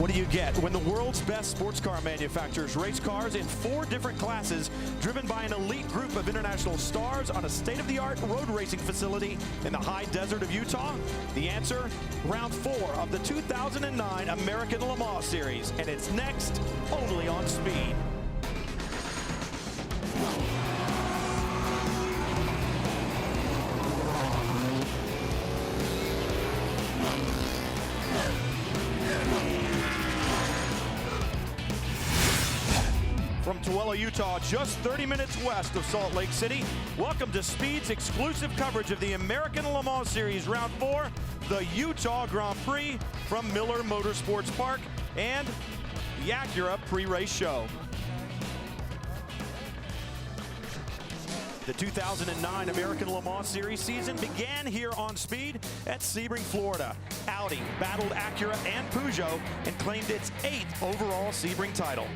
What do you get when the world's best sports car manufacturers race cars in 4 different classes, driven by an elite group of international stars on a state-of-the-art road racing facility in the high desert of Utah? The answer, round 4 of the 2009 American Le Mans Series, and it's next only on Speed. From Tooele, Utah, just 30 minutes west of Salt Lake City, welcome to Speed's exclusive coverage of the American Le Mans Series Round 4, the Utah Grand Prix from Miller Motorsports Park, and the Acura pre-race show. The 2009 American Le Mans Series season began here on Speed at Sebring, Florida. Audi battled Acura and Peugeot and claimed its 8th overall Sebring title.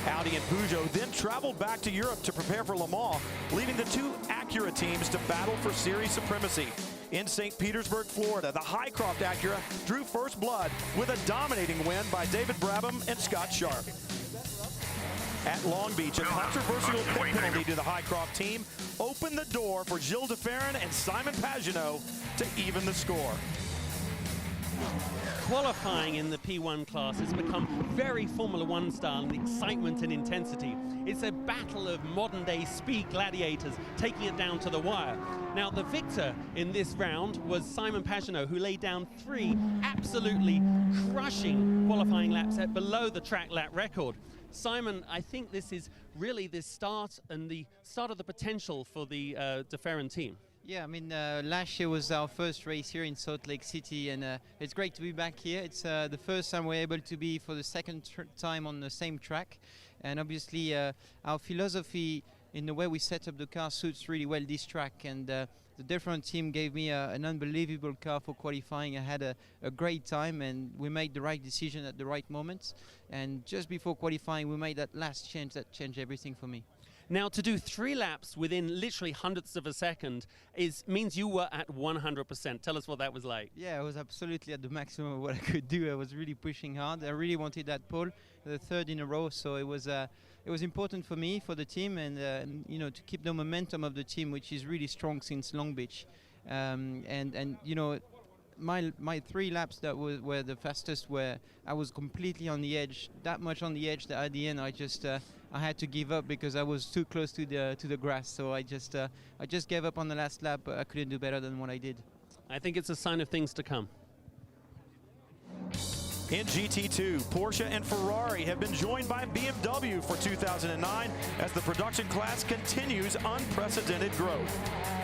Audi and Peugeot then traveled back to Europe to prepare for Le Mans, leaving the 2 Acura teams to battle for series supremacy. In St. Petersburg, Florida, the Highcroft Acura drew first blood with a dominating win by David Brabham and Scott Sharp. At Long Beach, a controversial pit penalty to the Highcroft team opened the door for Gilles de Ferran and Simon Pagenaud to even the score. Qualifying in the P1 class has become very Formula One style in excitement and intensity. It's a battle of modern-day speed gladiators taking it down to the wire. Now, the victor in this round was Simon Pagenaud, who laid down 3 absolutely crushing qualifying laps at below the track lap record. Simon, I think this is really the start and the start of the potential for the de Ferran team. Yeah, I mean, last year was our first race here in Salt Lake City, and it's great to be back here. It's the first time we're able to be for the second time on the same track. And obviously, our philosophy in the way we set up the car suits really well this track. And the different team gave me an unbelievable car for qualifying. I had a great time, and we made the right decision at the right moment. And just before qualifying, we made that last change that changed everything for me. Now, to do 3 laps within literally hundredths of a second means you were at 100%. Tell us what that was like. Yeah, I was absolutely at the maximum of what I could do. I was really pushing hard. I really wanted that pole, the 3rd in a row. So it was important for me, for the team, and you know, to keep the momentum of the team, which is really strong since Long Beach. And you know, my 3 laps that were the fastest, where I was completely on the edge, that much on the edge that at the end I had to give up because I was too close to the grass. So I just gave up on the last lap. But I couldn't do better than what I did. I think it's a sign of things to come. In GT2, Porsche and Ferrari have been joined by BMW for 2009 as the production class continues unprecedented growth.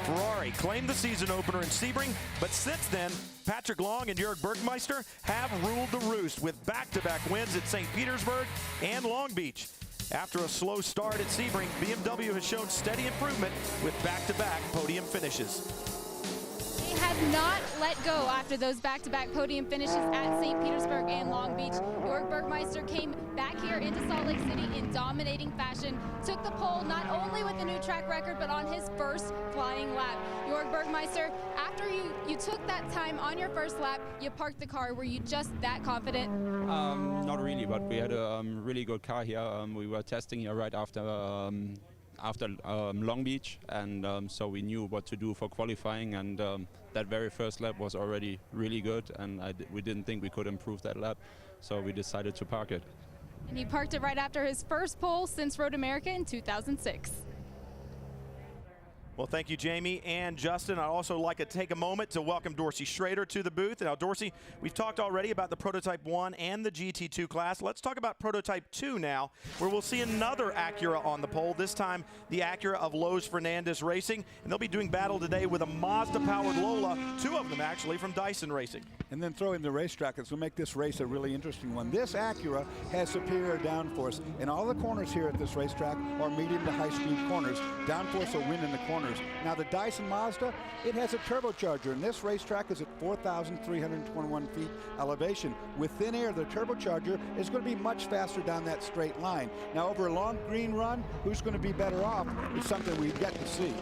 Ferrari claimed the season opener in Sebring, but since then, Patrick Long and Jörg Bergmeister have ruled the roost with back-to-back wins at St. Petersburg and Long Beach. After a slow start at Sebring, BMW has shown steady improvement with back-to-back podium finishes. They have not let go after those back-to-back podium finishes at St. Petersburg and Long Beach. Jörg Bergmeister came back here into Salt Lake City in dominating fashion, took the pole not only with the new track record, but on his first flying lap. Jörg Bergmeister, after you took that time on your first lap, you parked the car. Were you just that confident? Not really, but we had a really good car here. We were testing here right after Long Beach, and so we knew what to do for qualifying, and that very first lap was already really good, and we didn't think we could improve that lap, so we decided to park it. And he parked it right after his first pole since Road America in 2006. Well, thank you, Jamie and Justin. I'd also like to take a moment to welcome Dorsey Schrader to the booth. Now, Dorsey, we've talked already about the Prototype 1 and the GT2 class. Let's talk about Prototype 2 now, where we'll see another Acura on the pole, this time the Acura of Lowe's Fernandez Racing. And they'll be doing battle today with a Mazda-powered Lola, 2 of them actually from Dyson Racing. And then throw in the racetrack. This will make this race a really interesting one. This Acura has superior downforce, and all the corners here at this racetrack are medium to high-speed corners. Downforce will win in the corners. Now the Dyson Mazda, it has a turbocharger, and this racetrack is at 4,321 feet elevation. With thin air, the turbocharger is going to be much faster down that straight line. Now over a long green run, who's going to be better off is something we've yet to see.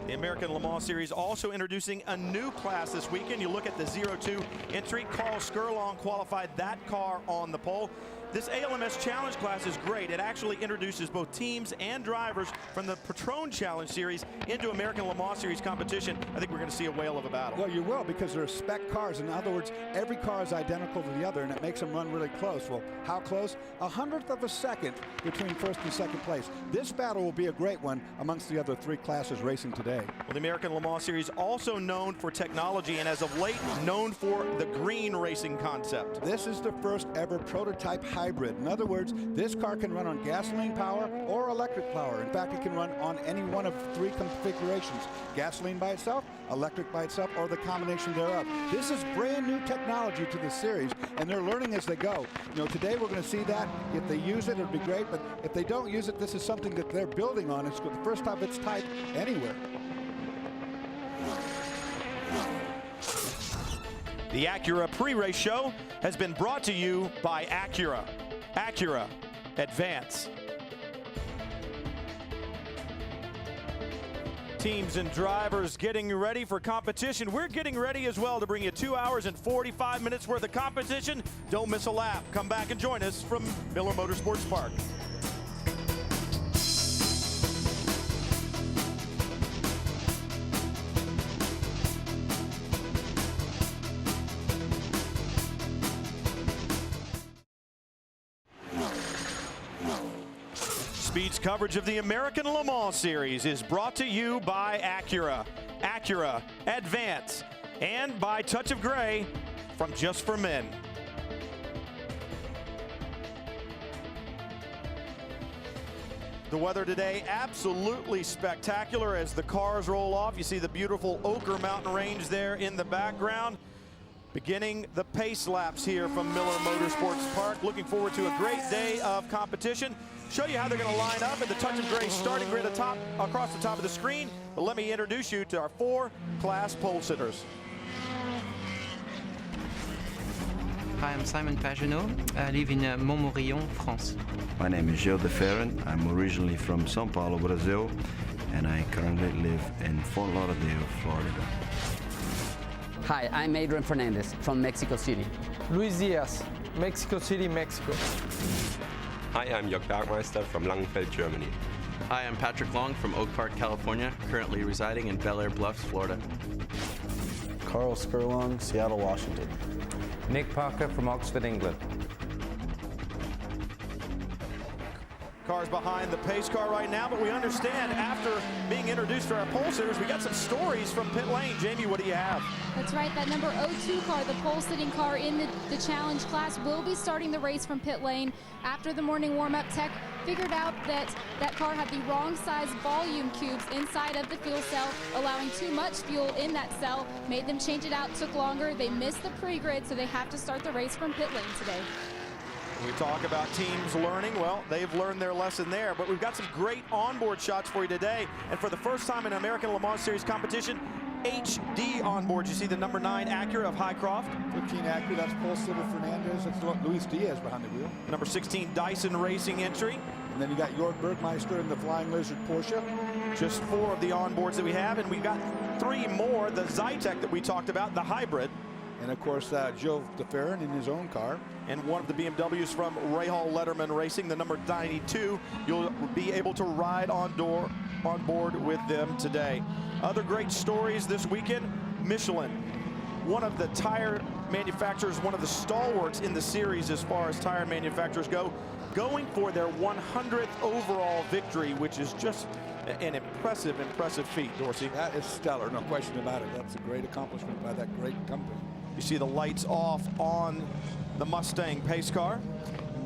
The American Le Mans Series also introducing a new class this weekend. You look at the 02 entry. Carl Skurlong qualified that car on the pole. This ALMS Challenge class is great. It actually introduces both teams and drivers from the Patron Challenge Series into American Le Mans Series competition. I think we're going to see a whale of a battle. Well, you will, because they're spec cars. In other words, every car is identical to the other, and it makes them run really close. Well, how close? 100th of a second between first and second place. This battle will be a great one amongst the other three classes racing today. Well, the American Le Mans Series also known for technology, and as of late, known for the green racing concept. This is the first ever prototype hybrid. In other words, this car can run on gasoline power or electric power. In fact, it can run on any one of three configurations: gasoline by itself, electric by itself, or the combination thereof. This is brand new technology to the series, and they're learning as they go. You know, today we're going to see that. If they use it, it'll be great, but if they don't use it, this is something that they're building on. It's the first time of its type anywhere. The Acura pre-race show has been brought to you by Acura. Acura, advance. Teams and drivers getting ready for competition. We're getting ready as well to bring you 2 hours and 45 minutes worth of competition. Don't miss a lap. Come back and join us from Miller Motorsports Park. Speed's coverage of the American Le Mans Series is brought to you by Acura. Acura, advance. And by Touch of Gray from Just for Men. The weather today absolutely spectacular as the cars roll off. You see the beautiful Ochre Mountain Range there in the background. Beginning the pace laps here from Miller Motorsports Park. Looking forward to a great day of competition. Show you how they're going to line up in the Touch of Gray starting grid across the top of the screen. But let me introduce you to our four class pole sitters. Hi, I'm Simon Pagenaud. I live in Montmorillon, France. My name is Gilles de Ferran. I'm originally from São Paulo, Brazil, and I currently live in Fort Lauderdale, Florida. Hi, I'm Adrian Fernandez from Mexico City. Luis Diaz, Mexico City, Mexico. Hi, I'm Jörg Bergmeister from Langenfeld, Germany. Hi, I'm Patrick Long from Oak Park, California, currently residing in Bel Air Bluffs, Florida. Carl Skurlong, Seattle, Washington. Nick Parker from Oxford, England. Cars behind the pace car right now, but we understand after being introduced to our pole sitters, we got some stories from pit lane. Jamie, what do you have? That's right, that number 02 car, the pole sitting car in the challenge class, will be starting the race from pit lane. After the morning warm-up, tech figured out that that car had the wrong size volume cubes inside of the fuel cell, allowing too much fuel in that cell, made them change it out, took longer. They missed the pre-grid, so they have to start the race from pit lane today. We talk about teams learning. Well, they've learned their lesson there, but we've got some great onboard shots for you today. And for the first time in American Le Mans Series competition, HD onboard. You see the number 9 Acura of Highcroft. 15 Acura, that's pole sitter Fernandez. That's Luis Diaz behind the wheel. Number 16 Dyson Racing entry. And then you got Jörg Bergmeister in the Flying Lizard Porsche. Just 4 of the onboards that we have, and we've got 3 more. The Zytek that we talked about, the hybrid. And of course, Gilles de Ferran in his own car. And one of the BMWs from Rahal Letterman Racing, the number 92. You'll be able to ride on board with them today. Other great stories this weekend, Michelin, one of the tire manufacturers, one of the stalwarts in the series as far as tire manufacturers go, going for their 100th overall victory, which is just an impressive feat, Dorsey. That is stellar, no question about it. That's a great accomplishment by that great company. You see the lights off on the Mustang pace car.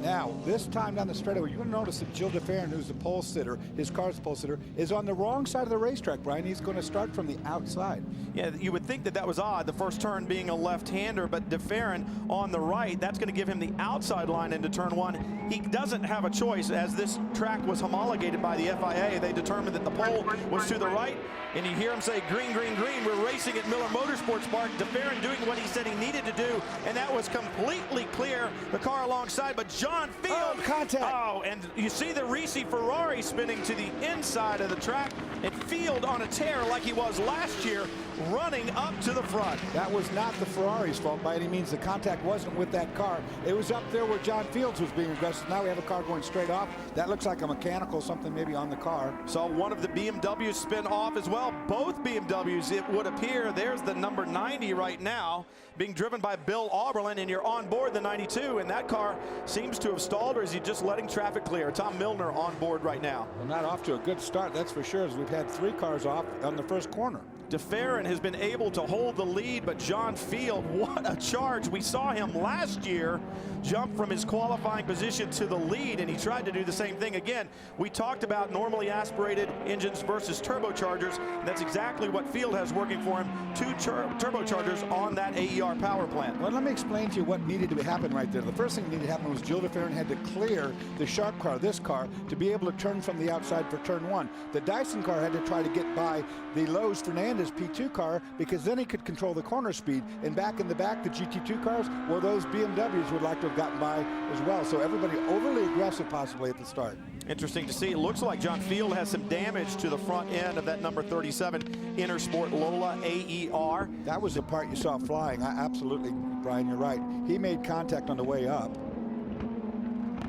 Now, this time down the straightaway, you're going to notice that Gilles de Ferran, who's the pole sitter, his car's the pole sitter, is on the wrong side of the racetrack, Brian. He's going to start from the outside. Yeah, you would think that that was odd, the first turn being a left-hander, but de Ferran on the right, that's going to give him the outside line into turn 1. He doesn't have a choice, as this track was homologated by the FIA. They determined that the pole was to the right, and you hear him say, green, green, green. We're racing at Miller Motorsports Park. De Ferran doing what he said he needed to do, and that was completely clear. The car alongside, but John Field. Oh, contact. Oh, and you see the Risi Ferrari spinning to the inside of the track, and Field on a tear like he was last year, running up to the front. That was not the Ferrari's fault by any means. The contact wasn't with that car. It was up there where John Fields was being aggressive. Now we have a car going straight off. That looks like a mechanical something maybe on the car. Saw one of the BMWs spin off as well. Both BMWs, it would appear. There's the number 90 right now being driven by Bill Auberlin, and you're on board the 92, and that car seems to have stalled, or is he just letting traffic clear? Tom Milner on board right now. Well, not off to a good start, that's for sure, as we've had 3 cars off on the first corner. DeFerrin has been able to hold the lead, but John Field, what a charge. We saw him last year jump from his qualifying position to the lead, and he tried to do the same thing again. We talked about normally aspirated engines versus turbochargers, and that's exactly what Field has working for him. 2 turbochargers on that AER power plant. Well, let me explain to you what needed to happen right there. The first thing that needed to happen was Jill DeFerrin had to clear the Sharp car, this car, to be able to turn from the outside for turn 1. The Dyson car had to try to get by the Lowe's Fernandez P2 car, because then he could control the corner speed. And back in the back, the GT2 cars, well, those BMWs would like to have gotten by as well. So everybody overly aggressive possibly at the start. Interesting to see. It looks like John Field has some damage to the front end of that number 37 Intersport Lola AER. That was the part you saw flying. Absolutely, Brian, you're right. He made contact on the way up.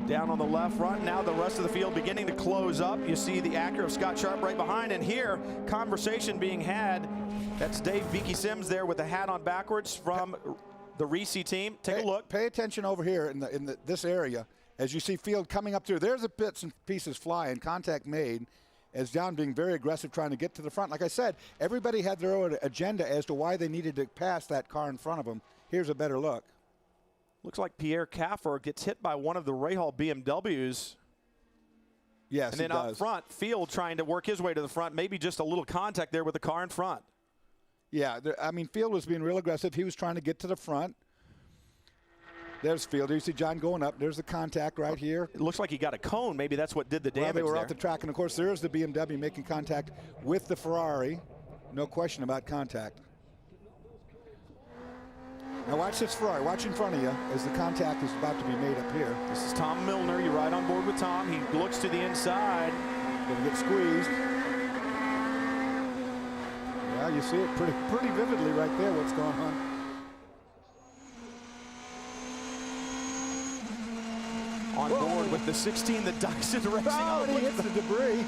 Down on the left front. Now the rest of the field beginning to close up. You see the Acura of Scott Sharp right behind, and here conversation being had. That's Dave Beaky Sims there with the hat on backwards from the Risi team. Take a look. Pay attention over here in this area as you see Field coming up through. There's the bits and pieces flying. Contact made as John being very aggressive trying to get to the front. Like I said, everybody had their own agenda as to why they needed to pass that car in front of them. Here's a better look. Looks like Pierre Caffer gets hit by one of the Rahal BMWs. Yes, and then up front, Field trying to work his way to the front. Maybe just a little contact there with the car in front. Yeah, I mean, Field was being real aggressive. He was trying to get to the front. There's Field. You see John going up. There's the contact right here. It looks like he got a cone. Maybe that's what did the damage. Well, they were there off the track. And, of course, there's the BMW making contact with the Ferrari. No question about contact. Now watch this Ferrari. Watch in front of you as the contact is about to be made up here. This is Tom Milner. You're right on board with Tom. He looks to the inside. Going to get squeezed. Yeah, you see it pretty vividly right there what's going on. On board with the 16, the Dyson Racing. Oh, and he hits the debris.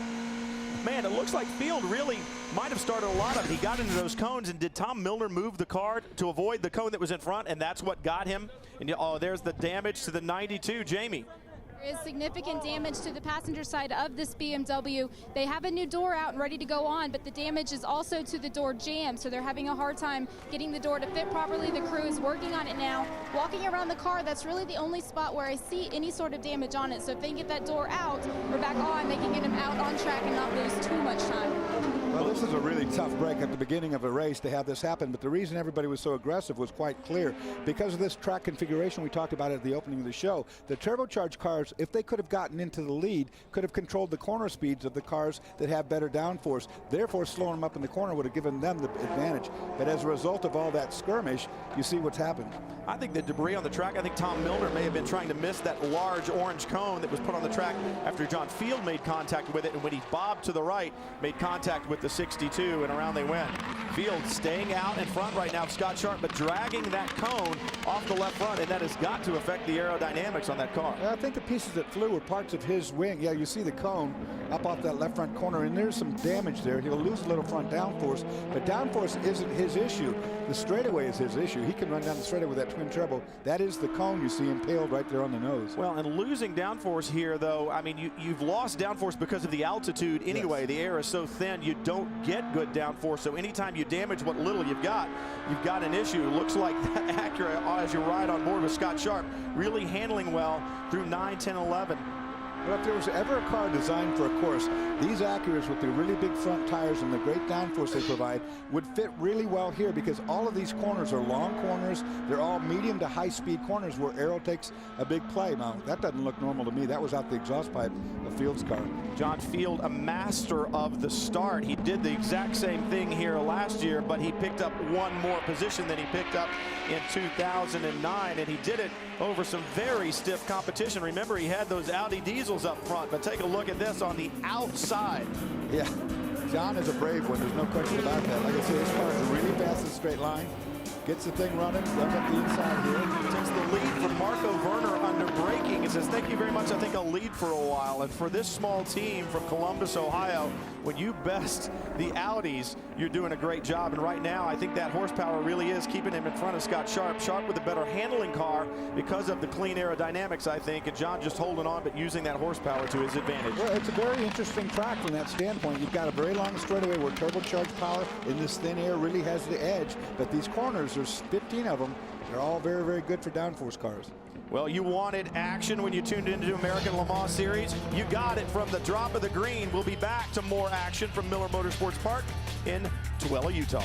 Man, it looks like Field really might have started a lot of it. He got into those cones, and did Tom Milner move the car to avoid the cone that was in front, and that's what got him? And oh, there's the damage to the 92, Jamie. There is significant damage to the passenger side of this BMW. They have a new door out and ready to go on, but the damage is also to the door jamb, so they're having a hard time getting the door to fit properly. The crew is working on it now. Walking around the car, that's really the only spot where I see any sort of damage on it. So if they can get that door out or back on, they can get him out on track and not lose too much time. Well, this is a really tough break at the beginning of a race to have this happen, but the reason everybody was so aggressive was quite clear. Because of this track configuration we talked about at the opening of the show, the turbocharged cars, if they could have gotten into the lead, could have controlled the corner speeds of the cars that have better downforce. Therefore, slowing them up in the corner would have given them the advantage. But as a result of all that skirmish, you see what's happened. I think the debris on the track, I think Tom Milner may have been trying to miss that large orange cone that was put on the track after John Field made contact with it, and when he bobbed to the right, made contact with the 62, and around they went. Field staying out in front right now, Scott Sharp, but dragging that cone off the left front, and that has got to affect the aerodynamics on that car. I think the pieces that flew were parts of his wing. Yeah, you see the cone up off that left front corner, and there's some damage there. He'll lose a little front downforce, but downforce isn't his issue. The straightaway is his issue. He can run down the straightaway with that twin turbo. That is the cone you see impaled right there on the nose. Well, and losing downforce here, though, I mean, you've lost downforce because of the altitude anyway. Yes. The air is so thin, you don't get good downforce. So anytime you damage what little you've got an issue. Looks like that Acura, as you ride on board with Scott Sharp, really handling well through 9, 10, 11. Well, if there was ever a car designed for a course, these Acuras with the really big front tires and the great downforce they provide would fit really well here, because all of these corners are long corners. They're all medium to high speed corners where aero takes a big play. Now, that doesn't look normal to me. That was out the exhaust pipe of Field's car. John Field, a master of the start. He did the exact same thing here last year, but he picked up one more position than he picked up in 2009, and he did it over some very stiff competition. Remember, he had those Audi diesels up front, but take a look at this on the outside. Yeah, John is a brave one. There's no question about that. Like I say, his car is really fast in a straight line. Gets the thing running, runs up the inside here. Takes the lead from Marco Werner under braking. He says, thank you very much. I think I'll lead for a while. And for this small team from Columbus, Ohio, when you best the Audis, you're doing a great job. And right now, I think that horsepower really is keeping him in front of Scott Sharp. Sharp with a better handling car because of the clean aerodynamics, I think. And John just holding on, but using that horsepower to his advantage. Well, it's a very interesting track from that standpoint. You've got a very long straightaway where turbocharged power in this thin air really has the edge. But these corners, there's 15 of them. They're all very, very good for downforce cars. Well, you wanted action when you tuned into American Le Mans Series. You got it from the drop of the green. We'll be back to more action from Miller Motorsports Park in Tooele, Utah.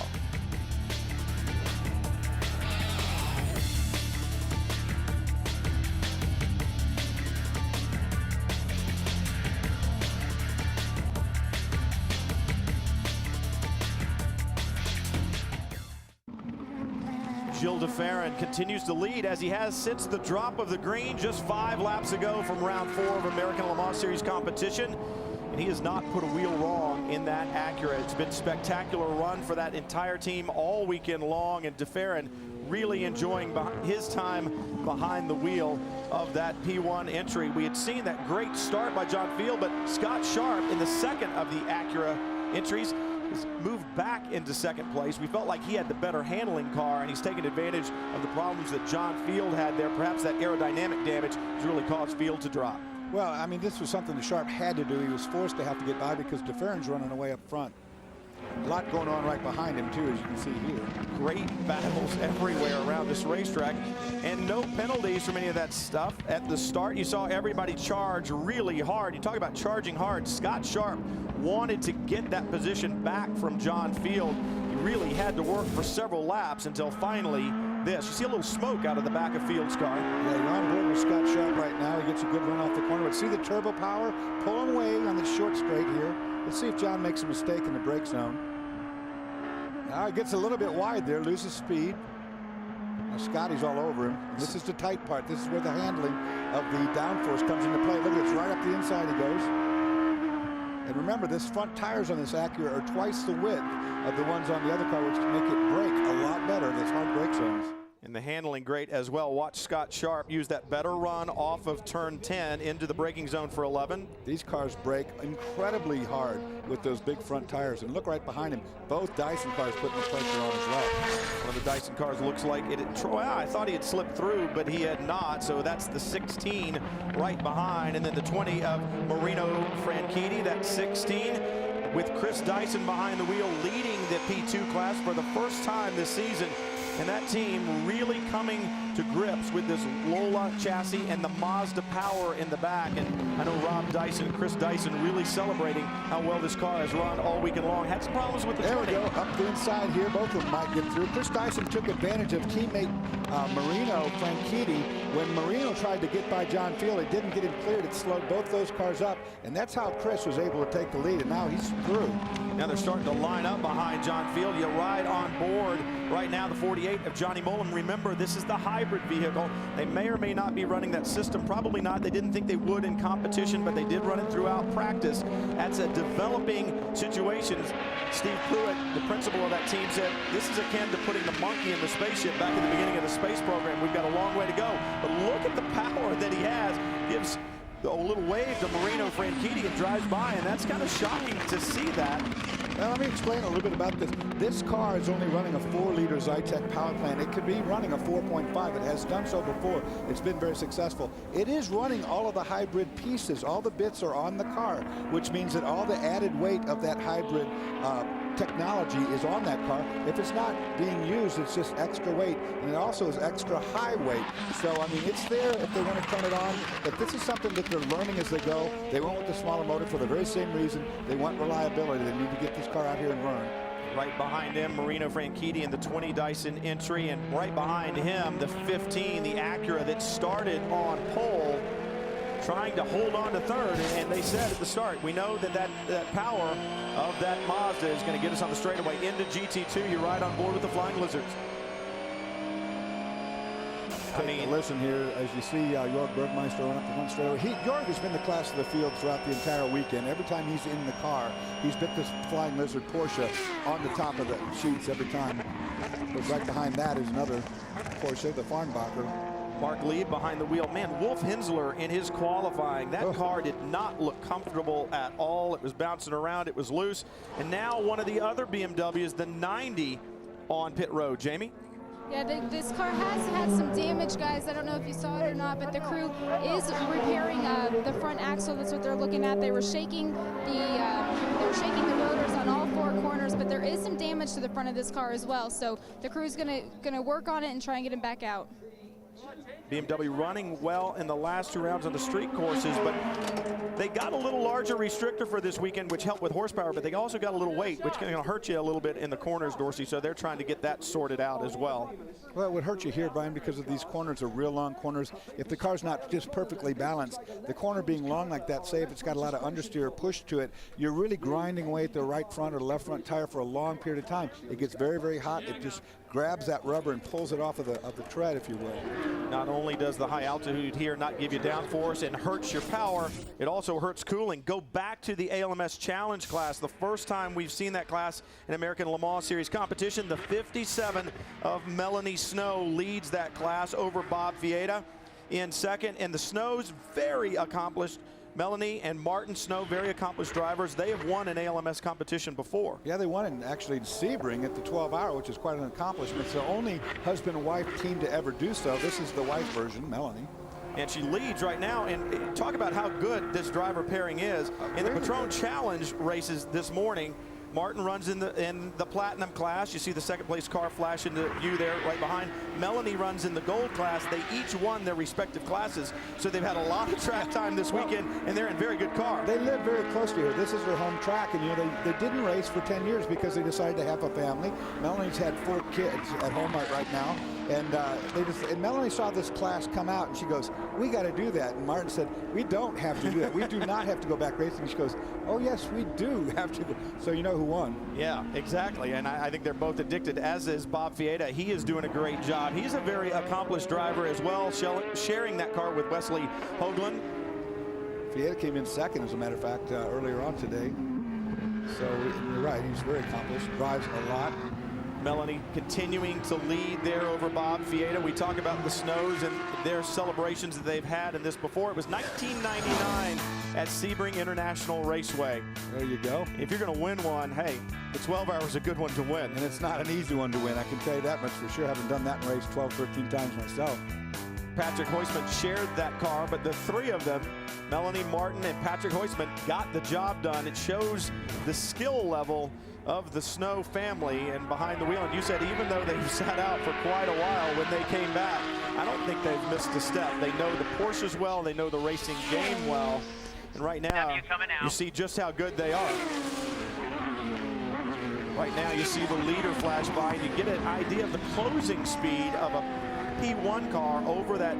Gilles de Ferran continues to lead as he has since the drop of the green just 5 laps ago from round 4 of American Le Mans Series competition. And he has not put a wheel wrong in that Acura. It's been a spectacular run for that entire team all weekend long, and de Ferran really enjoying his time behind the wheel of that P1 entry. We had seen that great start by John Field, but Scott Sharp in the second of the Acura entries has moved back into second place. We felt like he had the better handling car, and he's taken advantage of the problems that John Field had there. Perhaps that aerodynamic damage has really caused Field to drop. Well, I mean, this was something that Sharp had to do. He was forced to have to get by because de Ferran's running away up front. A lot going on right behind him, too, as you can see here. Great battles everywhere around this racetrack, and no penalties from any of that stuff. At the start, you saw everybody charge really hard. You talk about charging hard. Scott Sharp wanted to get that position back from John Field. He really had to work for several laps until finally this. You see a little smoke out of the back of Field's car. Yeah, you're on board with Scott Sharp right now. He gets a good run off the corner. But see the turbo power pulling away on the short straight here. Let's see if John makes a mistake in the brake zone. Now he gets a little bit wide there, loses speed. Now Scotty's all over him. This is the tight part. This is where the handling of the downforce comes into play. Look, it's right up the inside he goes. And remember, this front tires on this Acura are twice the width of the ones on the other car, which can make it brake a lot better. That's hard brake zones. And the handling great as well. Watch Scott Sharp use that better run off of turn 10 into the braking zone for 11. These cars brake incredibly hard with those big front tires. And look right behind him. Both Dyson cars putting the pressure on as well. One of the Dyson cars looks like it. I thought he had slipped through, but he had not. So that's the 16 right behind. And then the 20 of Marino Franchitti, that's 16. With Chris Dyson behind the wheel, leading the P2 class for the first time this season. And that team really coming to grips with this Lola chassis and the Mazda power in the back. And I know Rob Dyson, Chris Dyson really celebrating how well this car has run all weekend long. Had some problems with the 20. There we go, up the inside here. Both of them might get through. Chris Dyson took advantage of teammate Marino Franchitti. When Marino tried to get by John Field, it didn't get him cleared. It slowed both those cars up. And that's how Chris was able to take the lead. And now he's through. Now they're starting to line up behind John Field. You ride on board right now the 48 of Johnny Mullen. Remember, this is the hybrid vehicle. They may or may not be running that system. Probably not. They didn't think they would in competition, but they did run it throughout practice. That's a developing situation. Steve Pruitt, the principal of that team, said this is akin to putting the monkey in the spaceship back at the beginning of the space program. We've got a long way to go. But look at the power that he has. Gives a little wave to Marino Franchitti and drives by, and that's kind of shocking to see that. Now, let me explain a little bit about this. This car is only running a 4-liter Zytec power plant. It could be running a 4.5. It has done so before. It's been very successful. It is running all of the hybrid pieces. All the bits are on the car, which means that all the added weight of that hybrid technology is on that car. If it's not being used, it's just extra weight, and it also is extra high weight. So, I mean, it's there if they want to turn it on, but this is something that they're learning as they go. They went with the smaller motor for the very same reason. They want reliability. They need to get this car out here and run. Right behind him, Marino Franchitti in the 20 Dyson entry, and right behind him, the 15, the Acura that started on pole, trying to hold on to third. And they said at the start, we know that power of that Mazda is going to get us on the straightaway into GT2. You're right on board with the Flying Lizards. Listen here, as you see Jorg Bergmeister run up the front straightaway. Jorg has been the class of the field throughout the entire weekend. Every time he's in the car, he's bit this Flying Lizard Porsche on the top of the sheets every time. But right behind that is another Porsche, the Farnbacher. Mark Lieb behind the wheel. Man, Wolf Hensler in his qualifying, that car did not look comfortable at all. It was bouncing around, it was loose. And now one of the other BMWs, the 90, on pit road. Jamie? Yeah, this car has had some damage, guys. I don't know if you saw it or not, but the crew is repairing the front axle. That's what they're looking at. They were shaking the rotors on all four corners, but there is some damage to the front of this car as well. So the crew's gonna work on it and try and get him back out. BMW running well in the last 2 rounds on the street courses, but they got a little larger restrictor for this weekend, which helped with horsepower, but they also got a little weight, which can hurt you a little bit in the corners, Dorsey, so they're trying to get that sorted out as well. Well, it would hurt you here, Brian, because of these corners are real long corners. If the car's not just perfectly balanced, the corner being long like that, say if it's got a lot of understeer push to it, you're really grinding away at the right front or left front tire for a long period of time. It gets very, very hot. It just grabs that rubber and pulls it off of the tread, if you will. Not only does the high altitude here not give you downforce and hurts your power, it also hurts cooling. Go back to the ALMS Challenge class. The first time we've seen that class in American Le Mans Series competition. The 57 of Melanie Snow leads that class over Bob Fieta in second. And the Snows, very accomplished. Melanie and Martin Snow, very accomplished drivers. They have won an ALMS competition before. Yeah, they won it actually in Sebring at the 12-hour, which is quite an accomplishment. It's the only husband and wife team to ever do so. This is the wife version, Melanie. And she leads right now. And talk about how good this driver pairing is. In the Patron Challenge races this morning, Martin runs in the platinum class. You see the second place car flash into view there right behind. Melanie runs in the gold class. They each won their respective classes, so they've had a lot of track time this weekend, and they're in very good car. They live very close to here. This is their home track, and you know they didn't race for 10 years because they decided to have a family. Melanie's had 4 kids at home right now, and and Melanie saw this class come out, and she goes, "We got to do that." And Martin said, "We don't have to do that. We do not have to go back racing." And she goes, "Oh yes, we do have to." So you know who won? Yeah, exactly. And I think they're both addicted, as is Bob Fieta. He is doing a great job. He's a very accomplished driver as well, sharing that car with Wesley Hoagland. Fieta came in second, as a matter of fact, earlier on today. So you're right, he's very accomplished, drives a lot. Melanie continuing to lead there over Bob Fieta. We talk about the Snows and their celebrations that they've had in this before. It was 1999 at Sebring International Raceway. There you go. If you're going to win one, hey, the 12-hour is a good one to win. And it's not an easy one to win, I can tell you that much for sure. I haven't done that race 12, 13 times myself. Patrick Heusman shared that car, but the three of them, Melanie, Martin, and Patrick Heusman, got the job done. It shows the skill level of the Snow family and behind the wheel. And you said even though they've sat out for quite a while, when they came back, I don't think they've missed a step. They know the Porsches well, they know the racing game well. And right now, you see just how good they are. Right now, you see the leader flash by, and you get an idea of the closing speed of a P1 car over that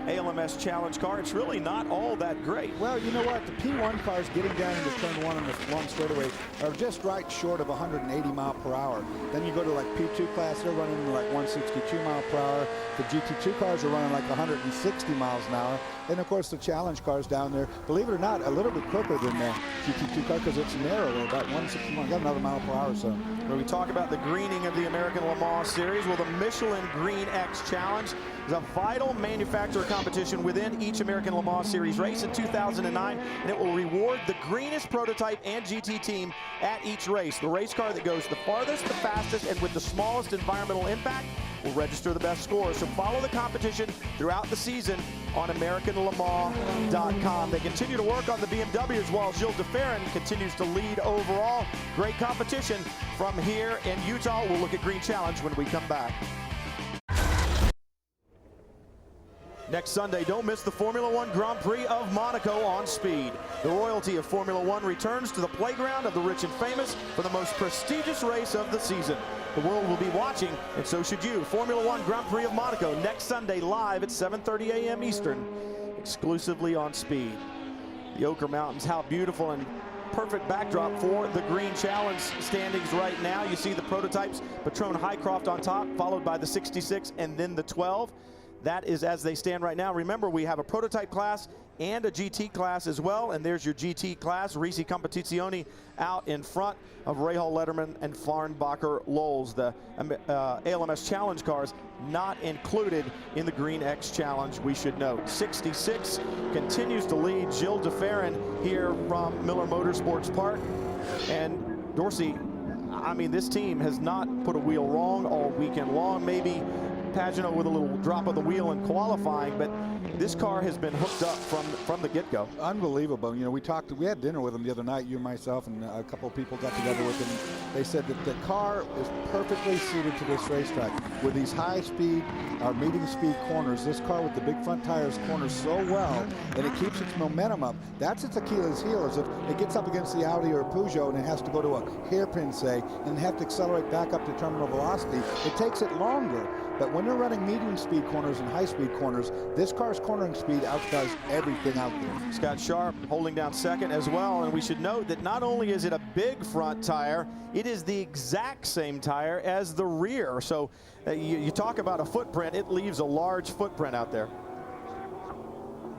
ALMS Challenge car. It's really not all that great. Well, you know what? The P1 cars getting down into turn 1 on the long straightaway are just right short of 180 mile per hour. Then you go to like P2 class, they're running like 162 mile per hour. The GT2 cars are running like 160 miles an hour. And of course the Challenge cars down there, believe it or not, a little bit quicker than the GT2 car because it's narrower, about 160 miles, got another mile per hour or so. When we talk about the greening of the American Le Mans Series, well, the Michelin Green X Challenge is a vital manufacturer competition within each American Le Mans Series race in 2009, and it will reward the greenest prototype and GT team at each race. The race car that goes the farthest, the fastest, and with the smallest environmental impact will register the best scores. So follow the competition throughout the season on AmericanLeMans.com. They continue to work on the BMW as well. Gilles de Ferran continues to lead overall. Great competition from here in Utah. We'll look at Green Challenge when we come back. Next Sunday, don't miss the Formula One Grand Prix of Monaco on Speed. The royalty of Formula One returns to the playground of the rich and famous for the most prestigious race of the season. The world will be watching, and so should you. Formula One Grand Prix of Monaco next Sunday, live at 7:30 a.m. Eastern, exclusively on Speed. The Ochre Mountains, how beautiful and perfect backdrop for the Green Challenge standings right now. You see the prototypes, Patron Highcroft on top, followed by the 66 and then the 12. That is as they stand right now. Remember, we have a prototype class and a GT class as well. And there's your GT class, Risi Competizione out in front of Rahal Letterman and Farnbacher Lowles. The ALMS Challenge cars not included in the Green X Challenge, we should note. 66 continues to lead. Gilles DeFerrin here from Miller Motorsports Park. And Dorsey, I mean, this team has not put a wheel wrong all weekend long. Maybe Pagano with a little drop of the wheel in qualifying, but this car has been hooked up from the get-go. Unbelievable. You know, we had dinner with him the other night, you and myself and a couple of people got together with him. They said that the car is perfectly suited to this racetrack. With these high-speed or medium-speed corners, this car with the big front tires corners so well, and it keeps its momentum up. That's its Achilles heel, is if it gets up against the Audi or a Peugeot and it has to go to a hairpin, say, and have to accelerate back up to terminal velocity, it takes it longer. But when they're running medium speed corners and high speed corners, this car's cornering speed outdoes everything out there. Scott Sharp holding down second as well. And we should note that not only is it a big front tire, it is the exact same tire as the rear. So you talk about a footprint, it leaves a large footprint out there.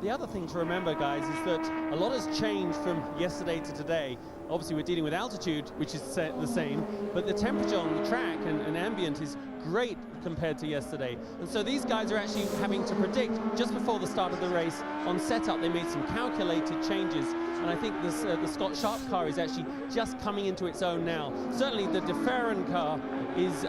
The other thing to remember, guys, is that a lot has changed from yesterday to today. Obviously, we're dealing with altitude, which is the same, but the temperature on the track and ambient is great compared to yesterday. And so these guys are actually having to predict just before the start of the race. On setup, they made some calculated changes. And I think this, the Scott Sharp car is actually just coming into its own now. Certainly the DeFerrin car is,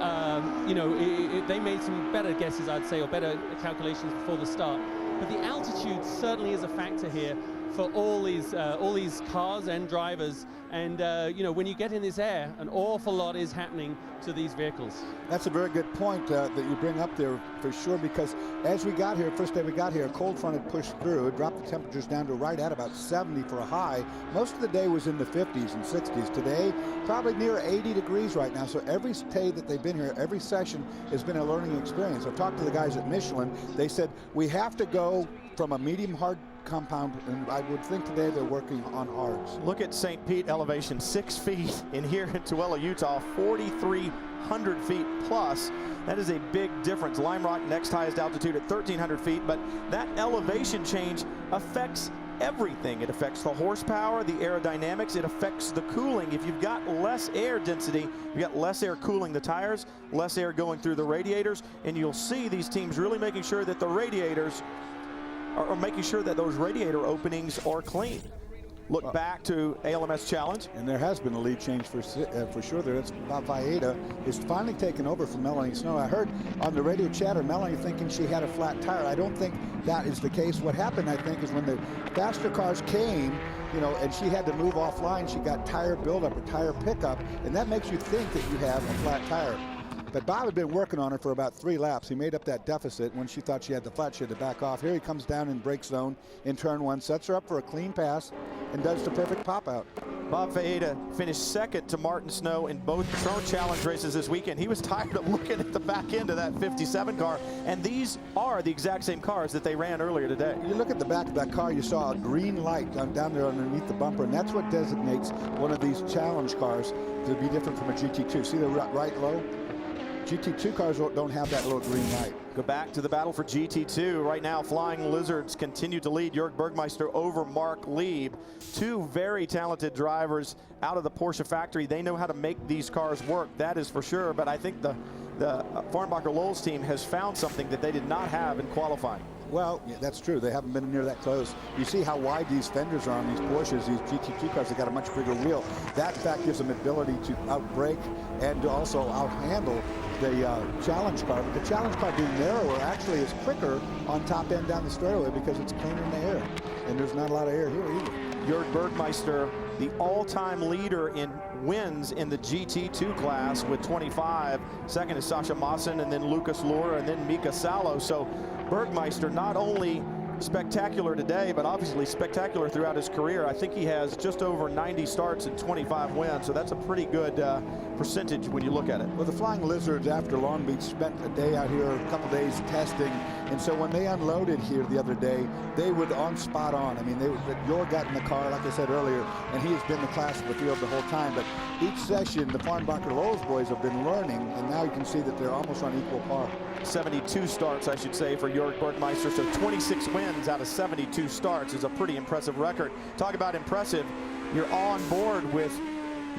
you know, they made some better guesses, I'd say, or better calculations before the start. But the altitude certainly is a factor here for all these cars and drivers. And you know, when you get in this air, an awful lot is happening to these vehicles. That's a very good point that you bring up there for sure, because as we got here, first day we got here, a cold front had pushed through. It dropped the temperatures down to right at about 70 for a high. Most of the day was in the 50s and 60s. Today, probably near 80 degrees right now. So every day that they've been here, every session has been a learning experience. I've talked to the guys at Michelin. They said, we have to go from a medium hard compound, and I would think today they're working on hards. Look at St. Pete elevation, 6 feet in here in Tooele, Utah, 4,300 feet plus. That is a big difference. Lime Rock, next highest altitude at 1,300 feet, but that elevation change affects everything. It affects the horsepower, the aerodynamics, it affects the cooling. If you've got less air density, you've got less air cooling the tires, less air going through the radiators, and you'll see these teams really making sure that the radiators are making sure that those radiator openings are clean. Look back to ALMS Challenge. And there has been a lead change for sure there. It's Bob Valleda is finally taken over from Melanie Snow. I heard on the radio chatter Melanie thinking she had a flat tire. I don't think that is the case. What happened, I think, is when the faster cars came, you know, and she had to move offline, she got tire buildup or tire pickup, and that makes you think that you have a flat tire. But Bob had been working on it for about 3 laps. He made up that deficit. When she thought she had the flat, she had to back off. Here he comes down in brake zone in turn 1, sets her up for a clean pass, and does the perfect pop out. Bob Valleda finished second to Martin Snow in both Patron Challenge races this weekend. He was tired of looking at the back end of that 57 car, and these are the exact same cars that they ran earlier today. You look at the back of that car, you saw a green light down there underneath the bumper, and that's what designates one of these challenge cars to be different from a GT2. See the right low? GT2 cars don't have that little green light. Go back to the battle for GT2. Right now, Flying Lizards continue to lead. Jörg Bergmeister over Mark Lieb. 2 very talented drivers out of the Porsche factory. They know how to make these cars work, that is for sure. But I think the Farnbacher Lowles team has found something that they did not have in qualifying. Well, yeah, that's true. They haven't been near that close. You see how wide these fenders are on these Porsches, these GT2 cars. They got a much bigger wheel. That, in fact, gives them ability to outbrake and to also outhandle the challenge car. But the challenge car being narrower actually is quicker on top end down the straightaway because it's cleaner in the air. And there's not a lot of air here either. Jörg Bergmeister, the all-time leader in wins in the GT2 class with 25. Second is Sasha Maassen, and then Lucas Luhr, and then Mika Salo. So Bergmeister not only spectacular today, but obviously spectacular throughout his career. I think he has just over 90 starts and 25 wins, so that's a pretty good percentage when you look at it. Well, the Flying Lizards after Long Beach spent a day out here, a couple days testing, and so when they unloaded here the other day, they were spot on. I mean, Jorg got in the car, like I said earlier, and he has been the class of the field the whole time, but each session, the Farnbacher Lowell's boys have been learning, and now you can see that they're almost on equal par. 72 starts, I should say, for Jorg Bergmeister, so 26 wins out of 72 starts is a pretty impressive record. Talk about impressive. You're on board with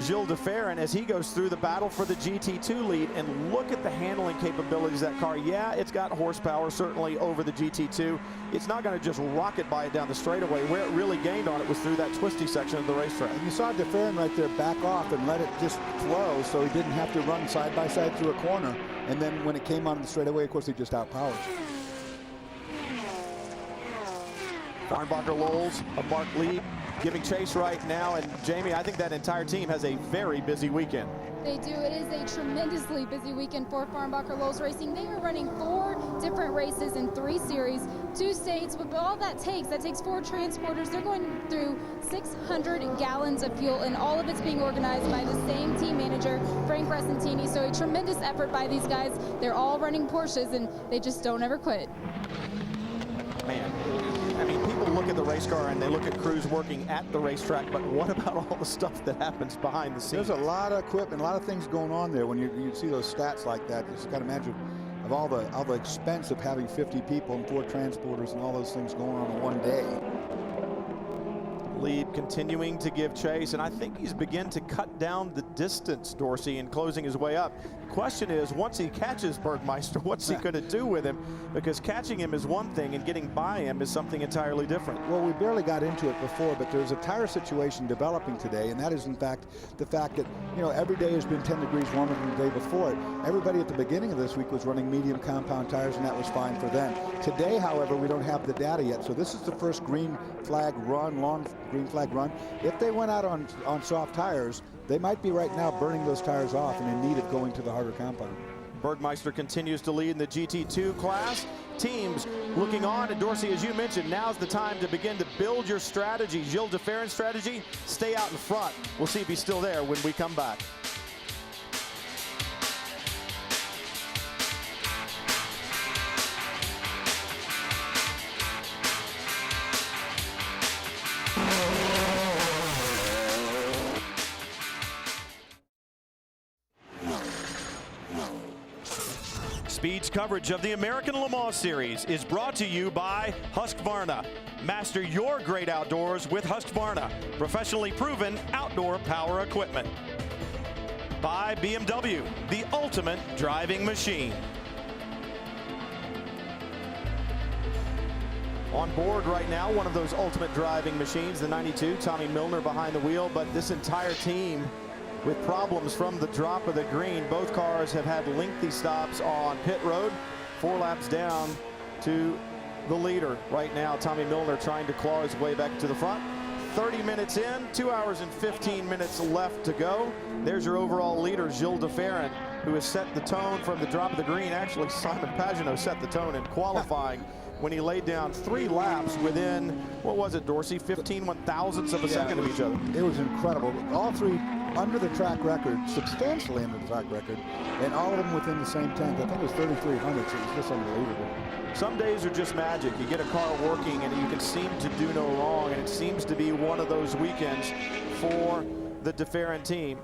Gilles de Ferran as he goes through the battle for the GT2 lead, and look at the handling capabilities of that car. Yeah, it's got horsepower certainly over the GT2. It's not going to just rocket by it down the straightaway. Where it really gained on it was through that twisty section of the racetrack. And you saw de Ferran right there back off and let it just flow, so he didn't have to run side by side through a corner. And then when it came on the straightaway, of course, he just outpowered. Farnbacher Lowell's of Mark Lee giving chase right now, and Jamie, I think that entire team has a very busy weekend. They do. It is a tremendously busy weekend for Farnbacher Lowell's Racing. They are running 4 different races in 3 series, 2 states. But all that takes 4 transporters. They're going through 600 gallons of fuel, and all of it's being organized by the same team manager, Frank Resentini. So a tremendous effort by these guys. They're all running Porsches, and they just don't ever quit. Man, I mean, people look at the race car and they look at crews working at the racetrack, but what about all the stuff that happens behind the scenes? There's a lot of equipment, a lot of things going on there. When you see those stats like that, you just got to imagine of all the expense of having 50 people and 4 transporters and all those things going on in one day. Lead continuing to give chase, and I think he's begun to cut down the distance, Dorsey, and closing his way up. The question is, once he catches Bergmeister, what's he going to do with him? Because catching him is one thing, and getting by him is something entirely different. Well, we barely got into it before, but there's a tire situation developing today, and that is, in fact, the fact that, you know, every day has been 10 degrees warmer than the day before it. Everybody at the beginning of this week was running medium compound tires, and that was fine for them. Today, however, we don't have the data yet, so this is the first green flag run, long green flag run. If they went out on soft tires, they might be right now burning those tires off and in need of going to the harder compound. Bergmeister continues to lead in the GT2 class. Teams looking on, and Dorsey, as you mentioned, now's the time to begin to build your strategy. Gilles de Ferran's strategy, stay out in front. We'll see if he's still there when we come back. Speed's coverage of the American Le Mans Series is brought to you by Husqvarna. Master your great outdoors with Husqvarna, professionally proven outdoor power equipment. By BMW, the ultimate driving machine. On board right now, one of those ultimate driving machines, the 92, Tommy Milner behind the wheel, but this entire team with problems from the drop of the green. Both cars have had lengthy stops on pit road, 4 laps down to the leader. Right now, Tommy Milner trying to claw his way back to the front. 30 minutes in, 2 hours and 15 minutes left to go. There's your overall leader, Gilles de Ferran, who has set the tone from the drop of the green. Actually, Simon Pagenaud set the tone in qualifying when he laid down 3 laps within, what was it, Dorsey, 15 one-thousandths of a second of each other. It was incredible. All 3 under the track record, substantially under the track record, and all of them within the same tank. I think it was 3,300, so it was just unbelievable. Some days are just magic. You get a car working and you can seem to do no wrong, and it seems to be one of those weekends for the de Ferran team.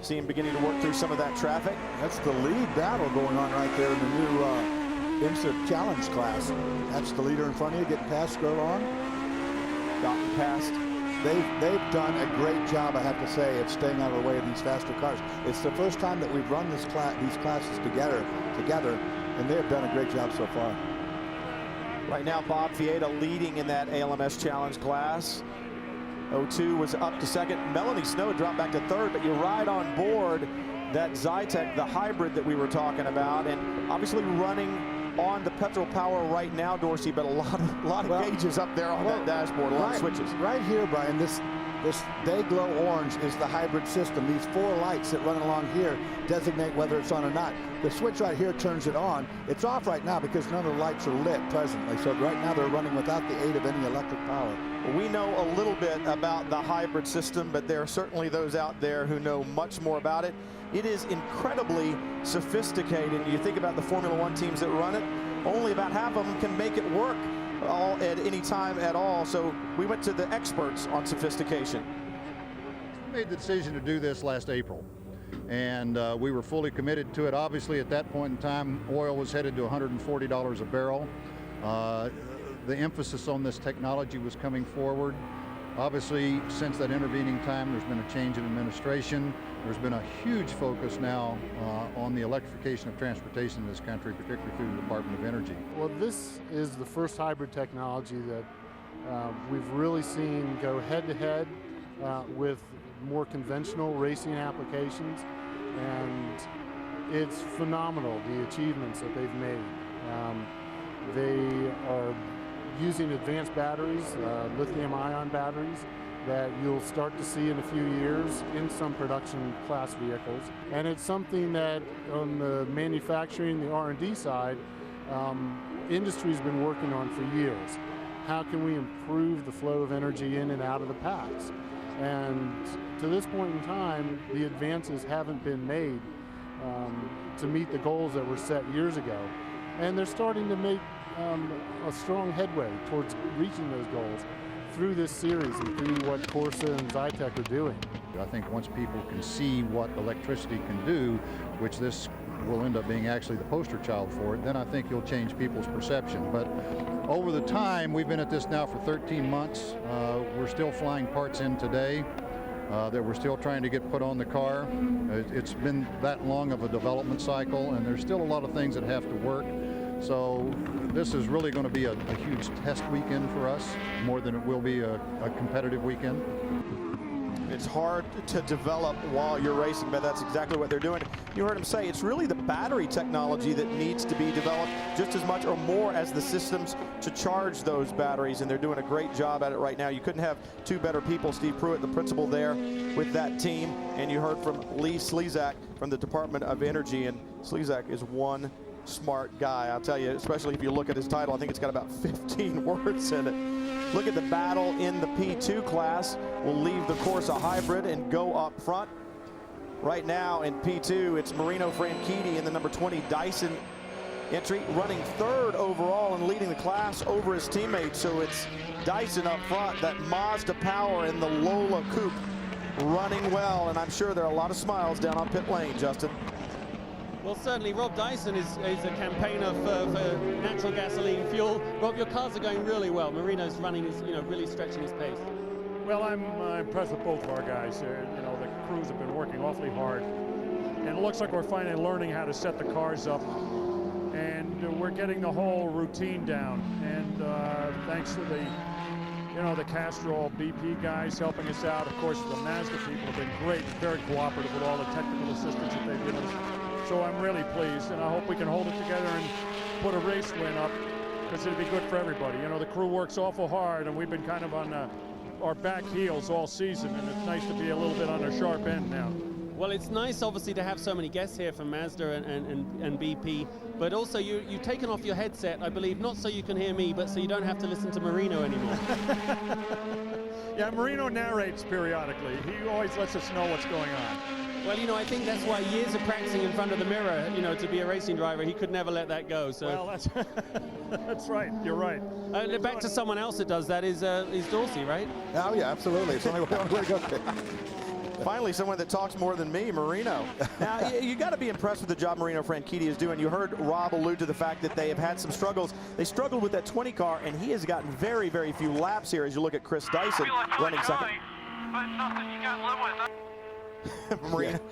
See him beginning to work through some of that traffic. That's the lead battle going on right there in the new IMSA Challenge class. That's the leader in front of you, getting past Skurlong. Gotten past. They've done a great job, I have to say, of staying out of the way of these faster cars. It's the first time that we've run these classes together, and they have done a great job so far. Right now, Bob Fieta leading in that ALMS Challenge class. 02 was up to second. Melanie Snow dropped back to third, but you ride on board that Zytec, the hybrid that we were talking about, and obviously running on the petrol power right now, Dorsey, but a lot of gauges up there on that dashboard, a lot of switches. Right here, Brian, this This day glow orange is the hybrid system. These 4 lights that run along here designate whether it's on or not. The switch right here turns it on. It's off right now because none of the lights are lit presently. So right now they're running without the aid of any electric power. We know a little bit about the hybrid system, but there are certainly those out there who know much more about it. It is incredibly sophisticated. You think about the Formula One teams that run it, only about half of them can make it work at any time at all. So we went to the experts on sophistication. We made the decision to do this last April, and we were fully committed to it. Obviously, at that point in time, oil was headed to $140 a barrel. The emphasis on this technology was coming forward. Obviously, since that intervening time, there's been a change in administration. There's been a huge focus now on the electrification of transportation in this country, particularly through the Department of Energy. Well, this is the first hybrid technology that we've really seen go head-to-head with more conventional racing applications, and it's phenomenal, the achievements that they've made. They are using advanced batteries, lithium-ion batteries, that you'll start to see in a few years in some production class vehicles. And it's something that on the manufacturing, the R&D side, industry's been working on for years. How can we improve the flow of energy in and out of the packs? And to this point in time, the advances haven't been made to meet the goals that were set years ago. And they're starting to make a strong headway towards reaching those goals through this series and through what Corsa and Zytec are doing. I think once people can see what electricity can do, which this will end up being actually the poster child for it, then I think you'll change people's perception. But over the time, we've been at this now for 13 months. We're still flying parts in today that we're still trying to get put on the car. It's been that long of a development cycle, and there's still a lot of things that have to work. So this is really going to be a huge test weekend for us, more than it will be a competitive weekend. It's hard to develop while you're racing, but that's exactly what they're doing. You heard him say it's really the battery technology that needs to be developed just as much or more as the systems to charge those batteries, and they're doing a great job at it right now. You couldn't have two better people. Steve Pruitt, the principal there with that team, and you heard from Lee Slezak from the Department of Energy, and Slezak is one smart guy. I'll tell you, especially if you look at his title, I think it's got about 15 words in it. Look at the battle in the P2 class. We'll leave the Corsa hybrid and go up front. Right now in P2, it's Marino Franchitti in the number 20 Dyson entry, running third overall and leading the class over his teammates. So it's Dyson up front, that Mazda power in the Lola Coupe running well, and I'm sure there are a lot of smiles down on pit lane, Justin. Well, certainly Rob Dyson is a campaigner for natural gasoline fuel. Rob, your cars are going really well. Marino's running, really stretching his pace. Well, I'm impressed with both of our guys. The crews have been working awfully hard, and it looks like we're finally learning how to set the cars up, and we're getting the whole routine down. And thanks to the Castrol BP guys helping us out. Of course, the Mazda people have been great, very cooperative with all the technical assistance that they've given us. So I'm really pleased, and I hope we can hold it together and put a race win up, because it'd be good for everybody. The crew works awful hard, and we've been kind of on our back heels all season, and it's nice to be a little bit on the sharp end now. Well, it's nice, obviously, to have so many guests here from Mazda and BP, but also you've taken off your headset, I believe, not so you can hear me, but so you don't have to listen to Marino anymore. Yeah, Marino narrates periodically. He always lets us know what's going on. Well, I think that's why years of practicing in front of the mirror, to be a racing driver, he could never let that go. So. Well, that's right. You're right. Back to someone else that does that is Dorsey, right? Oh, yeah, absolutely. It's the only way to go. Finally, someone that talks more than me, Marino. Now, you got to be impressed with the job Marino Franchitti is doing. You heard Rob allude to the fact that they have had some struggles. They struggled with that 20 car, and he has gotten very, very few laps here as you look at Chris Dyson running second. But it's something you got to live with.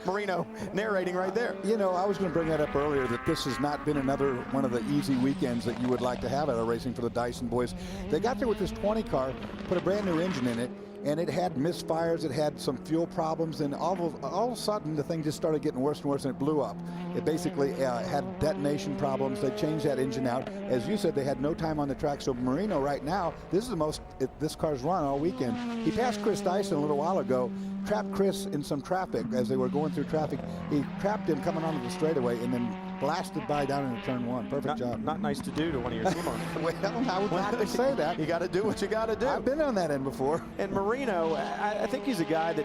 Marino narrating right there. I was going to bring that up earlier, that this has not been another one of the easy weekends that you would like to have out of racing for the Dyson boys. They got there with this 20 car, put a brand new engine in it, and it had misfires, it had some fuel problems, and all of a sudden the thing just started getting worse and worse, and it blew up. It basically had detonation problems. They changed that engine out. As you said, they had no time on the track, so Marino right now, this is the most this car's run all weekend. He passed Chris Dyson a little while ago, trapped Chris in some traffic as they were going through traffic. He trapped him coming onto the straightaway and then blasted by down into turn one. Perfect job. Not nice to do to one of your team owners. Well, I would not say that. You got to do what you got to do. I've been on that end before. And Marino, I think he's a guy that,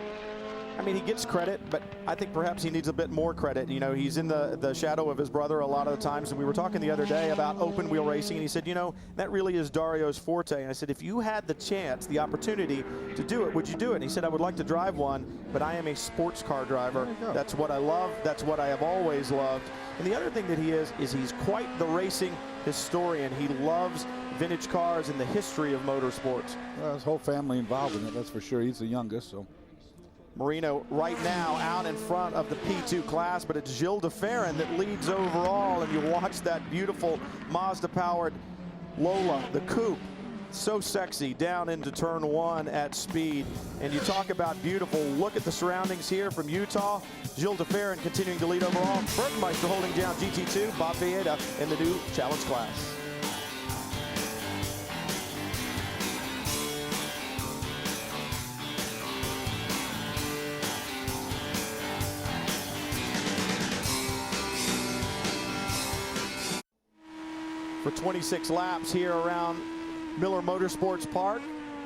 I mean, he gets credit, but I think perhaps he needs a bit more credit. You know, he's in the shadow of his brother a lot of the times. And we were talking the other day about open wheel racing, and he said, you know, that really is Dario's forte. And I said, if you had the chance, the opportunity to do it, would you do it? And he said, I would like to drive one, but I am a sports car driver. That's what I love. That's what I have always loved. And the other thing that he is he's quite the racing historian. He loves vintage cars and the history of motorsports. Well, his whole family involved in it, that's for sure. He's the youngest, so. Marino right now out in front of the P2 class, but it's Gilles de Ferran that leads overall, and you watch that beautiful Mazda-powered Lola, the coupe, so sexy, down into turn one at speed. And you talk about beautiful, look at the surroundings here from Utah. Gilles de Ferran continuing to lead overall. Bergmeister holding down GT2, Bob Villeda in the new challenge class. For 26 laps here around Miller Motorsports Park.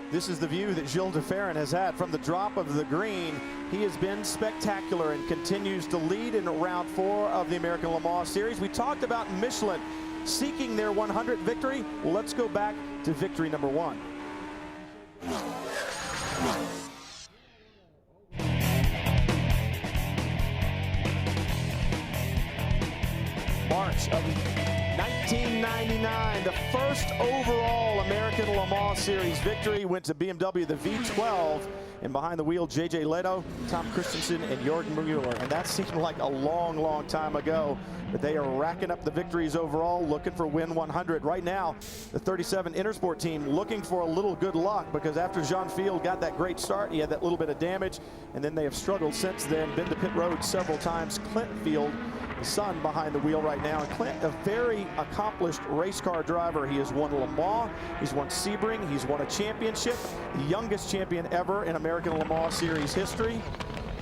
This is the view that Gilles de Ferran has had from the drop of the green. He has been spectacular and continues to lead in round 4 of the American Le Mans Series. We talked about Michelin seeking their 100th victory. Well, let's go back to victory number 1. March of 1999, the first overall American Le Mans Series victory went to BMW, the V12, and behind the wheel, J.J. Leto, Tom Christensen, and Jürgen Müller. And that seemed like a long, long time ago, but they are racking up the victories overall, looking for win 100. Right now, the 37 Intersport team looking for a little good luck, because after Jean Field got that great start, he had that little bit of damage, and then they have struggled since then, been to pit road several times. Clint Field, the son, behind the wheel right now. And Clint, a very accomplished race car driver. He has won Le Mans, he's won Sebring, he's won a championship, the youngest champion ever in American Le Mans Series history.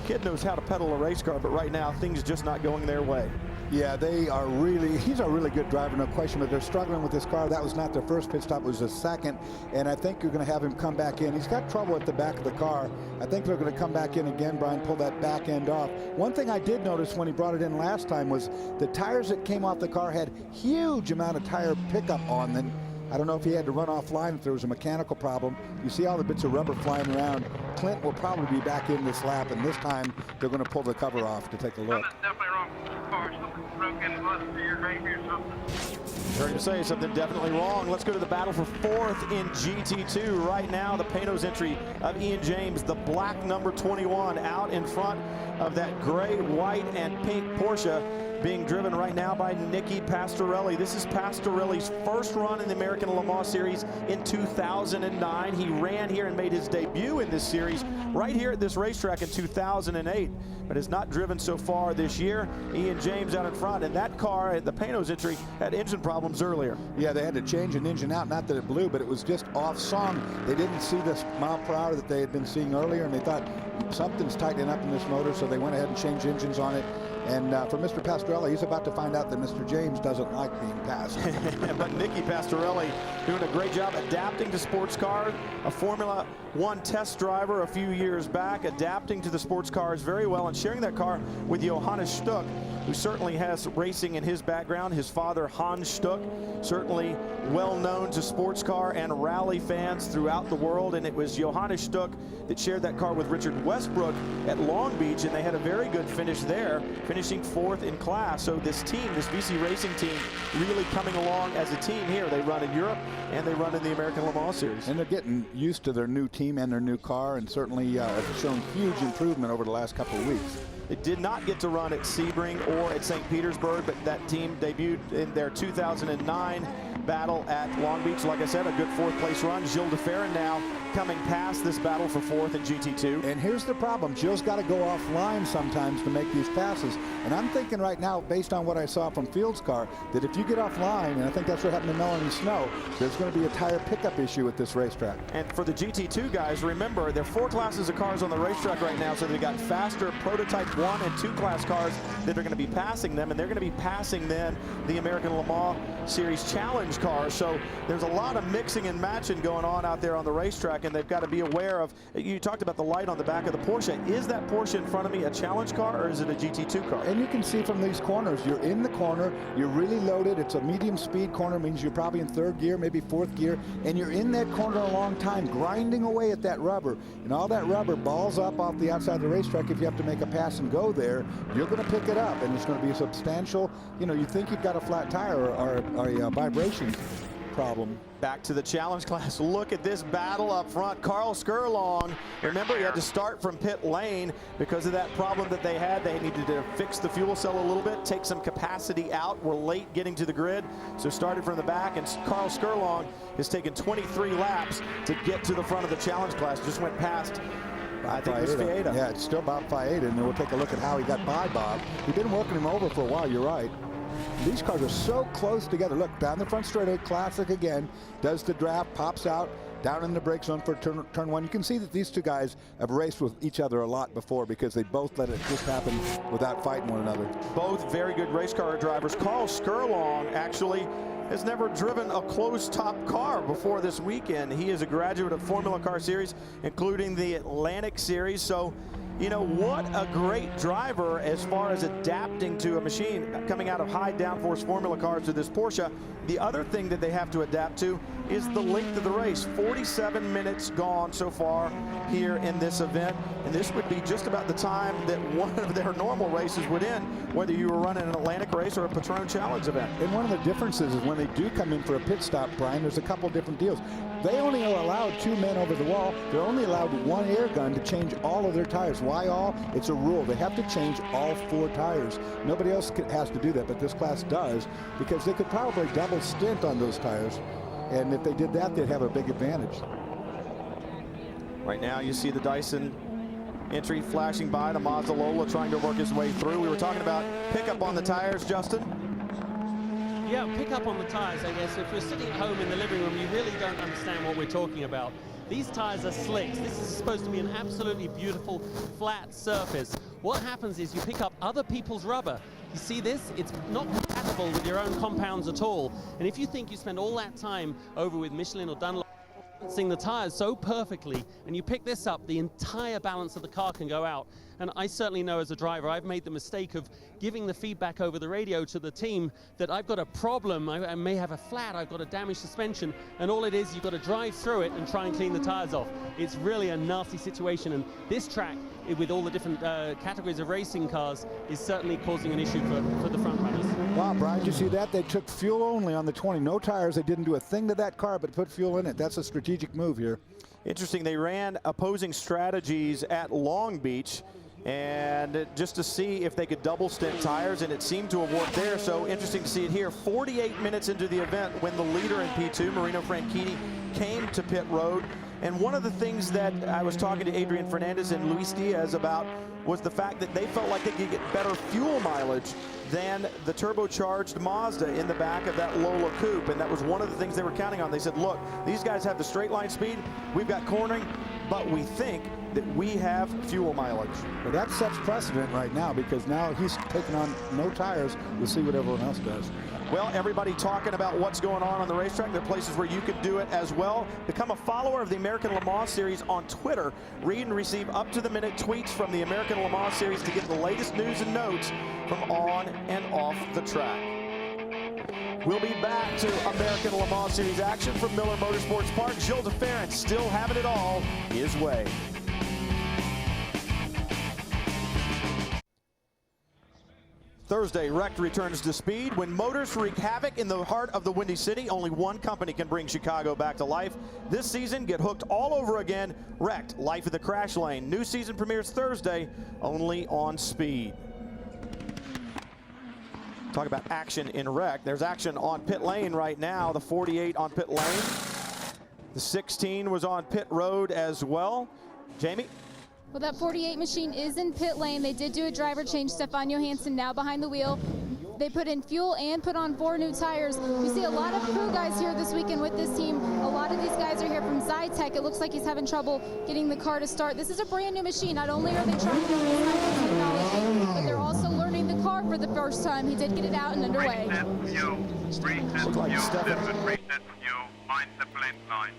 Kid knows how to pedal a race car, but right now things just not going their way. Yeah, he's a really good driver, no question, but they're struggling with this car. That was not their first pit stop, it was the second, and I think you're going to have him come back in. He's got trouble at the back of the car. I think they're going to come back in again, Brian, pull that back end off. One thing I did notice when he brought it in last time was the tires that came off the car had huge amount of tire pickup on them. I don't know if he had to run offline, if there was a mechanical problem. You see all the bits of rubber flying around. Clint will probably be back in this lap, and this time they're going to pull the cover off to take a look. Something's definitely wrong with the car. Something's broken. Must be your right here or something. Heard to say something definitely wrong. Let's go to the battle for 4th in GT2. Right now, the Panos entry of Ian James, the black number 21, out in front of that gray, white, and pink Porsche, being driven right now by Nicky Pastorelli. This is Pastorelli's first run in the American Le Mans Series in 2009. He ran here and made his debut in this series right here at this racetrack in 2008, but has not driven so far this year. Ian James out in front, and that car at the Panos entry had engine problems earlier. Yeah, they had to change an engine out. Not that it blew, but it was just off song. They didn't see this mile per hour that they had been seeing earlier, and they thought something's tightening up in this motor, so they went ahead and changed engines on it. And for Mr. Pastorelli, he's about to find out that Mr. James doesn't like being passed. But Nicky Pastorelli doing a great job adapting to sports cars, a Formula One test driver a few years back, adapting to the sports cars very well and sharing that car with Johannes Stuck, who certainly has racing in his background. His father, Hans Stuck, certainly well known to sports car and rally fans throughout the world. And it was Johannes Stuck that shared that car with Richard Westbrook at Long Beach, and they had a very good finish there, finishing 4th in class. So this team, this VC Racing team, really coming along as a team here. They run in Europe and they run in the American Le Mans Series. And they're getting used to their new team and their new car, and certainly have shown huge improvement over the last couple of weeks. They did not get to run at Sebring or at St. Petersburg, but that team debuted in their 2009 battle at Long Beach. Like I said, a good fourth place run. Gilles de Ferran now coming past this battle for fourth in GT2. And here's the problem. Gilles got to go offline sometimes to make these passes. And I'm thinking right now, based on what I saw from Field's car, that if you get offline, and I think that's what happened to Melanie Snow, there's going to be a tire pickup issue at this racetrack. And for the GT2 guys, remember, there are 4 classes of cars on the racetrack right now, so they've got faster prototype 1 and 2 class cars that are going to be passing them, and they're going to be passing then the American Le Mans Series Challenge cars. So there's a lot of mixing and matching going on out there on the racetrack, and they've got to be aware of, you talked about the light on the back of the Porsche. Is that Porsche in front of me a challenge car, or is it a GT2 car? And you can see from these corners, you're in the corner, you're really loaded. It's a medium speed corner, means you're probably in 3rd gear, maybe 4th gear, and you're in that corner a long time, grinding away at that rubber. And all that rubber balls up off the outside of the racetrack. If you have to make a pass and go there, you're going to pick it up, and it's going to be a substantial, you know, you think you've got a flat tire or a vibration problem. Back to the challenge class. Look at this battle up front. Carl Skurlong, remember, he had to start from pit lane because of that problem that they had. They needed to fix the fuel cell a little bit, take some capacity out. We're late getting to the grid, so started from the back, and Carl Skurlong has taken 23 laps to get to the front of the challenge class. Just went past, I think it was Fieta. Yeah, it's still Bob Fieta, and then we'll take a look at how he got by Bob. He'd been working him over for a while, you're right. These cars are so close together. Look, down the front straightaway, classic again, does the draft, pops out, down in the brake zone for turn 1. You can see that these two guys have raced with each other a lot before because they both let it just happen without fighting one another. Both very good race car drivers. Carl Skurlong actually has never driven a closed-top car before this weekend. He is a graduate of Formula Car Series, including the Atlantic Series. So, you know, what a great driver as far as adapting to a machine coming out of high downforce Formula cars to this Porsche. The other thing that they have to adapt to is the length of the race. 47 minutes gone so far here in this event, and this would be just about the time that one of their normal races would end, whether you were running an Atlantic race or a Patron Challenge event. And one of the differences is when they do come in for a pit stop, Brian, there's a couple different deals. They only are allowed 2 men over the wall. They're only allowed 1 air gun to change all of their tires. Why all? It's a rule. They have to change all 4 tires. Nobody else has to do that, but this class does, because they could probably double stint on those tires. And if they did that, they'd have a big advantage. Right now you see the Dyson entry flashing by, the Mazda Lola trying to work his way through. We were talking about pickup on the tires, Justin. Yeah, pick up on the tires, I guess. If you're sitting at home in the living room, you really don't understand what we're talking about. These tires are slicks. This is supposed to be an absolutely beautiful flat surface. What happens is you pick up other people's rubber. You see this? It's not compatible with your own compounds at all. And if you think you spend all that time over with Michelin or Dunlop balancing the tires so perfectly, and you pick this up, the entire balance of the car can go out. And I certainly know as a driver, I've made the mistake of giving the feedback over the radio to the team that I've got a problem, I may have a flat, I've got a damaged suspension, and all it is, you've got to drive through it and try and clean the tires off. It's really a nasty situation, and this track, with all the different categories of racing cars, is certainly causing an issue for the front runners. Wow, Brian, did you see that? They took fuel only on the 20. No tires. They didn't do a thing to that car but put fuel in it. That's a strategic move here. Interesting, they ran opposing strategies at Long Beach, and just to see if they could double stint tires, and it seemed to have worked there. So interesting to see it here. 48 minutes into the event when the leader in P2, Marino Franchitti, came to pit road. And one of the things that I was talking to Adrian Fernandez and Luis Diaz about was the fact that they felt like they could get better fuel mileage than the turbocharged Mazda in the back of that Lola Coupe, and that was one of the things they were counting on. They said, look, these guys have the straight line speed, we've got cornering, but we think that we have fuel mileage. Well, that sets precedent right now, because now he's taking on no tires. We'll see what everyone else does. Well, everybody talking about what's going on the racetrack. There are places where you can do it as well. Become a follower of the American Le Mans Series on Twitter. Read and receive up-to-the-minute tweets from the American Le Mans Series to get the latest news and notes from on and off the track. We'll be back to American Le Mans Series action from Miller Motorsports Park. Gilles de Ferran still having it all his way. Thursday, Wrecked returns to speed. When motors wreak havoc in the heart of the Windy City, only one company can bring Chicago back to life. This season, get hooked all over again. Wrecked, Life in the Crash Lane. New season premieres Thursday, only on Speed. Talk about action in wreck. There's action on pit lane right now. The 48 on pit lane. The 16 was on pit road as well. Jamie? Well, that 48 machine is in pit lane. They did do a driver change. Stefan Johansson now behind the wheel. They put in fuel and put on 4 new tires. We see a lot of crew guys here this weekend with this team. A lot of these guys are here from Zytec. It looks like he's having trouble getting the car to start. This is a brand new machine. Not only are they trying to use hybrid technology, but they're also learning the car for the first time. He did get it out and underway. Reset like fuel, Stefan. reset fuel, mind the blend line.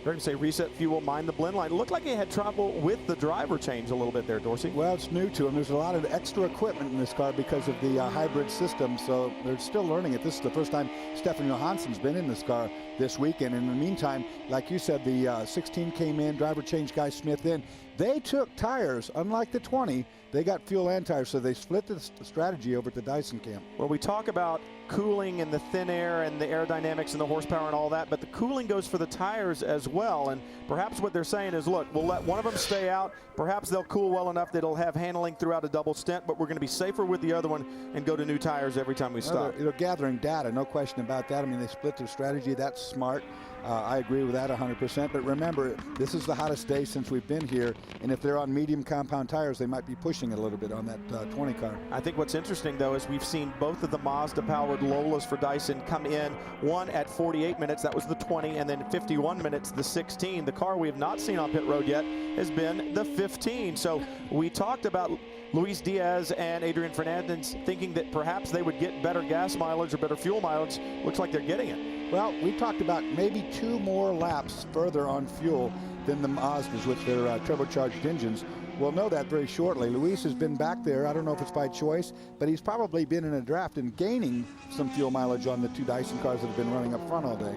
They're going to say reset fuel, mind the blend line. It looked like he had trouble with the driver change a little bit there, Dorsey. Well, it's new to him. There's a lot of extra equipment in this car because of the hybrid system, so they're still learning it. This is the first time Stefan Johansson's been in this car this weekend. In the meantime, like you said, the 16 came in, driver change Guy Smith in. They took tires, unlike the 20. They got fuel and tires, so they split the strategy over at the Dyson camp. Well, we talk about cooling and the thin air and the aerodynamics and the horsepower and all that, but the cooling goes for the tires as well. And perhaps what they're saying is, look, we'll let one of them stay out. Perhaps they'll cool well enough that it'll have handling throughout a double stint, but we're going to be safer with the other one and go to new tires every time we stop. They're gathering data, no question about that. I mean, they split their strategy. That's smart. I agree with that 100%. But remember, this is the hottest day since we've been here, and if they're on medium compound tires, they might be pushing it a little bit on that 20 car. I think what's interesting, though, is we've seen both of the Mazda-powered Lolas for Dyson come in, one at 48 minutes, that was the 20, and then 51 minutes, the 16. The car we have not seen on pit road yet has been the 15. So we talked about Luis Diaz and Adrian Fernandez thinking that perhaps they would get better gas mileage or better fuel mileage. Looks like they're getting it. Well, we talked about maybe 2 more laps further on fuel than the Mazdas with their turbocharged engines. We'll know that very shortly. Luis has been back there. I don't know if it's by choice, but he's probably been in a draft and gaining some fuel mileage on the 2 Dyson cars that have been running up front all day.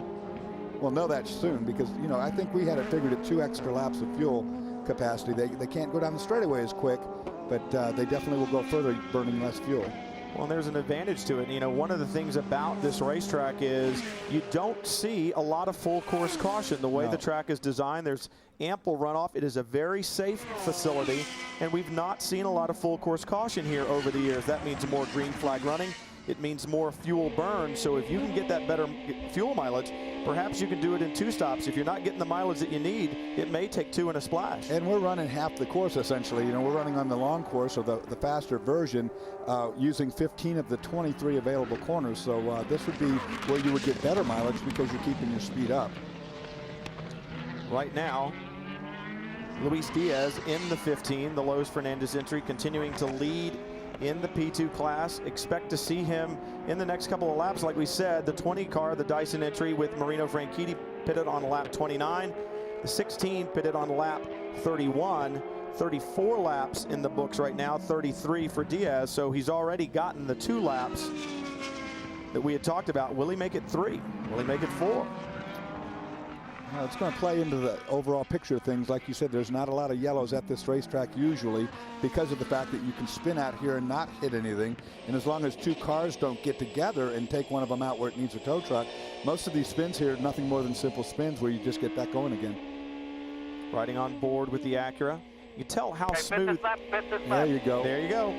We'll know that soon because, you know, I think we had it figured at 2 extra laps of fuel capacity. They can't go down the straightaway as quick, but they definitely will go further burning less fuel. Well, there's an advantage to it. You know, one of the things about this racetrack is you don't see a lot of full course caution. The way the track is designed, there's ample runoff. It is a very safe facility, and we've not seen a lot of full course caution here over the years. That means more green flag running. It means more fuel burn. So if you can get that better fuel mileage, perhaps you can do it in 2 stops. If you're not getting the mileage that you need, it may take 2 in a splash. And we're running half the course, essentially. You know, we're running on the long course, or the faster version, using 15 of the 23 available corners. So this would be where you would get better mileage because you're keeping your speed up. Right now, Luis Diaz in the 15, the Lowe's Fernandez entry, continuing to lead in the P2 class. Expect to see him in the next couple of laps. Like we said, the 20 car, the Dyson entry with Marino Franchitti pitted on lap 29. The 16 pitted on lap 31. 34 laps in the books right now, 33 for Diaz. So he's already gotten the 2 laps that we had talked about. Will he make it 3? Will he make it 4? Well, it's going to play into the overall picture of things. Like you said, there's not a lot of yellows at this racetrack usually because of the fact that you can spin out here and not hit anything. And as long as 2 cars don't get together and take one of them out where it needs a tow truck, most of these spins here are nothing more than simple spins where you just get back going again. Riding on board with the Acura. You can tell how smooth. There you go. There you go.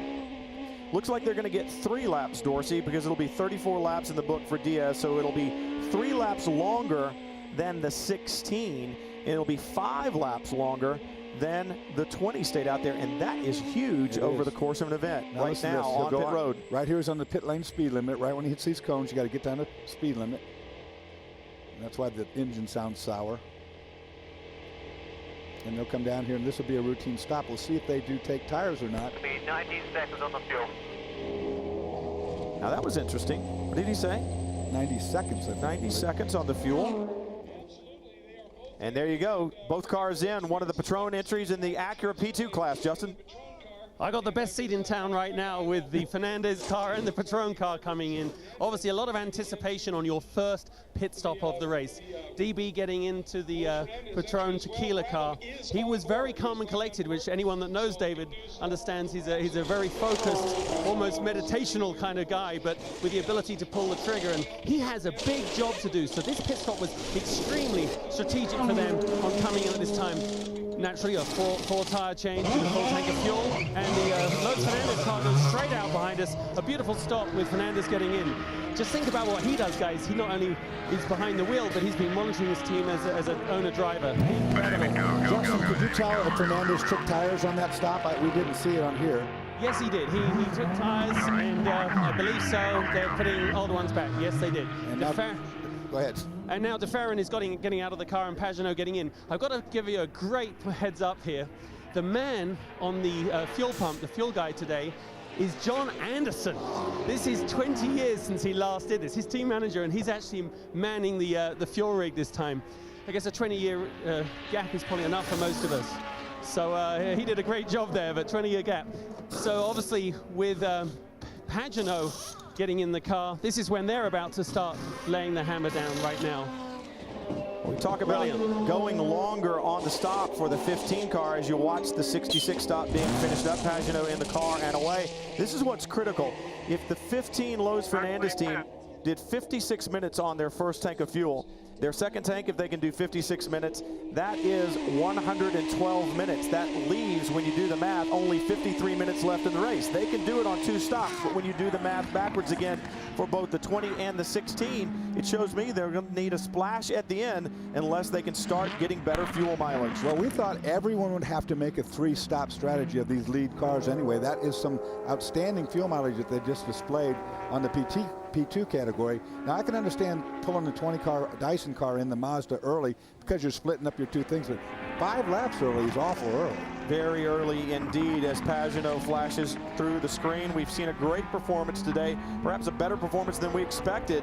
Looks like they're going to get 3 laps, Dorsey, because it'll be 34 laps in the book for Diaz. So it'll be 3 laps longer than the 16, and it'll be 5 laps longer than the 20 stayed out there, and that is huge over the course of an event. Now right now on pit road. Right here is on the pit lane speed limit. Right when he hits these cones, you got to get down to speed limit. And that's why the engine sounds sour. And they'll come down here, and this will be a routine stop. We'll see if they do take tires or not. 90 seconds on the fuel. Now that was interesting. What did he say? 90 seconds. 90 seconds on the fuel. And there you go, both cars in. One of the Patron entries in the Acura P2 class, Justin. I got the best seat in town right now with the Fernandez car and the Patron car coming in. Obviously a lot of anticipation on your first pit stop of the race. DB getting into the Patron Tequila car. He was very calm and collected, which anyone that knows David understands he's a very focused, almost meditational kind of guy, but with the ability to pull the trigger, and he has a big job to do. So this pit stop was extremely strategic for them on coming in at this time. naturally a four tire change with a full tank of fuel, and the Lotus Fernandez car goes straight out behind us. A beautiful stop with Fernandez getting in. Just think about what he does, guys. He not only is behind the wheel, but he's been monitoring his team as an owner-driver. Justin, could you tell if Fernandez took tires on that stop? We didn't see it on here. Yes, he did. He took tires, and I believe so. They're putting older ones back. Yes, they did. Go ahead. And now De Ferran is getting out of the car and Pagenaud getting in. I've got to give you a great heads up here. The man on the fuel pump, the fuel guy today, is John Anderson. This is 20 years since he last did this. His team manager, and he's actually manning the fuel rig this time. I guess a 20-year gap is probably enough for most of us. So he did a great job there, but 20-year gap. So obviously with Pagenaud getting in the car, this is when they're about to start laying the hammer down right now. We talk about going longer on the stop for the 15 car as you watch the 66 stop being finished up. Pagenaud in the car and away. This is what's critical. If the 15 Lowe's Fernandez team did 56 minutes on their first tank of fuel, their second tank, if they can do 56 minutes, that is 112 minutes. That leaves, when you do the math, only 53 minutes left in the race. They can do it on 2 stops, but when you do the math backwards again for both the 20 and the 16, it shows me they're going to need a splash at the end unless they can start getting better fuel mileage. Well, we thought everyone would have to make a 3-stop strategy of these lead cars anyway. That is some outstanding fuel mileage that they just displayed on the P2 category. Now, I can understand pulling the 20-car Dyson car in the Mazda early because you're splitting up your 2 things, but 5 laps early is awful early. Very early indeed as Pagenaud flashes through the screen. We've seen a great performance today, perhaps a better performance than we expected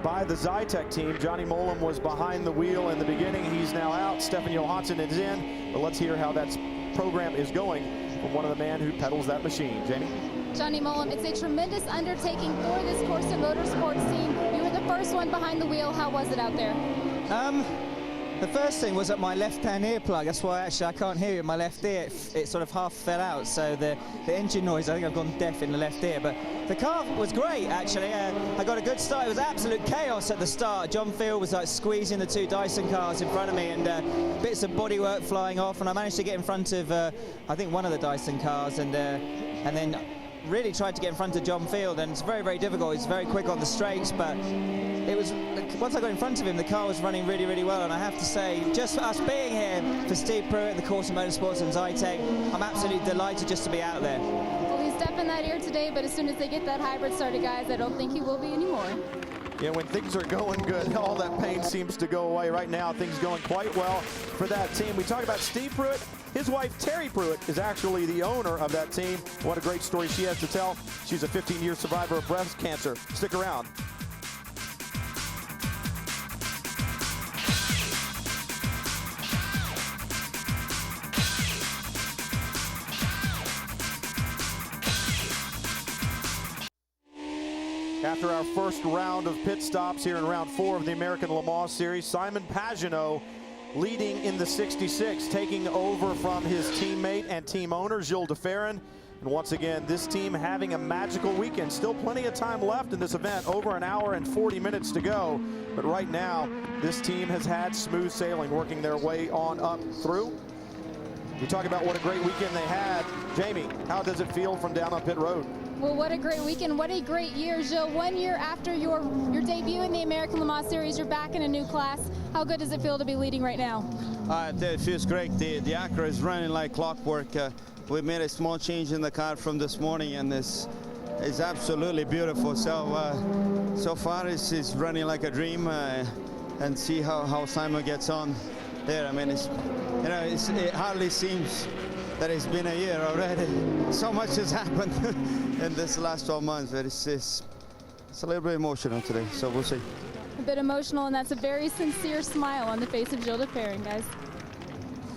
by the Zytec team. Johnny Mollem was behind the wheel in the beginning. He's now out. Stefan Johansson is in, but let's hear how that program is going from one of the men who pedals that machine. Jamie? Johnny Mollem, it's a tremendous undertaking for this Corsa Motorsports team. You were the first one behind the wheel. How was it out there? The first thing was at my left-hand earplug. That's why actually I can't hear it in my left ear. It sort of half fell out, so the engine noise, I think I've gone deaf in the left ear. But the car was great, actually. I got a good start. It was absolute chaos at the start. John Field was like squeezing the 2 Dyson cars in front of me, and bits of bodywork flying off, and I managed to get in front of, I think, one of the Dyson cars, and then really tried to get in front of John Field, and it's very, very difficult. He's very quick on the straights, but it was, once I got in front of him, the car was running really, really well, and I have to say, just for us being here for Steve Pruitt, the Corsa Motorsports and Zytec, I'm absolutely delighted just to be out there. Well, he's deaf in that ear today, but as soon as they get that hybrid started, guys, I don't think he will be anymore. Yeah, when things are going good, all that pain seems to go away. Right now, things going quite well for that team. We talk about Steve Pruitt. His wife, Terry Pruitt, is actually the owner of that team. What a great story she has to tell. She's a 15-year survivor of breast cancer. Stick around. After our first round of pit stops here in round 4 of the American Le Mans Series, Simon Pagenaud leading in the 66, taking over from his teammate and team owner, Gilles de Ferran. And once again, this team having a magical weekend. Still plenty of time left in this event, over an hour and 40 minutes to go. But right now, this team has had smooth sailing, working their way on up through. We talk about what a great weekend they had. Jamie, how does it feel from down on pit road? Well, what a great weekend. What a great year, Gilles. 1 year after your debut in the American Le Mans Series, you're back in a new class. How good does it feel to be leading right now? It feels great. The Acura is running like clockwork. We made a small change in the car from this morning, and it's absolutely beautiful. So so far it's running like a dream, and see how Simon gets on there. I mean, it hardly seems that it's been a year already. So much has happened in this last 12 months, but it's a little bit emotional today, so we'll see. A bit emotional, and that's a very sincere smile on the face of Gilles de Ferran, guys.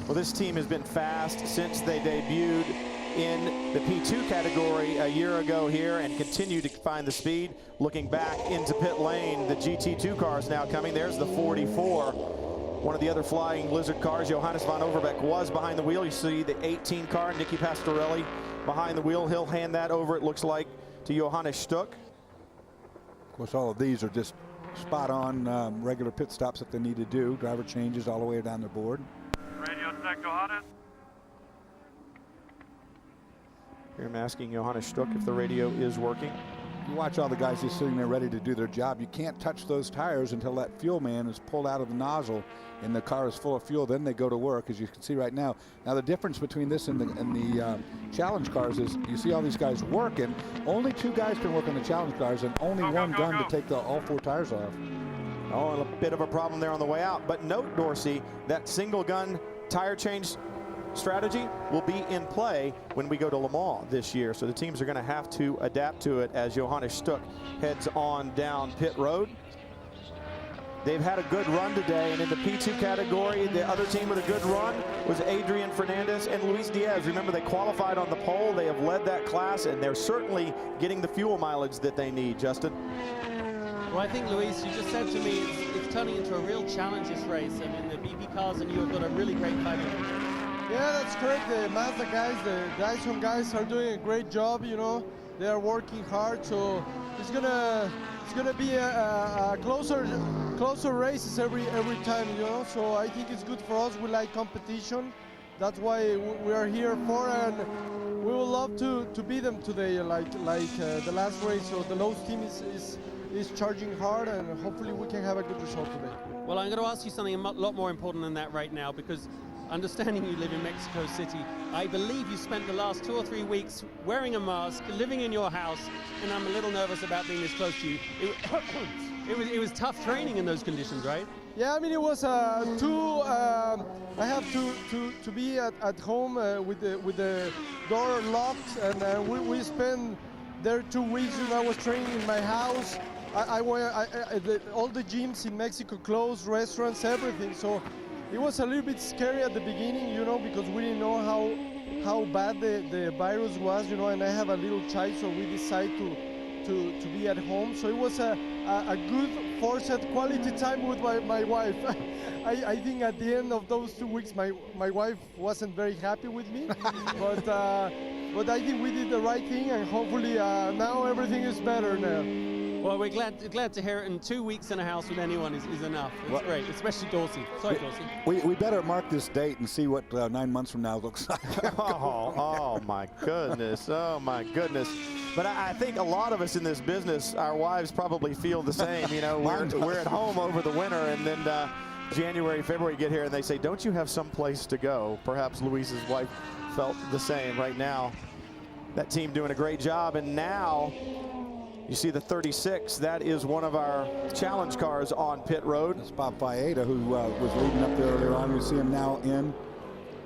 Well, this team has been fast since they debuted in the P2 category a year ago here and continue to find the speed. Looking back into pit lane, the GT2 car is now coming. There's the 44. One of the other flying Lizard cars, Johannes van Overbeek, was behind the wheel. You see the 18 car, Nicky Pastorelli, behind the wheel. He'll hand that over, it looks like, to Johannes Stuck. Of course, all of these are just spot on regular pit stops that they need to do. Driver changes all the way down the board. Radio Check Johannes. Here I'm asking Johannes Stuck if the radio is working. You watch all the guys just sitting there ready to do their job. You can't touch those tires until that fuel man is pulled out of the nozzle and the car is full of fuel. Then they go to work, as you can see right now. Now the difference between this and the challenge cars is you see all these guys working. Only 2 guys can work on the challenge cars and only one gun to take all 4 tires off. Oh, and a bit of a problem there on the way out. But note, Dorsey, that single gun tire change strategy will be in play when we go to Le Mans this year. So the teams are going to have to adapt to it as Johannes Stuck heads on down pit road. They've had a good run today, and in the P2 category, the other team with a good run was Adrian Fernandez and Luis Diaz. Remember, they qualified on the pole. They have led that class, and they're certainly getting the fuel mileage that they need. Justin? Well, I think, Luis, you just said to me, it's turning into a real challenge, this race. I mean, the BP cars and you have got a really great fight. Yeah, that's correct. The Mazda guys, the Dyson guys are doing a great job, you know. They are working hard, so it's gonna be a closer races every time, you know. So I think it's good for us. We like competition. That's why we are here for, and we would love to beat them today, like the last race. So the Lowe's team is charging hard, and hopefully we can have a good result today. Well, I'm going to ask you something a lot more important than that right now, because understanding you live in Mexico City, I believe you spent the last 2 or 3 weeks wearing a mask, living in your house, and I'm a little nervous about being this close to you. It was tough training in those conditions, right? Yeah, I mean, it was I have to be at home with the door locked, and we spent there 2 weeks, and I was training in my house. All the gyms in Mexico closed, restaurants, everything. So it was a little bit scary at the beginning, you know, because we didn't know how bad the virus was, you know, and I have a little child, so we decided to be at home. So it was a good forced quality time with my wife. I think at the end of those 2 weeks, my wife wasn't very happy with me, but I think we did the right thing, and hopefully now everything is better now. Well, we're glad to hear it, and 2 weeks in a house with anyone is enough. It's great, especially Dorsey. Sorry, Dorsey. We better mark this date and see what 9 months from now looks like. oh my goodness. Oh my goodness. But I think a lot of us in this business, our wives probably feel the same. You know, we're at home over the winter, and then January, February get here, and they say, don't you have some place to go? Perhaps Luis's wife felt the same right now. That team doing a great job, and now you see the 36. That is one of our challenge cars on pit road. It's Bob Faeda, who was leading up there earlier on. We see him now in.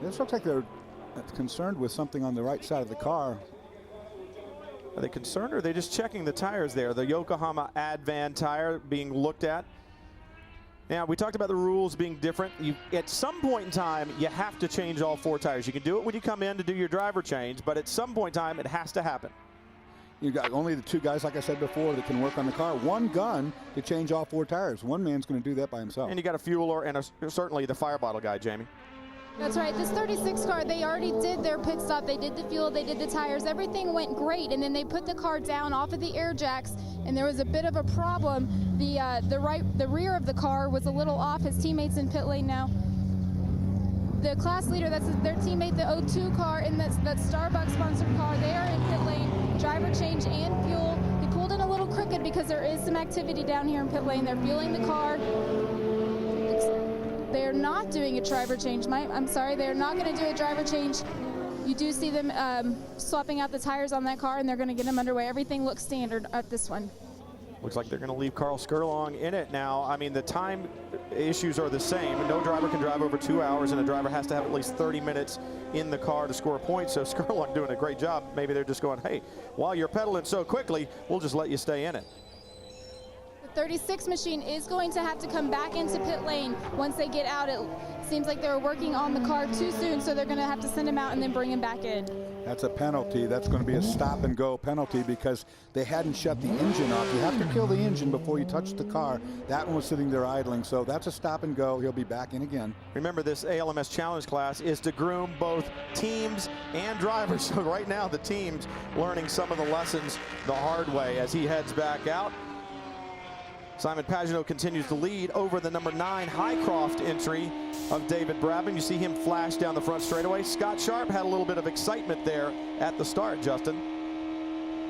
This looks like they're concerned with something on the right side of the car. Are they concerned, or are they just checking the tires there? The Yokohama Advan tire being looked at. Now, we talked about the rules being different. At some point in time, you have to change all 4 tires. You can do it when you come in to do your driver change, but at some point in time, it has to happen. You got only the 2 guys, like I said before, that can work on the car. 1 gun to change all 4 tires. One man's going to do that by himself. And you got a fueler and certainly the fire bottle guy, Jamie. That's right. This 36 car, they already did their pit stop. They did the fuel, they did the tires. Everything went great, and then they put the car down off of the air jacks, and there was a bit of a problem. The rear of the car was a little off. His teammates in pit lane now. The class leader, that's their teammate, the O2 car, and that Starbucks sponsored car, they are in pit lane, driver change and fuel. He pulled in a little crooked because there is some activity down here in pit lane. They're fueling the car. They're not doing a driver change. I'm sorry, they're not going to do a driver change. You do see them swapping out the tires on that car, and they're going to get them underway. Everything looks standard at this one. Looks like they're going to leave Carl Skurlong in it now. I mean, the time issues are the same. No driver can drive over 2 hours, and a driver has to have at least 30 minutes in the car to score a point. So Skurlong doing a great job. Maybe they're just going, hey, while you're pedaling so quickly, we'll just let you stay in it. 36 machine is going to have to come back into pit lane once they get out. It seems like they were working on the car too soon, so they're going to have to send him out and then bring him back in. That's a penalty. That's going to be a stop and go penalty because they hadn't shut the engine off. You have to kill the engine before you touch the car. That one was sitting there idling, so that's a stop and go. He'll be back in again. Remember, this ALMS challenge class is to groom both teams and drivers. So right now the team's learning some of the lessons the hard way as he heads back out. Simon Pagenaud continues to lead over the number 9 Highcroft entry of David Brabham. You see him flash down the front straightaway. Scott Sharp had a little bit of excitement there at the start, Justin.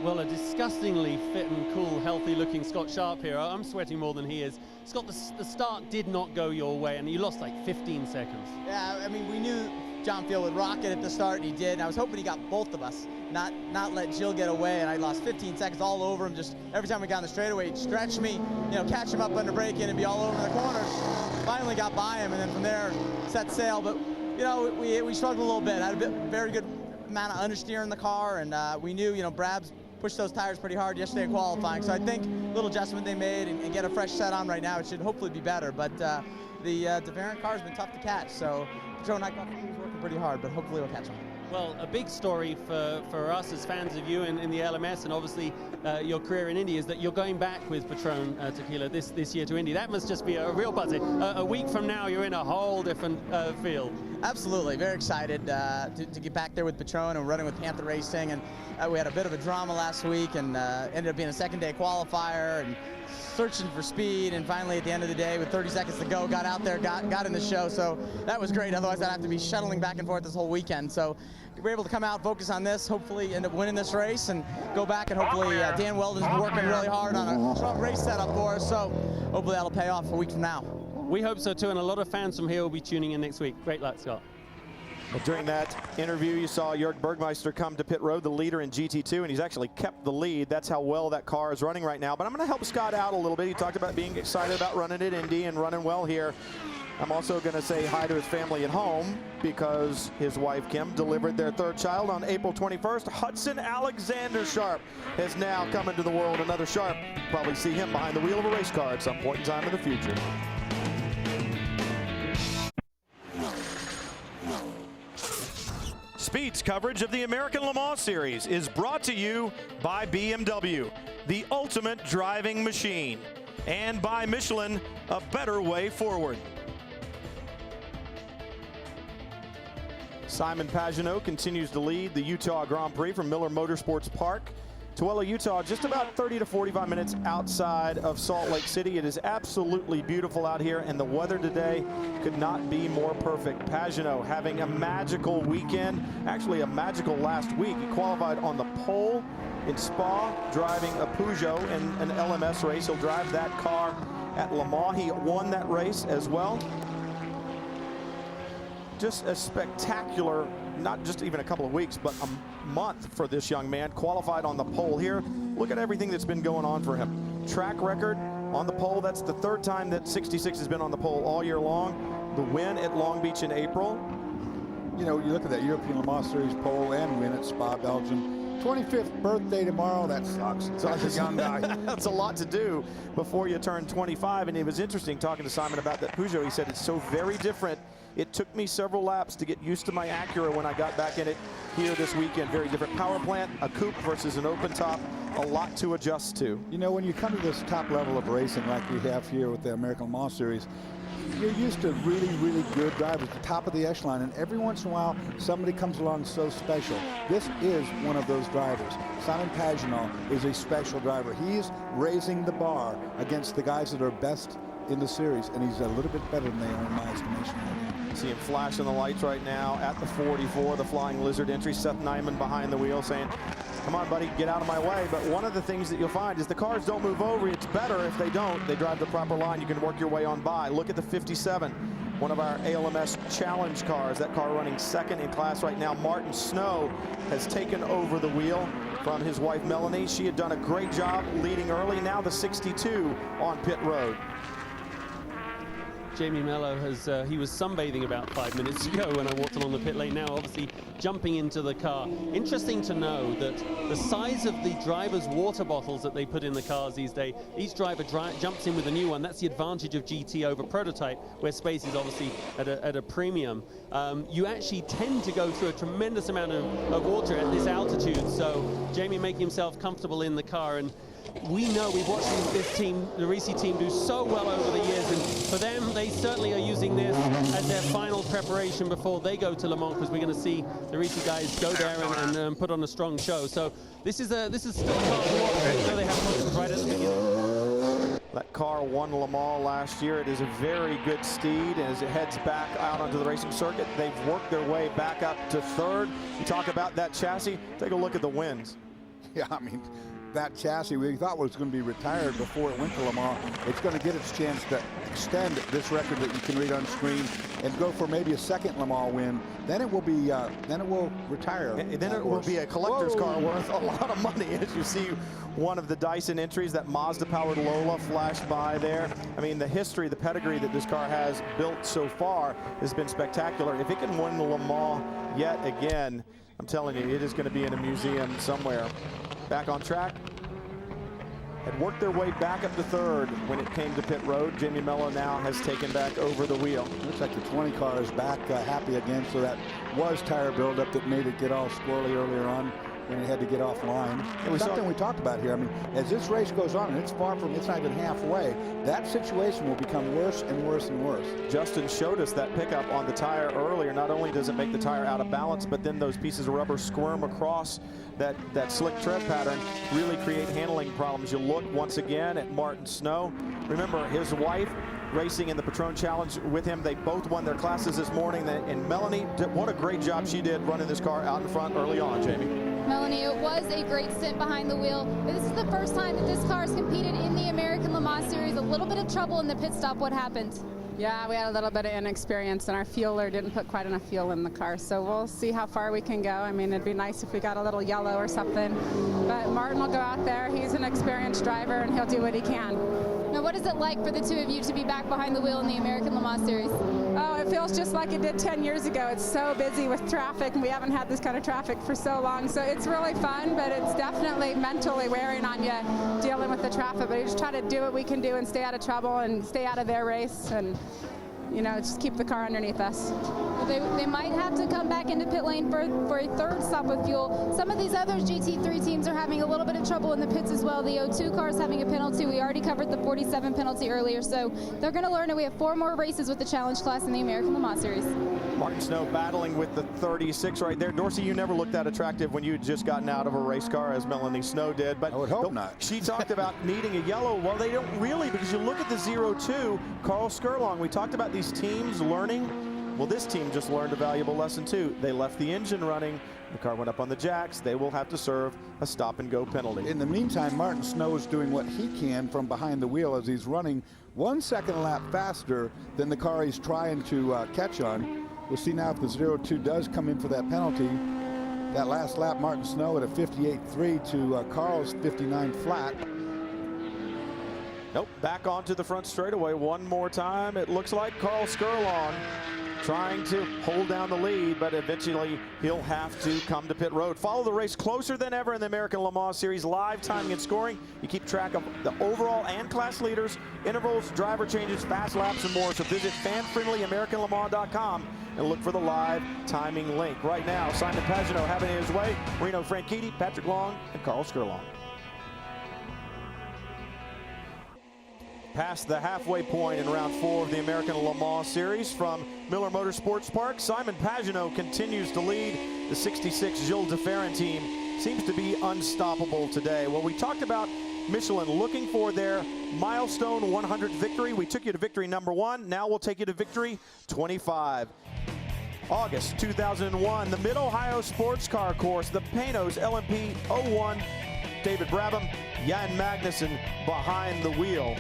Well, a disgustingly fit and cool, healthy-looking Scott Sharp here. I'm sweating more than he is. Scott, the start did not go your way, and you lost like 15 seconds. Yeah, I mean, we knew John Field would rock it at the start, and he did. And I was hoping he got both of us, not let Jill get away, and I lost 15 seconds all over him. Just every time we got on the straightaway, he'd stretch me, you know, catch him up under braking and be all over the corners. Finally got by him, and then from there, set sail. But, you know, we struggled a little bit. I had a very good amount of understeer in the car, and we knew, you know, Brab's pushed those tires pretty hard yesterday in qualifying. So I think a little adjustment they made and get a fresh set on right now, it should hopefully be better. But the DeVarant car has been tough to catch. So Joe Nycroft was working pretty hard, but hopefully we'll catch him. Well, a big story for us as fans of you in the LMS and obviously your career in Indy is that you're going back with Patron Tequila this year to Indy. That must just be a real buzz. A week from now, you're in a whole different field. Absolutely. Very excited to get back there with Patron and running with Panther Racing. And we had a bit of a drama last week and ended up being a second-day qualifier and searching for speed, and finally at the end of the day with 30 seconds to go got out there, got in the show, so that was great. Otherwise I'd have to be shuttling back and forth this whole weekend. So we were able to come out, focus on this, hopefully end up winning this race and go back, and hopefully Dan Weldon's been working really hard on a strong race setup for us, so hopefully that'll pay off a week from now. We hope so too, and a lot of fans from here will be tuning in next week. Great luck, Scott. Well, during that interview, you saw Jörg Bergmeister come to pit road, the leader in GT2, and he's actually kept the lead. That's how well that car is running right now. But I'm going to help Scott out a little bit. He talked about being excited about running at Indy and running well here. I'm also going to say hi to his family at home because his wife, Kim, delivered their third child on April 21st. Hudson Alexander Sharp has now come into the world. Another Sharp. Probably see him behind the wheel of a race car at some point in time in the future. Speed's coverage of the American Le Mans Series is brought to you by BMW, the ultimate driving machine, and by Michelin, a better way forward. Simon Pagenaud continues to lead the Utah Grand Prix from Miller Motorsports Park. Tooele, Utah, just about 30 to 45 minutes outside of Salt Lake City. It is absolutely beautiful out here, and the weather today could not be more perfect. Pagenaud having a magical weekend, actually a magical last week. He qualified on the pole in Spa, driving a Peugeot in an LMS race. He'll drive that car at Le Mans. He won that race as well. Just a spectacular, not just even a couple of weeks, but a month for this young man. Qualified on the pole here. Look at everything that's been going on for him. Track record on the pole. That's the third time that 66 has been on the pole all year long. The win at Long Beach in April. You know, you look at that European Le Mans Series pole and win at Spa, Belgium. 25th birthday tomorrow. That sucks. Such a young guy. That's a lot to do before you turn 25. And it was interesting talking to Simon about that Peugeot. He said it's so very different. It took me several laps to get used to my Acura when I got back in it here this weekend. Very different power plant, a coupe versus an open top. A lot to adjust to. You know, when you come to this top level of racing like we have here with the American Le Mans Series, you're used to really, really good drivers, the top of the echelon, and every once in a while somebody comes along so special. This is one of those drivers. Simon Pagenaud is a special driver. He's raising the bar against the guys that are best in the series, and he's a little bit better than they are in my estimation right now. See him flashing the lights right now at the 44, the Flying Lizard entry. Seth Nyman behind the wheel saying, come on, buddy, get out of my way. But one of the things that you'll find is the cars don't move over. It's better if they don't. They drive the proper line. You can work your way on by. Look at the 57, one of our ALMS challenge cars. That car running second in class right now. Martin Snow has taken over the wheel from his wife, Melanie. She had done a great job leading early. Now the 62 on pit road. Jamie Mello he was sunbathing about 5 minutes ago when I walked along the pit lane. Now obviously jumping into the car. Interesting to know that the size of the driver's water bottles that they put in the cars these days, each driver jumps in with a new one. That's the advantage of GT over prototype, where space is obviously at a premium. You actually tend to go through a tremendous amount of water at this altitude. So Jamie making himself comfortable in the car, and we know we've watched this team, the Risi team, do so well over the years, and for them, they certainly are using this as their final preparation before they go to Le Mans, because we're going to see the Risi guys go there and put on a strong show. So this is still fun to watch. So they have motions right at the beginning. That car won Le Mans last year. It is a very good steed, and as it heads back out onto the racing circuit, they've worked their way back up to third. You talk about that chassis, take a look at the wins. Yeah, I mean, that chassis we thought was going to be retired before it went to Le Mans. It's going to get its chance to extend this record that you can read on screen and go for maybe a second Le Mans win. Then it will be, then it will retire. And then it will be a collector's car worth a lot of money, as you see one of the Dyson entries, that Mazda-powered Lola flashed by there. I mean, the history, the pedigree that this car has built so far has been spectacular. If it can win Le Mans yet again, I'm telling you, it is going to be in a museum somewhere. Back on track. Had worked their way back up to third when it came to pit road. Jamie Mello now has taken back over the wheel. Looks like the 20 car is back happy again, so that was tire buildup that made it get all squirrely earlier on when it had to get offline. It was something we talked about here. I mean, as this race goes on, and it's far from, it's not even halfway, that situation will become worse and worse and worse. Justin showed us that pickup on the tire earlier. Not only does it make the tire out of balance, but then those pieces of rubber squirm across that slick tread pattern, really create handling problems. You look once again at Martin Snow. Remember, his wife racing in the Patron Challenge with him. They both won their classes this morning. And Melanie, what a great job she did running this car out in front early on, Jamie. Melanie, it was a great stint behind the wheel. This is the first time that this car has competed in the American Le Mans Series. A little bit of trouble in the pit stop. What happened? Yeah, we had a little bit of inexperience, and our fueler didn't put quite enough fuel in the car. So we'll see how far we can go. I mean, it'd be nice if we got a little yellow or something. But Martin will go out there. He's an experienced driver, and he'll do what he can. Now, what is it like for the two of you to be back behind the wheel in the American Le Mans Series? Oh, it feels just like it did 10 years ago. It's so busy with traffic, and we haven't had this kind of traffic for so long. So it's really fun, but it's definitely mentally wearing on you dealing with the traffic. But we just try to do what we can do and stay out of trouble and stay out of their race and, you know, just keep the car underneath us. They might have to come back into pit lane for a third stop with fuel. Some of these other GT3 teams are having a little bit of trouble in the pits as well. The O2 car is having a penalty. We already covered the 47 penalty earlier, so they're going to learn, and we have 4 more races with the challenge class in the American Le Mans Series. Martin Snow battling with the 36 right there. Dorsey, you never looked that attractive when you had just gotten out of a race car, as Melanie Snow did. But I would hope not. She talked about needing a yellow. Well, they don't really, because you look at the 02, Carl Skurlong. We talked about these teams learning. Well, this team just learned a valuable lesson too. They left the engine running. The car went up on the jacks. They will have to serve a stop-and-go penalty. In the meantime, Martin Snow is doing what he can from behind the wheel as he's running 1 second a lap faster than the car he's trying to catch on. We'll see now if the 02 does come in for that penalty. That last lap, Martin Snow at a 58.3 to Carl's 59 flat. Nope, back onto the front straightaway one more time. It looks like Carl Skurlong trying to hold down the lead, but eventually he'll have to come to pit road. Follow the race closer than ever in the American Le Mans Series, live timing and scoring. You keep track of the overall and class leaders, intervals, driver changes, fast laps, and more. So visit fanfriendlyamericanlemans.com and look for the live timing link. Right now, Simon Pagenaud having it his way. Marino Franchitti, Patrick Long, and Carl Skurlong. Past the halfway point in round 4 of the American Le Mans Series from Miller Motorsports Park, Simon Pagenaud continues to lead. The 66 Gilles de Ferran team seems to be unstoppable today. Well, we talked about Michelin looking for their milestone 100th victory. We took you to victory number 1. Now we'll take you to victory 25. August 2001, the Mid-Ohio Sports Car Course, the Panos LMP 01. David Brabham, Jan Magnussen behind the wheel.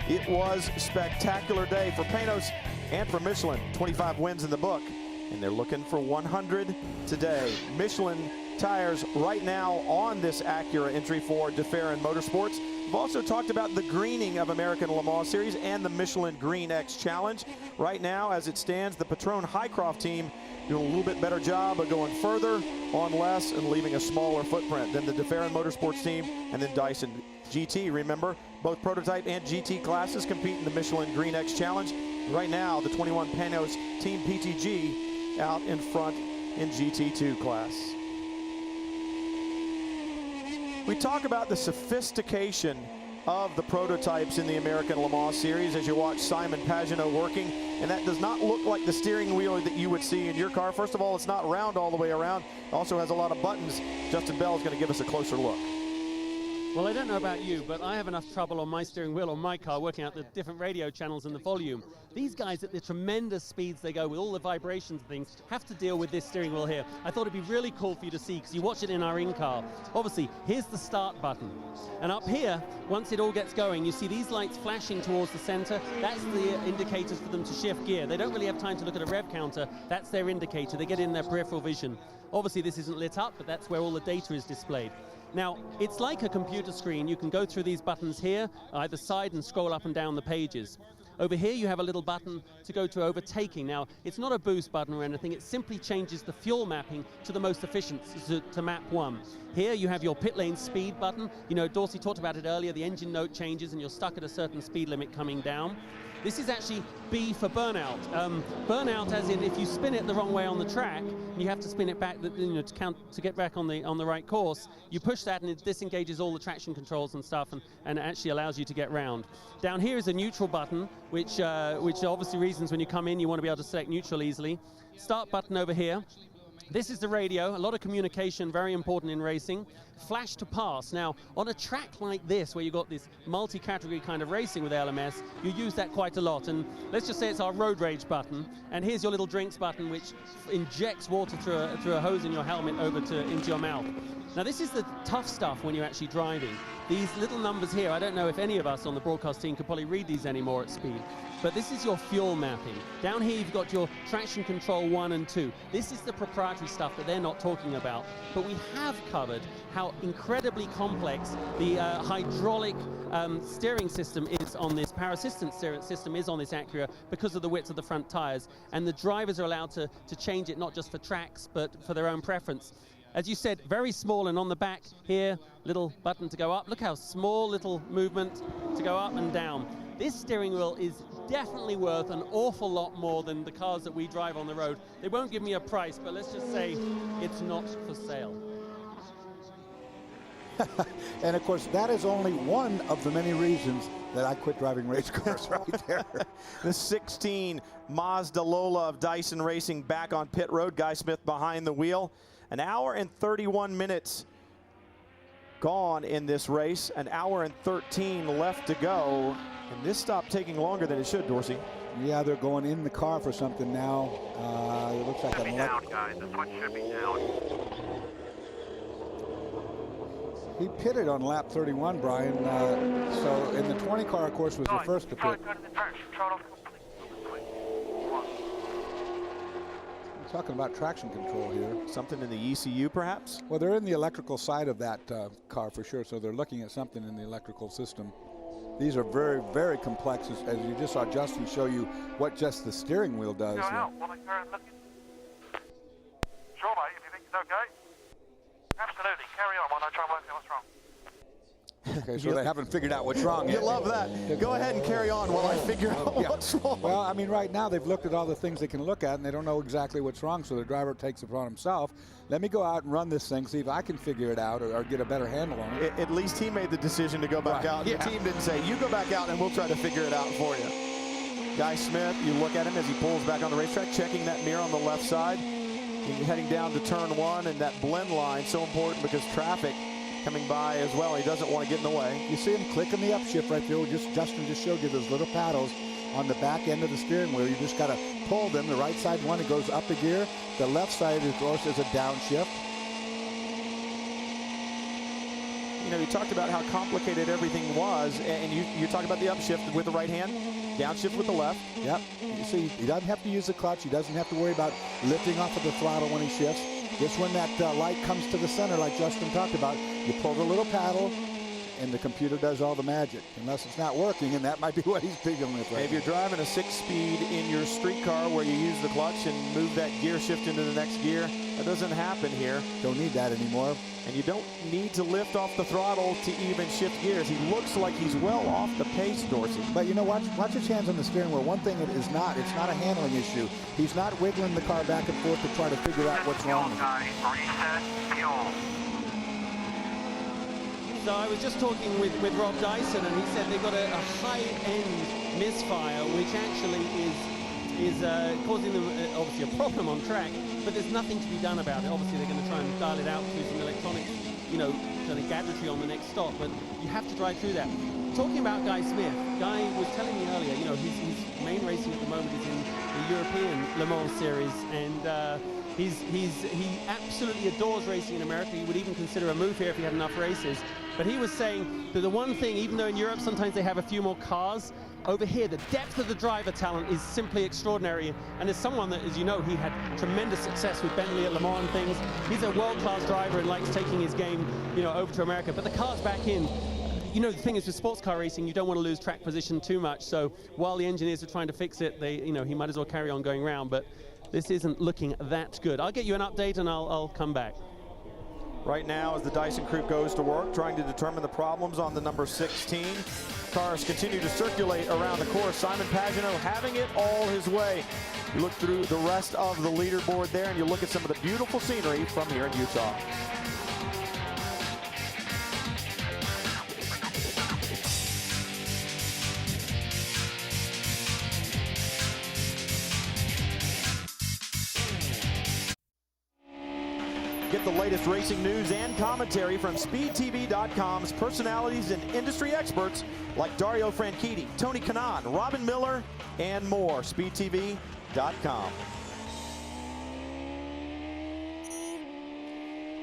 It was a spectacular day for Panos and for Michelin. 25 wins in the book, and they're looking for 100 today. Michelin tires right now on this Acura entry for de Ferran Motorsports. We've also talked about the greening of American Le Mans Series and the Michelin Green X Challenge. Right now, as it stands, the Patron Highcroft team doing a little bit better job of going further on less and leaving a smaller footprint than the de Ferran Motorsports team, and then Dyson GT. Remember, both prototype and GT classes compete in the Michelin Green X Challenge. Right now, the 21 Panos Team PTG out in front in GT2 class. We talk about the sophistication of the prototypes in the American Le Mans Series as you watch Simon Pagenaud working, and that does not look like the steering wheel that you would see in your car. First of all, it's not round all the way around. It also has a lot of buttons. Justin Bell is going to give us a closer look. Well, I don't know about you, but I have enough trouble on my steering wheel on my car working out the different radio channels and the volume. These guys, at the tremendous speeds they go with all the vibrations and things, have to deal with this steering wheel here. I thought it'd be really cool for you to see, because you watch it in our in-car. Obviously, here's the start button. And up here, once it all gets going, you see these lights flashing towards the center. That's the indicators for them to shift gear. They don't really have time to look at a rev counter. That's their indicator. They get in their peripheral vision. Obviously, this isn't lit up, but that's where all the data is displayed. Now, it's like a computer screen. You can go through these buttons here, either side, and scroll up and down the pages. Over here, you have a little button to go to overtaking. Now, it's not a boost button or anything. It simply changes the fuel mapping to the most efficient, to map 1. Here, you have your pit lane speed button. You know, Dorsey talked about it earlier. The engine note changes, and you're stuck at a certain speed limit coming down. This is actually B for burnout. Burnout as in if you spin it the wrong way on the track, and you have to spin it back to get back on the right course, you push that and it disengages all the traction controls and stuff, and it actually allows you to get round. Down here is a neutral button, which obviously reasons when you come in you want to be able to select neutral easily. Start button over here. This is the radio, a lot of communication, very important in racing. Flash to pass. Now, on a track like this, where you've got this multi-category kind of racing with ALMS, you use that quite a lot. And let's just say it's our road rage button. And here's your little drinks button, which injects water through a hose in your helmet into your mouth. Now, this is the tough stuff when you're actually driving. These little numbers here, I don't know if any of us on the broadcast team could probably read these anymore at speed. But this is your fuel mapping. Down here, you've got your traction control 1 and 2. This is the proprietary stuff that they're not talking about. But we have covered how incredibly complex the hydraulic steering system is on this, power assistance steering system is on this Acura because of the width of the front tires. And the drivers are allowed to change it not just for tracks, but for their own preference. As you said, very small, and on the back here, little button to go up. Look how small little movement to go up and down. This steering wheel is definitely worth an awful lot more than the cars that we drive on the road. They won't give me a price, but let's just say it's not for sale. And of course, that is only one of the many reasons that I quit driving race cars right there. The 16 Mazda Lola of Dyson Racing back on pit road. Guy Smith behind the wheel. An hour and 31 minutes gone in this race. An hour and 13 left to go. And this stopped taking longer than it should, Dorsey. Yeah, they're going in the car for something now. It looks like should be down, guys. This one should be down. He pitted on lap 31, Brian. So in the 20 car, of course, was the first to pit. We're talking about traction control here. Something in the ECU, perhaps? Well, they're in the electrical side of that car for sure, so they're looking at something in the electrical system. These are very, very complex, as you just saw Justin show you what just the steering wheel does. Sure, mate, if you think it's okay. Absolutely, carry on while I try and work out what's wrong. Okay, so they haven't figured out what's wrong yet. You love that. Go ahead and carry on while I figure out what's wrong. Well, I mean, right now they've looked at all the things they can look at, and they don't know exactly what's wrong, so the driver takes it upon himself. Let me go out and run this thing, see if I can figure it out or get a better handle on it. At least he made the decision to go back out. Yeah. The team didn't say, you go back out and we'll try to figure it out for you. Guy Smith, you look at him as he pulls back on the racetrack, checking that mirror on the left side. He's heading down to turn 1, and that blend line, so important because traffic coming by as well. He doesn't want to get in the way. You see him clicking the upshift right there. Justin just showed you those little paddles on the back end of the steering wheel. You just got to pull them. The right side one, it goes up a gear. The left side, of course, is a downshift. You know, you talked about how complicated everything was, and you talked about the upshift with the right hand, downshift with the left. Yep. You see, he doesn't have to use the clutch. He doesn't have to worry about lifting off of the throttle when he shifts. Just when that light comes to the center, like Justin talked about, you pull the little paddle, and the computer does all the magic, unless it's not working, and that might be what he's dealing with right If you're driving a 6-speed in your street car where you use the clutch and move that gear shift into the next gear, that doesn't happen here. Don't need that anymore. And you don't need to lift off the throttle to even shift gears. He looks like he's well off the pace, Dorsey. But you know, watch his hands on the steering wheel. One thing it's not a handling issue. He's not wiggling the car back and forth to try to figure out what's wrong. Reset fuel. So I was just talking with Rob Dyson, and he said they've got a high-end misfire, which actually is causing them obviously a problem on track, but there's nothing to be done about it. Obviously, they're going to try and dial it out through some electronics you know, kind of gadgetry on the next stop, but you have to drive through that. Talking about Guy Smith, Guy was telling me earlier, you know, his main racing at the moment is in the European Le Mans series, and he absolutely adores racing in America. He would even consider a move here if he had enough races. But he was saying that the one thing, even though in Europe sometimes they have a few more cars, over here the depth of the driver talent is simply extraordinary. And as someone that, as you know, he had tremendous success with Bentley at Le Mans and things. He's a world-class driver and likes taking his game, you know, over to America. But the car's back in. You know, the thing is with sports car racing, you don't want to lose track position too much. So while the engineers are trying to fix it, you know, he might as well carry on going round. But this isn't looking that good. I'll get you an update and I'll come back. Right now, as the Dyson crew goes to work, trying to determine the problems on the number 16. Cars continue to circulate around the course. Simon Pagenaud having it all his way. You look through the rest of the leaderboard there, and you look at some of the beautiful scenery from here in Utah. Get the latest racing news and commentary from SpeedTV.com's personalities and industry experts like Dario Franchitti, Tony Kanaan, Robin Miller, and more. SpeedTV.com.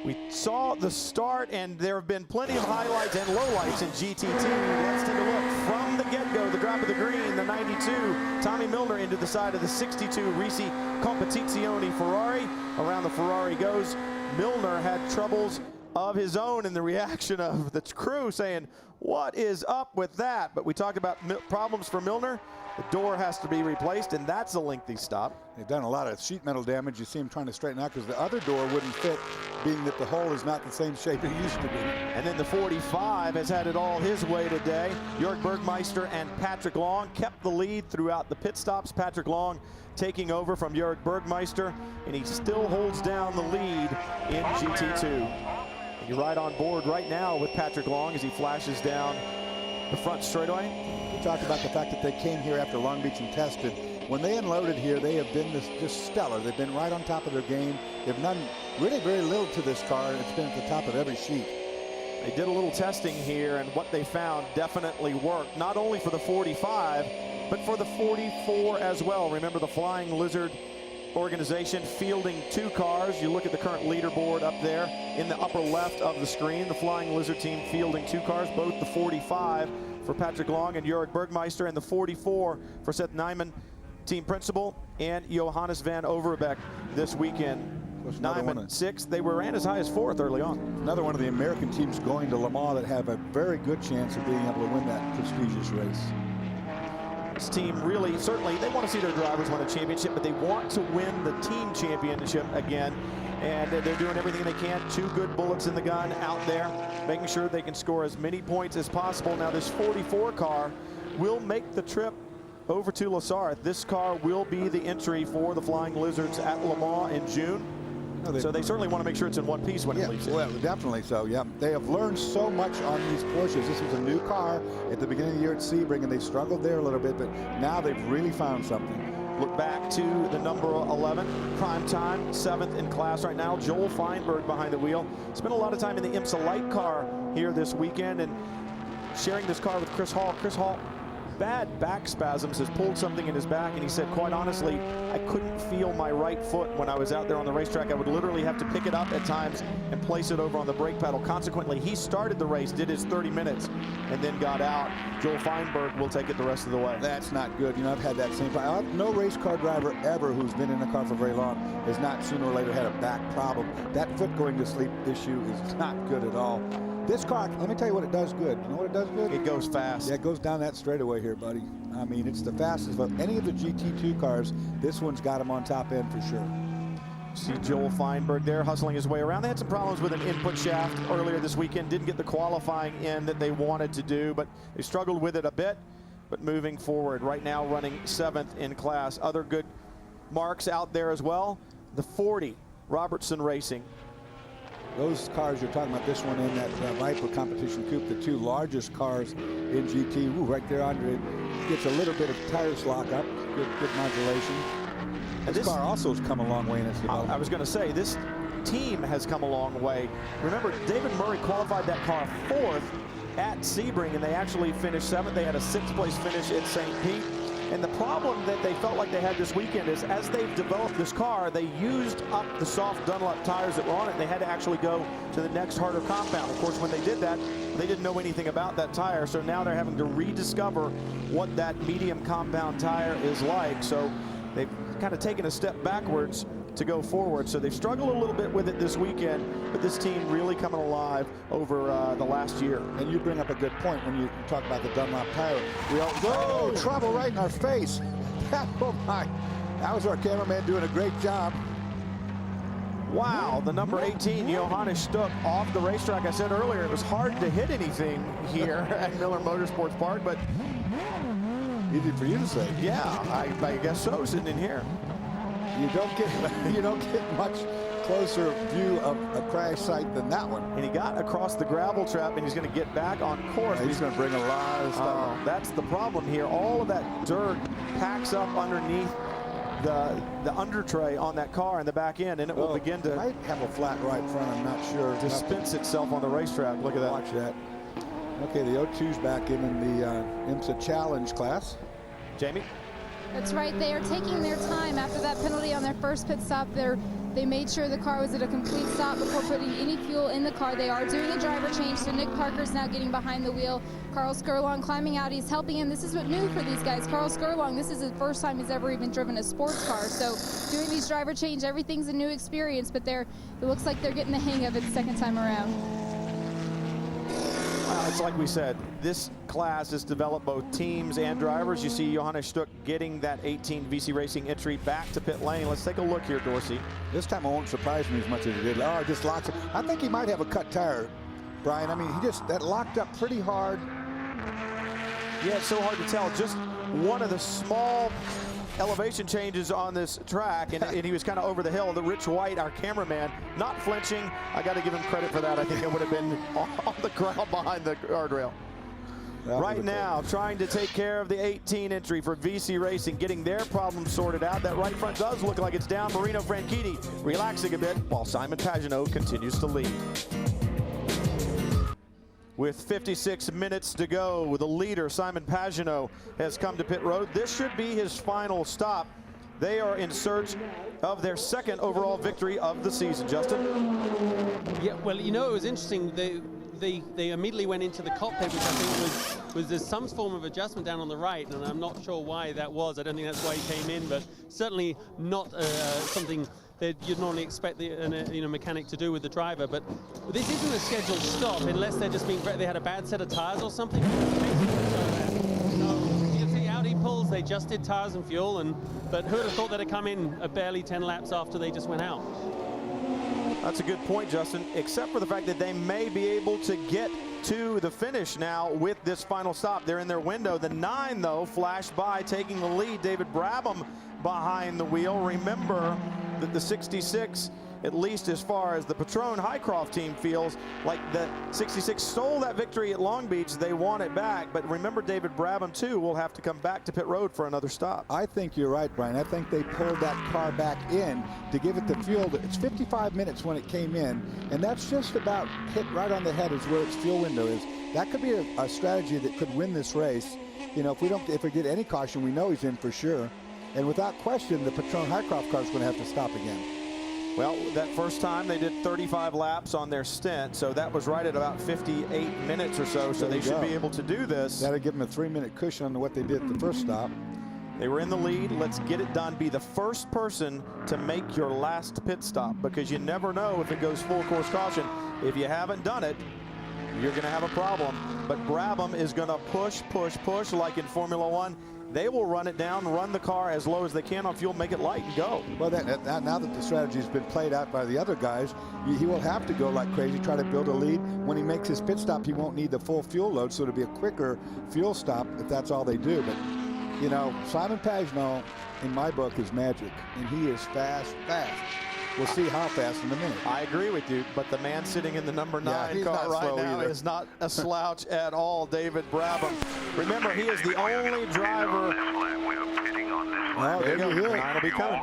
We saw the start, and there have been plenty of highlights and lowlights in GT2. Let's take a look from the get-go. The drop of the green, the 92, Tommy Milner into the side of the 62, Risi Competizione Ferrari. Around the Ferrari goes. Milner had troubles of his own in the reaction of the crew saying, what is up with that? But we talked about problems for Milner. The door has to be replaced, and that's a lengthy stop. They've done a lot of sheet metal damage. You see him trying to straighten out because the other door wouldn't fit, being that the hole is not the same shape it used to be. And then the 45 has had it all his way today. Jörg Bergmeister and Patrick Long kept the lead throughout the pit stops. Patrick Long taking over from Jörg Bergmeister, and he still holds down the lead in GT2. You're right on board right now with Patrick Long as he flashes down the front straightaway. We talked about the fact that they came here after Long Beach and tested. When they unloaded here, they have been just stellar. They've been right on top of their game. They've done really very little to this car. It's been at the top of every sheet. They did a little testing here, and what they found definitely worked, not only for the 45, but for the 44 as well. Remember the Flying Lizard organization fielding 2 cars. You look at the current leaderboard up there in the upper left of the screen. The Flying Lizard team fielding 2 cars, both the 45 for Patrick Long and Jörg Bergmeister, and the 44 for Seth Nyman, team principal, and Johannes van Overbeek this weekend. Nyman 6th. They ran as high as 4th early on. Another one of the American teams going to Le Mans that have a very good chance of being able to win that prestigious race. This team really, certainly, they want to see their drivers win a championship, but they want to win the team championship again. And they're doing everything they can. 2 good bullets in the gun out there, making sure they can score as many points as possible. Now, this 44 car will make the trip over to La Sarthe. This car will be the entry for the Flying Lizards at Le Mans in June. So they certainly want to make sure it's in one piece when it leaves. Well, definitely so, yeah. They have learned so much on these Porsches. This was a new car at the beginning of the year at Sebring, and they struggled there a little bit, but now they've really found something. Look back to the number 11, Prime Time, 7th in class right now. Joel Feinberg behind the wheel. Spent a lot of time in the IMSA Light car here this weekend and sharing this car with Chris Hall. Chris Hall, bad back spasms, has pulled something in his back, and he said, quite honestly, I couldn't feel my right foot when I was out there on the racetrack. I would literally have to pick it up at times and place it over on the brake pedal. Consequently, he started the race, did his 30 minutes, and then got out. Joel Feinberg will take it the rest of the way. That's not good. You know, I've had that same problem. No race car driver ever who's been in a car for very long has not sooner or later had a back problem. That foot going to sleep issue is not good at all. This car, let me tell you what it does good. You know what it does good? It goes fast. Yeah, it goes down that straightaway here, buddy. I mean, it's the fastest of any of the GT2 cars. This one's got him on top end for sure. See Joel Feinberg there hustling his way around. They had some problems with an input shaft earlier this weekend. Didn't get the qualifying in that they wanted to do, but they struggled with it a bit. But moving forward, right now running 7th in class. Other good marks out there as well. The 40, Robertson Racing. Those cars you're talking about, this one and that Viper competition coupe, the 2 largest cars in GT. Ooh, right there under it. Gets a little bit of tire slock up. Good modulation. And this car also has come a long way in its development. I was going to say, this team has come a long way. Remember, David Murray qualified that car 4th at Sebring, and they actually finished 7th. They had a 6th place finish at St. Pete. And the problem that they felt like they had this weekend is as they've developed this car, they used up the soft Dunlop tires that were on it, and they had to actually go to the next harder compound. Of course, when they did that, they didn't know anything about that tire, so now they're having to rediscover what that medium compound tire is like. So they've kind of taken a step backwards to go forward. So they've struggled a little bit with it this weekend, but this team really coming alive over the last year. And you bring up a good point when you talk about the Dunlop tire. We all go, trouble right in our face. Oh my, that was our cameraman doing a great job. Wow, the number 18, Johannes Stuck, off the racetrack. I said earlier, it was hard to hit anything here at Miller Motorsports Park, but easy for you to say. Yeah, I guess so, sitting in here. You don't get much closer view of a crash site than that one. And he got across the gravel trap, and he's going to get back on course. Yeah, he's going to bring a lot of stuff. That's the problem here. All of that dirt packs up underneath the under tray on that car in the back end, and it will begin to might have a flat right front. I'm not sure. Dispense itself on the racetrack. Look at that. Watch that. Okay, the O2's back in the IMSA Challenge class. Jamie? That's right. They are taking their time after that penalty on their first pit stop. They made sure the car was at a complete stop before putting any fuel in the car. They are doing a driver change, so Nick Parker's now getting behind the wheel. Carl Skurlong climbing out. He's helping him. This is what new for these guys. Carl Skurlong, this is the first time he's ever even driven a sports car. So doing these driver change, everything's a new experience, but it looks like they're getting the hang of it the second time around. It's like we said, this class has developed both teams and drivers. You see Johannes Stuck getting that 18 VC Racing entry back to pit lane. Let's take a look here, Dorsey. This time it won't surprise me as much as it did. Oh, just locks it. I think he might have a cut tire, Brian. I mean, that locked up pretty hard. Yeah, it's so hard to tell. Just one of the small elevation changes on this track, and he was kind of over the hill. The Rich White, our cameraman, not flinching. I got to give him credit for that. I think it would have been on the ground behind the guardrail. Right now, trying to take care of the 18 entry for VC Racing, getting their problem sorted out. That right front does look like it's down. Marino Franchitti relaxing a bit while Simon Pagenaud continues to lead. With 56 minutes to go, the leader, Simon Pagenaud, has come to pit road. This should be his final stop. They are in search of their second overall victory of the season, Justin. Yeah, well, you know, it was interesting. They immediately went into the cockpit, which I think was there's some form of adjustment down on the right, and I'm not sure why that was. I don't think that's why he came in, but certainly not something that you'd normally expect the mechanic to do with the driver. But this isn't a scheduled stop unless they're just they had a bad set of tires or something. So you see Audi pulls, they just did tires and fuel, but who would have thought they'd have come in barely 10 laps after they just went out? That's a good point, Justin, except for the fact that they may be able to get to the finish now with this final stop. They're in their window. The 9, though, flashed by, taking the lead. David Brabham behind the wheel. Remember that the 66, at least as far as the Patron Highcroft team feels, like the 66 stole that victory at Long Beach. They want it back. But remember, David Brabham, too, will have to come back to pit road for another stop. I think you're right, Brian. I think they pulled that car back in to give it the fuel. It's 55 minutes when it came in, and that's just about hit right on the head is where its fuel window is. That could be a strategy that could win this race. You know, if we get any caution, we know he's in for sure. And without question, the Patron Highcroft car is going to have to stop again. Well, that first time they did 35 laps on their stint, so that was right at about 58 minutes or so, so they should be able to do this. That'll give them a 3-minute cushion on what they did at the first stop. They were in the lead. Let's get it done. Be the first person to make your last pit stop, because you never know if it goes full course caution. If you haven't done it, you're going to have a problem. But Brabham is going to push, push, push like in Formula One. They will run it down, run the car as low as they can on fuel, make it light and go. Well, now that the strategy has been played out by the other guys, he will have to go like crazy, try to build a lead. When he makes his pit stop, he won't need the full fuel load, so it'll be a quicker fuel stop if that's all they do. But, you know, Simon Pagenaud, in my book, is magic, and he is fast. We'll see how fast in a minute. I agree with you, but the man sitting in the number 9 car right now is not a slouch at all, David Brabham. Remember, he is the only driver. Oh, there you go. 9 will be coming.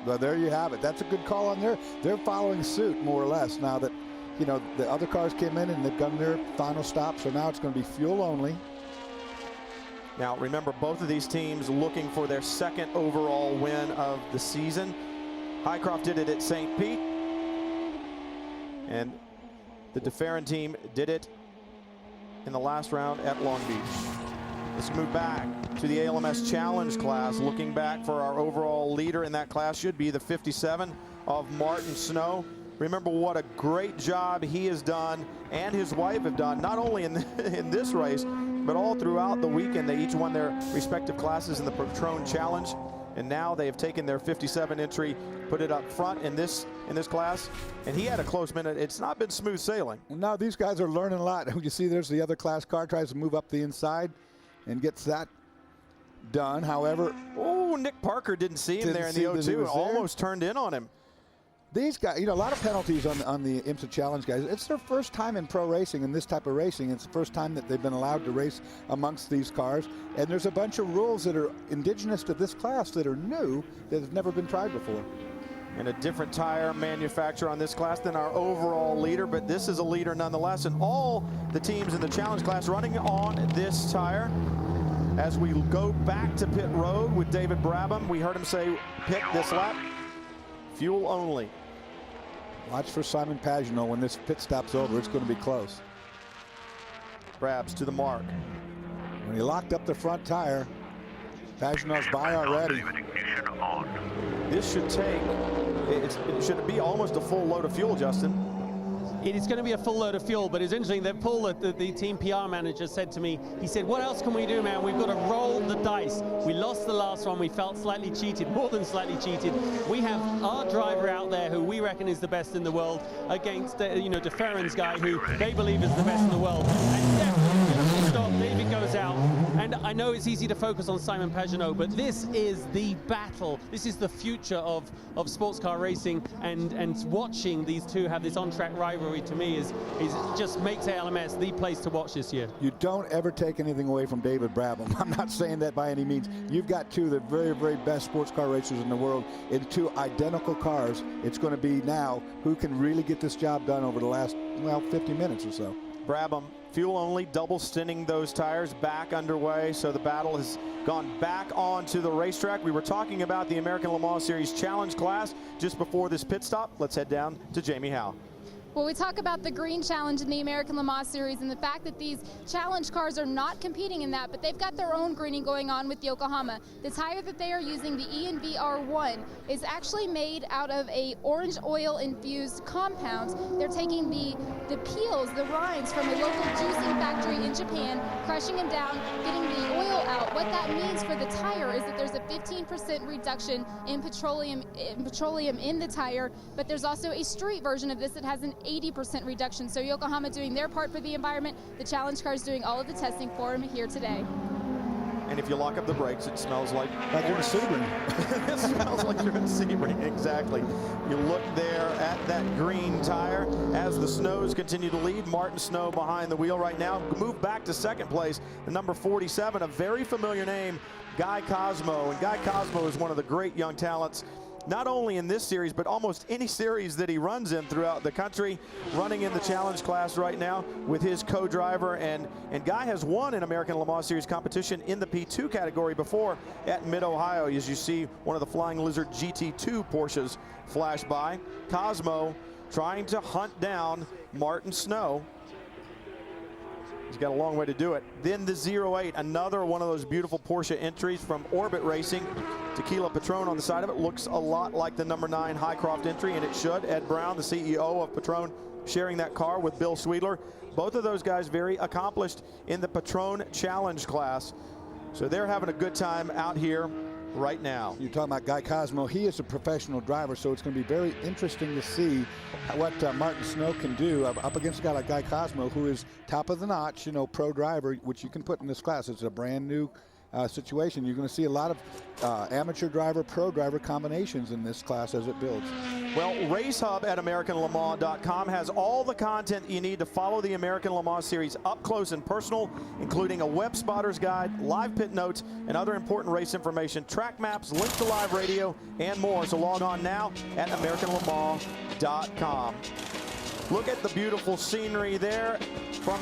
Well, there you have it. That's a good call on there. They're following suit more or less now that, you know, the other cars came in and they've done their final stop. So now it's going to be fuel only. Now, remember, both of these teams looking for their second overall win of the season. Highcroft did it at St. Pete, and the DeFerrin team did it in the last round at Long Beach. Let's move back to the ALMS Challenge class. Looking back for our overall leader in that class should be the 57 of Martin Snow. Remember what a great job he has done and his wife have done, not only in this race, but all throughout the weekend. They each won their respective classes in the Patron Challenge, and now they have taken their 57 entry, put it up front in this class, and he had a close minute. It's not been smooth sailing. Well, now these guys are learning a lot. You see there's the other class car, tries to move up the inside and gets that done. However, oh, Nick Parker didn't see him there in the 0-2, almost turned in on him. These guys, you know, a lot of penalties on the IMSA Challenge guys. It's their first time in pro racing, in this type of racing. It's the first time that they've been allowed to race amongst these cars. And there's a bunch of rules that are indigenous to this class that are new, that have never been tried before. And a different tire manufacturer on this class than our overall leader, but this is a leader nonetheless. And all the teams in the challenge class running on this tire. As we go back to pit road with David Brabham, we heard him say pit this lap, fuel only. Watch for Simon Pagenaud when this pit stop's over. It's going to be close. Brabs to the mark. When he locked up the front tire, Pagenaud's by already. This should take, it should be almost a full load of fuel, Justin. It is going to be a full load of fuel, but it's interesting that Paul, the team PR manager, said to me, he said, what else can we do, man? We've got to roll the dice. We lost the last one. We felt slightly cheated, more than slightly cheated. We have our driver out there who we reckon is the best in the world against, you know, DeFerrin's guy who they believe is the best in the world. And definitely stop, David goes out. And I know it's easy to focus on Simon Pagenaud, but this is the battle. This is the future of sports car racing, and watching these two have this on-track rivalry to me is just makes ALMS the place to watch this year. You don't ever take anything away from David Brabham. I'm not saying that by any means. You've got two of the very, very best sports car racers in the world in two identical cars. It's going to be now who can really get this job done over the last, well, 50 minutes or so. Brabham, fuel only, double stinning those tires, back underway, so the battle has gone back onto the racetrack. We were talking about the American Le Mans Series Challenge class just before this pit stop. Let's head down to Jamie Howe. Well, we talk about the Green Challenge in the American Le Mans Series and the fact that these challenge cars are not competing in that, but they've got their own greening going on with Yokohama. The tire that they are using, the ENVR1, is actually made out of a orange oil infused compound. They're taking the peels, the rinds from a local juicing factory in Japan, crushing them down, getting the oil out. What that means for the tire is that there's a 15% reduction in petroleum in the tire, but there's also a street version of this that has an 80% reduction. So Yokohama doing their part for the environment, the challenge cars doing all of the testing for them here today. And if you lock up the brakes, it smells like you're in Sebring. It smells like you're in Sebring, exactly. You look there at that green tire as the Snows continue to lead. Martin Snow behind the wheel right now. Move back to second place, the number 47, a very familiar name, Guy Cosmo. And Guy Cosmo is one of the great young talents, not only in this series, but almost any series that he runs in throughout the country, running in the challenge class right now with his co-driver. And Guy has won an American Le Mans Series competition in the P2 category before at Mid-Ohio. As you see, one of the Flying Lizard GT2 Porsches flash by. Cosmo trying to hunt down Martin Snow. He's got a long way to do it. Then the 08, another one of those beautiful Porsche entries from Orbit Racing. Tequila Patron on the side of it. Looks a lot like the number 9 Highcroft entry, and it should. Ed Brown, the CEO of Patron, sharing that car with Bill Sweedler. Both of those guys very accomplished in the Patron Challenge class. So they're having a good time out here right now. You're talking about Guy Cosmo. He is a professional driver, so it's going to be very interesting to see what Martin Snow can do up against a guy like Guy Cosmo, who is top of the notch, you know, pro driver, which you can put in this class. It's a brand new situation. You're going to see a lot of amateur driver, pro driver combinations in this class as it builds. Well, Race Hub at AmericanLeMans.com has all the content you need to follow the American Le Mans Series up close and personal, including a web spotter's guide, live pit notes, and other important race information, track maps, link to live radio, and more. So log on now at AmericanLeMans.com. Look at the beautiful scenery there from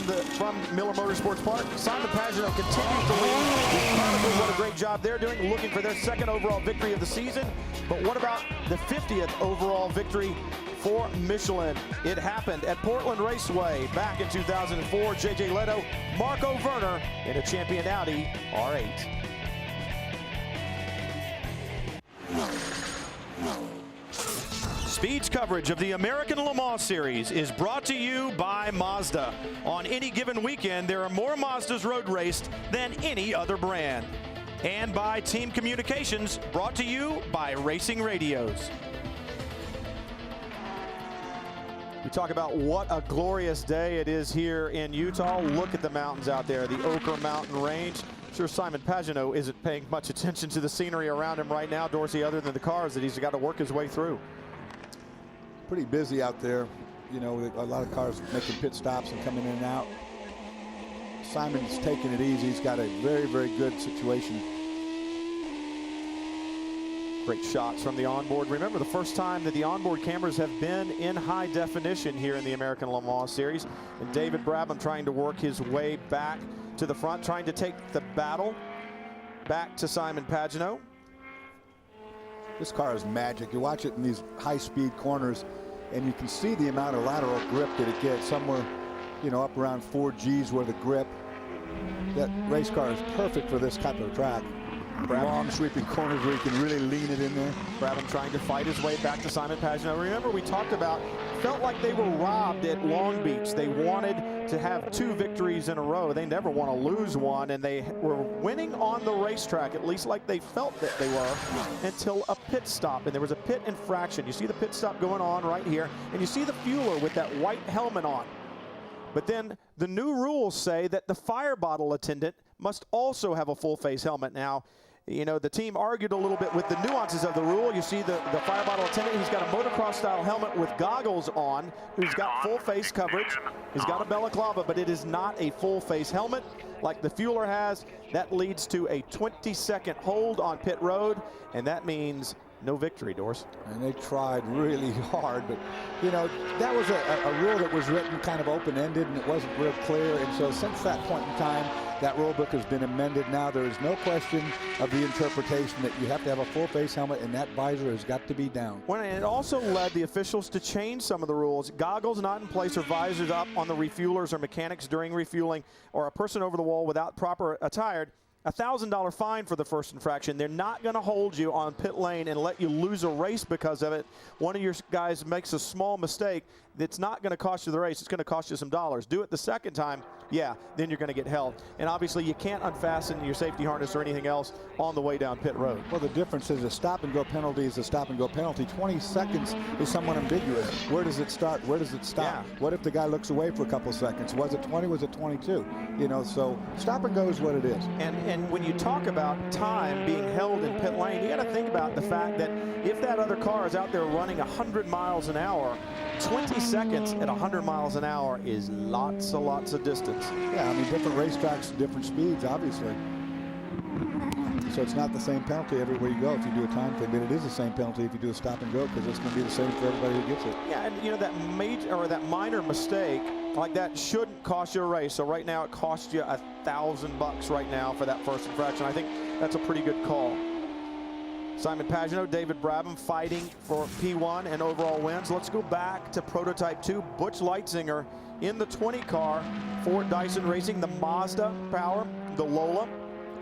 Miller Motorsports Park. Simon Pagenaud continues to lead. The Chronicles, what a great job they're doing, looking for their second overall victory of the season. But what about the 50th overall victory for Michelin? It happened at Portland Raceway back in 2004. J.J. Leto, Marco Werner in a champion Audi R8. Speed's coverage of the American Le Mans Series is brought to you by Mazda. On any given weekend, there are more Mazdas road raced than any other brand. And by Team Communications, brought to you by Racing Radios. We talk about what a glorious day it is here in Utah. Look at the mountains out there, the Ochre Mountain Range. I'm sure Simon Pagenaud isn't paying much attention to the scenery around him right now, Dorsey, other than the cars that he's got to work his way through. Pretty busy out there, you know, a lot of cars making pit stops and coming in and out. Simon's taking it easy. He's got a very, very good situation. Great shots from the onboard. Remember, the first time that the onboard cameras have been in high definition here in the American Le Mans Series. And David Brabham trying to work his way back to the front, trying to take the battle back to Simon Pagenaud. This car is magic. You watch it in these high-speed corners, and you can see the amount of lateral grip that it gets, somewhere, you know, up around 4 Gs worth of grip. That race car is perfect for this type of track. Long sweeping corners where you can really lean it in there. Brabham trying to fight his way back to Simon Pagenaud. Remember, we talked about, felt like they were robbed at Long Beach. They wanted to have 2 victories in a row. They never want to lose one, and they were winning on the racetrack, at least like they felt that they were, until a pit stop, and there was a pit infraction. You see the pit stop going on right here, and you see the fueler with that white helmet on. But then the new rules say that the fire bottle attendant must also have a full face helmet. Now, you know, the team argued a little bit with the nuances of the rule. You see the fire bottle attendant, he's got a motocross style helmet with goggles on, who's got full face coverage. He's got a balaclava, but it is not a full face helmet like the fueler has. That leads to a 20-second hold on pit road, and that means no victory, Doris. And they tried really hard, but, you know, that was a rule that was written kind of open-ended, and it wasn't real clear. And so since that point in time, that rule book has been amended. Now there is no question of the interpretation that you have to have a full face helmet, and that visor has got to be down. Well, and it also led the officials to change some of the rules. Goggles not in place or visors up on the refuelers or mechanics during refueling, or a person over the wall without proper attire, $1,000 fine for the first infraction. They're not going to hold you on pit lane and let you lose a race because of it. One of your guys makes a small mistake, it's not going to cost you the race. It's going to cost you some dollars. Do it the second time, yeah, then you're going to get held. And obviously you can't unfasten your safety harness or anything else on the way down pit road. Well, the difference is a stop-and-go penalty is a stop-and-go penalty. 20 seconds is somewhat ambiguous. Where does it start? Where does it stop? Yeah. What if the guy looks away for a couple seconds? Was it 20? Was it 22? You know, so stop-and-go is what it is. And when you talk about time being held in pit lane, you got to think about the fact that if that other car is out there running 100 miles an hour, 20 seconds at 100 miles an hour is lots of distance. Yeah, I mean, different racetracks, different speeds, obviously. So it's not the same penalty everywhere you go if you do a time thing, but it is the same penalty if you do a stop and go, because it's going to be the same for everybody who gets it. Yeah, and you know, that major or that minor mistake like that shouldn't cost you a race. So right now it costs you $1,000 right now for that first infraction. I think that's a pretty good call. Simon Pagenaud, David Brabham fighting for P1 and overall wins. Let's go back to Prototype 2. Butch Leitzinger in the 20 car for Dyson Racing, the Mazda power, the Lola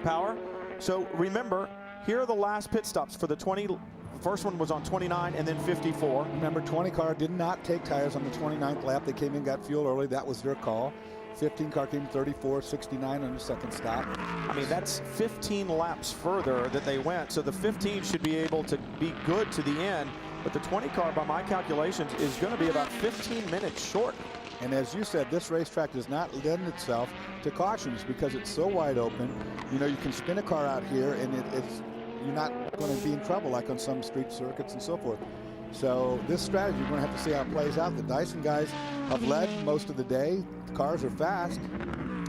power. So remember, here are the last pit stops for the 20. First one was on 29 and then 54. Remember, 20 car did not take tires on the 29th lap. They came in, got fuel early. That was their call. 15 car came 34.69 on the second stop. I mean, that's 15 laps further that they went. So the 15 should be able to be good to the end. But the 20 car, by my calculations, is going to be about 15 minutes short And as you said, this racetrack does not lend itself to cautions because it's so wide open. You know, you can spin a car out here and you're not going to be in trouble like on some street circuits and so forth. So this strategy, you're going to have to see how it plays out. The Dyson guys have led most of the day. The cars are fast,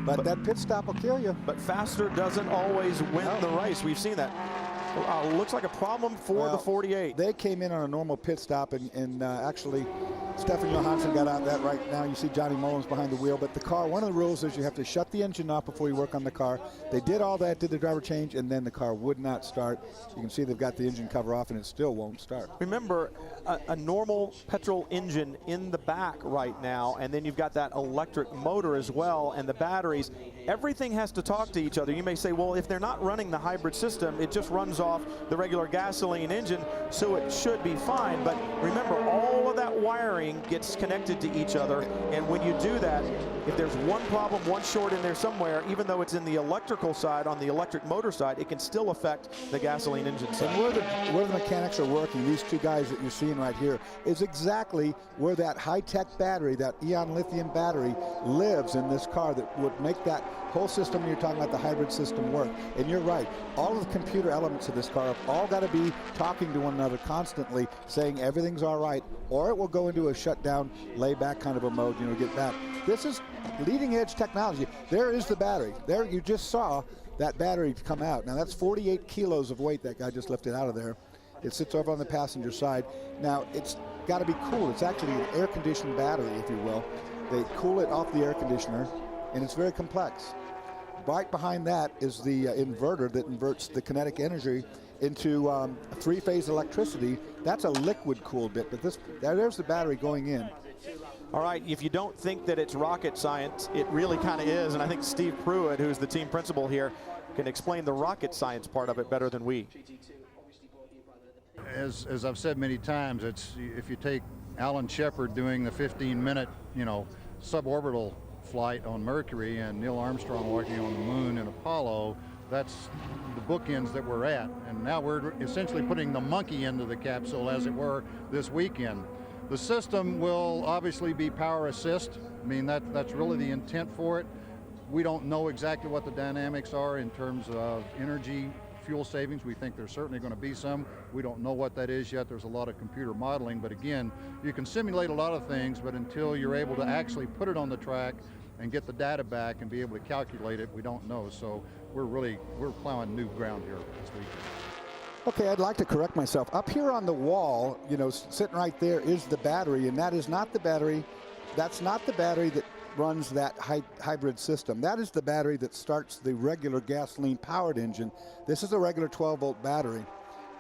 but that pit stop will kill you. But faster doesn't always win the race. We've seen that. Looks like a problem for the 48. They came in on a normal pit stop, and actually Stefan Johansson got out that right now. You see Johnny Mullins behind the wheel, but the car, one of the rules is you have to shut the engine off before you work on the car. They did all that, did the driver change, and then the car would not start. You can see they've got the engine cover off and it still won't start. Remember, a normal petrol engine in the back right now, and then you've got that electric motor as well, and the batteries. Everything has to talk to each other. You may say, well, if they're not running the hybrid system, it just runs off the regular gasoline engine, so it should be fine. But remember, all of that wiring gets connected to each other, and when you do that, if there's one problem, one short in there somewhere, even though it's in the electrical side, on the electric motor side, it can still affect the gasoline engine side. And where the mechanics are working, these two guys that you're seeing right here, is exactly where that high-tech battery, that Ion lithium battery, lives in this car that would make that whole system you're talking about, the hybrid system, work. And you're right, all of the computer elements of this car have all got to be talking to one another constantly, saying everything's all right, or it will go into a shutdown, lay back kind of a mode, you know, get back. This is leading edge technology. There is the battery. There you just saw that battery come out. Now that's 48 kilos of weight that guy just lifted out of there. It sits over on the passenger side. Now it's got to be cool. It's actually an air-conditioned battery, if you will. They cool it off the air conditioner, and it's very complex. Right behind that is the inverter that inverts the kinetic energy into three-phase electricity. That's a liquid-cooled bit, but there's the battery going in. All right, if you don't think that it's rocket science, it really kind of is, and I think Steve Pruitt, who's the team principal here, can explain the rocket science part of it better than we. As I've said many times, it's if you take Alan Shepard doing the 15-minute, suborbital flight on Mercury and Neil Armstrong walking on the moon in Apollo, that's the bookends that we're at. And now we're essentially putting the monkey into the capsule, as it were, this weekend. The system will obviously be power assist. I mean, that's really the intent for it. We don't know exactly what the dynamics are in terms of energy fuel savings. We think there's certainly going to be some. We don't know what that is yet. There's a lot of computer modeling, but again, you can simulate a lot of things, but until you're able to actually put it on the track and get the data back and be able to calculate it, we don't know. So we're plowing new ground here this week. Okay, I'd like to correct myself. Up here on the wall, sitting right there is the battery, and that is not the battery. That's not the battery that runs that hybrid system. That is the battery that starts the regular gasoline-powered engine. This is a regular 12-volt battery,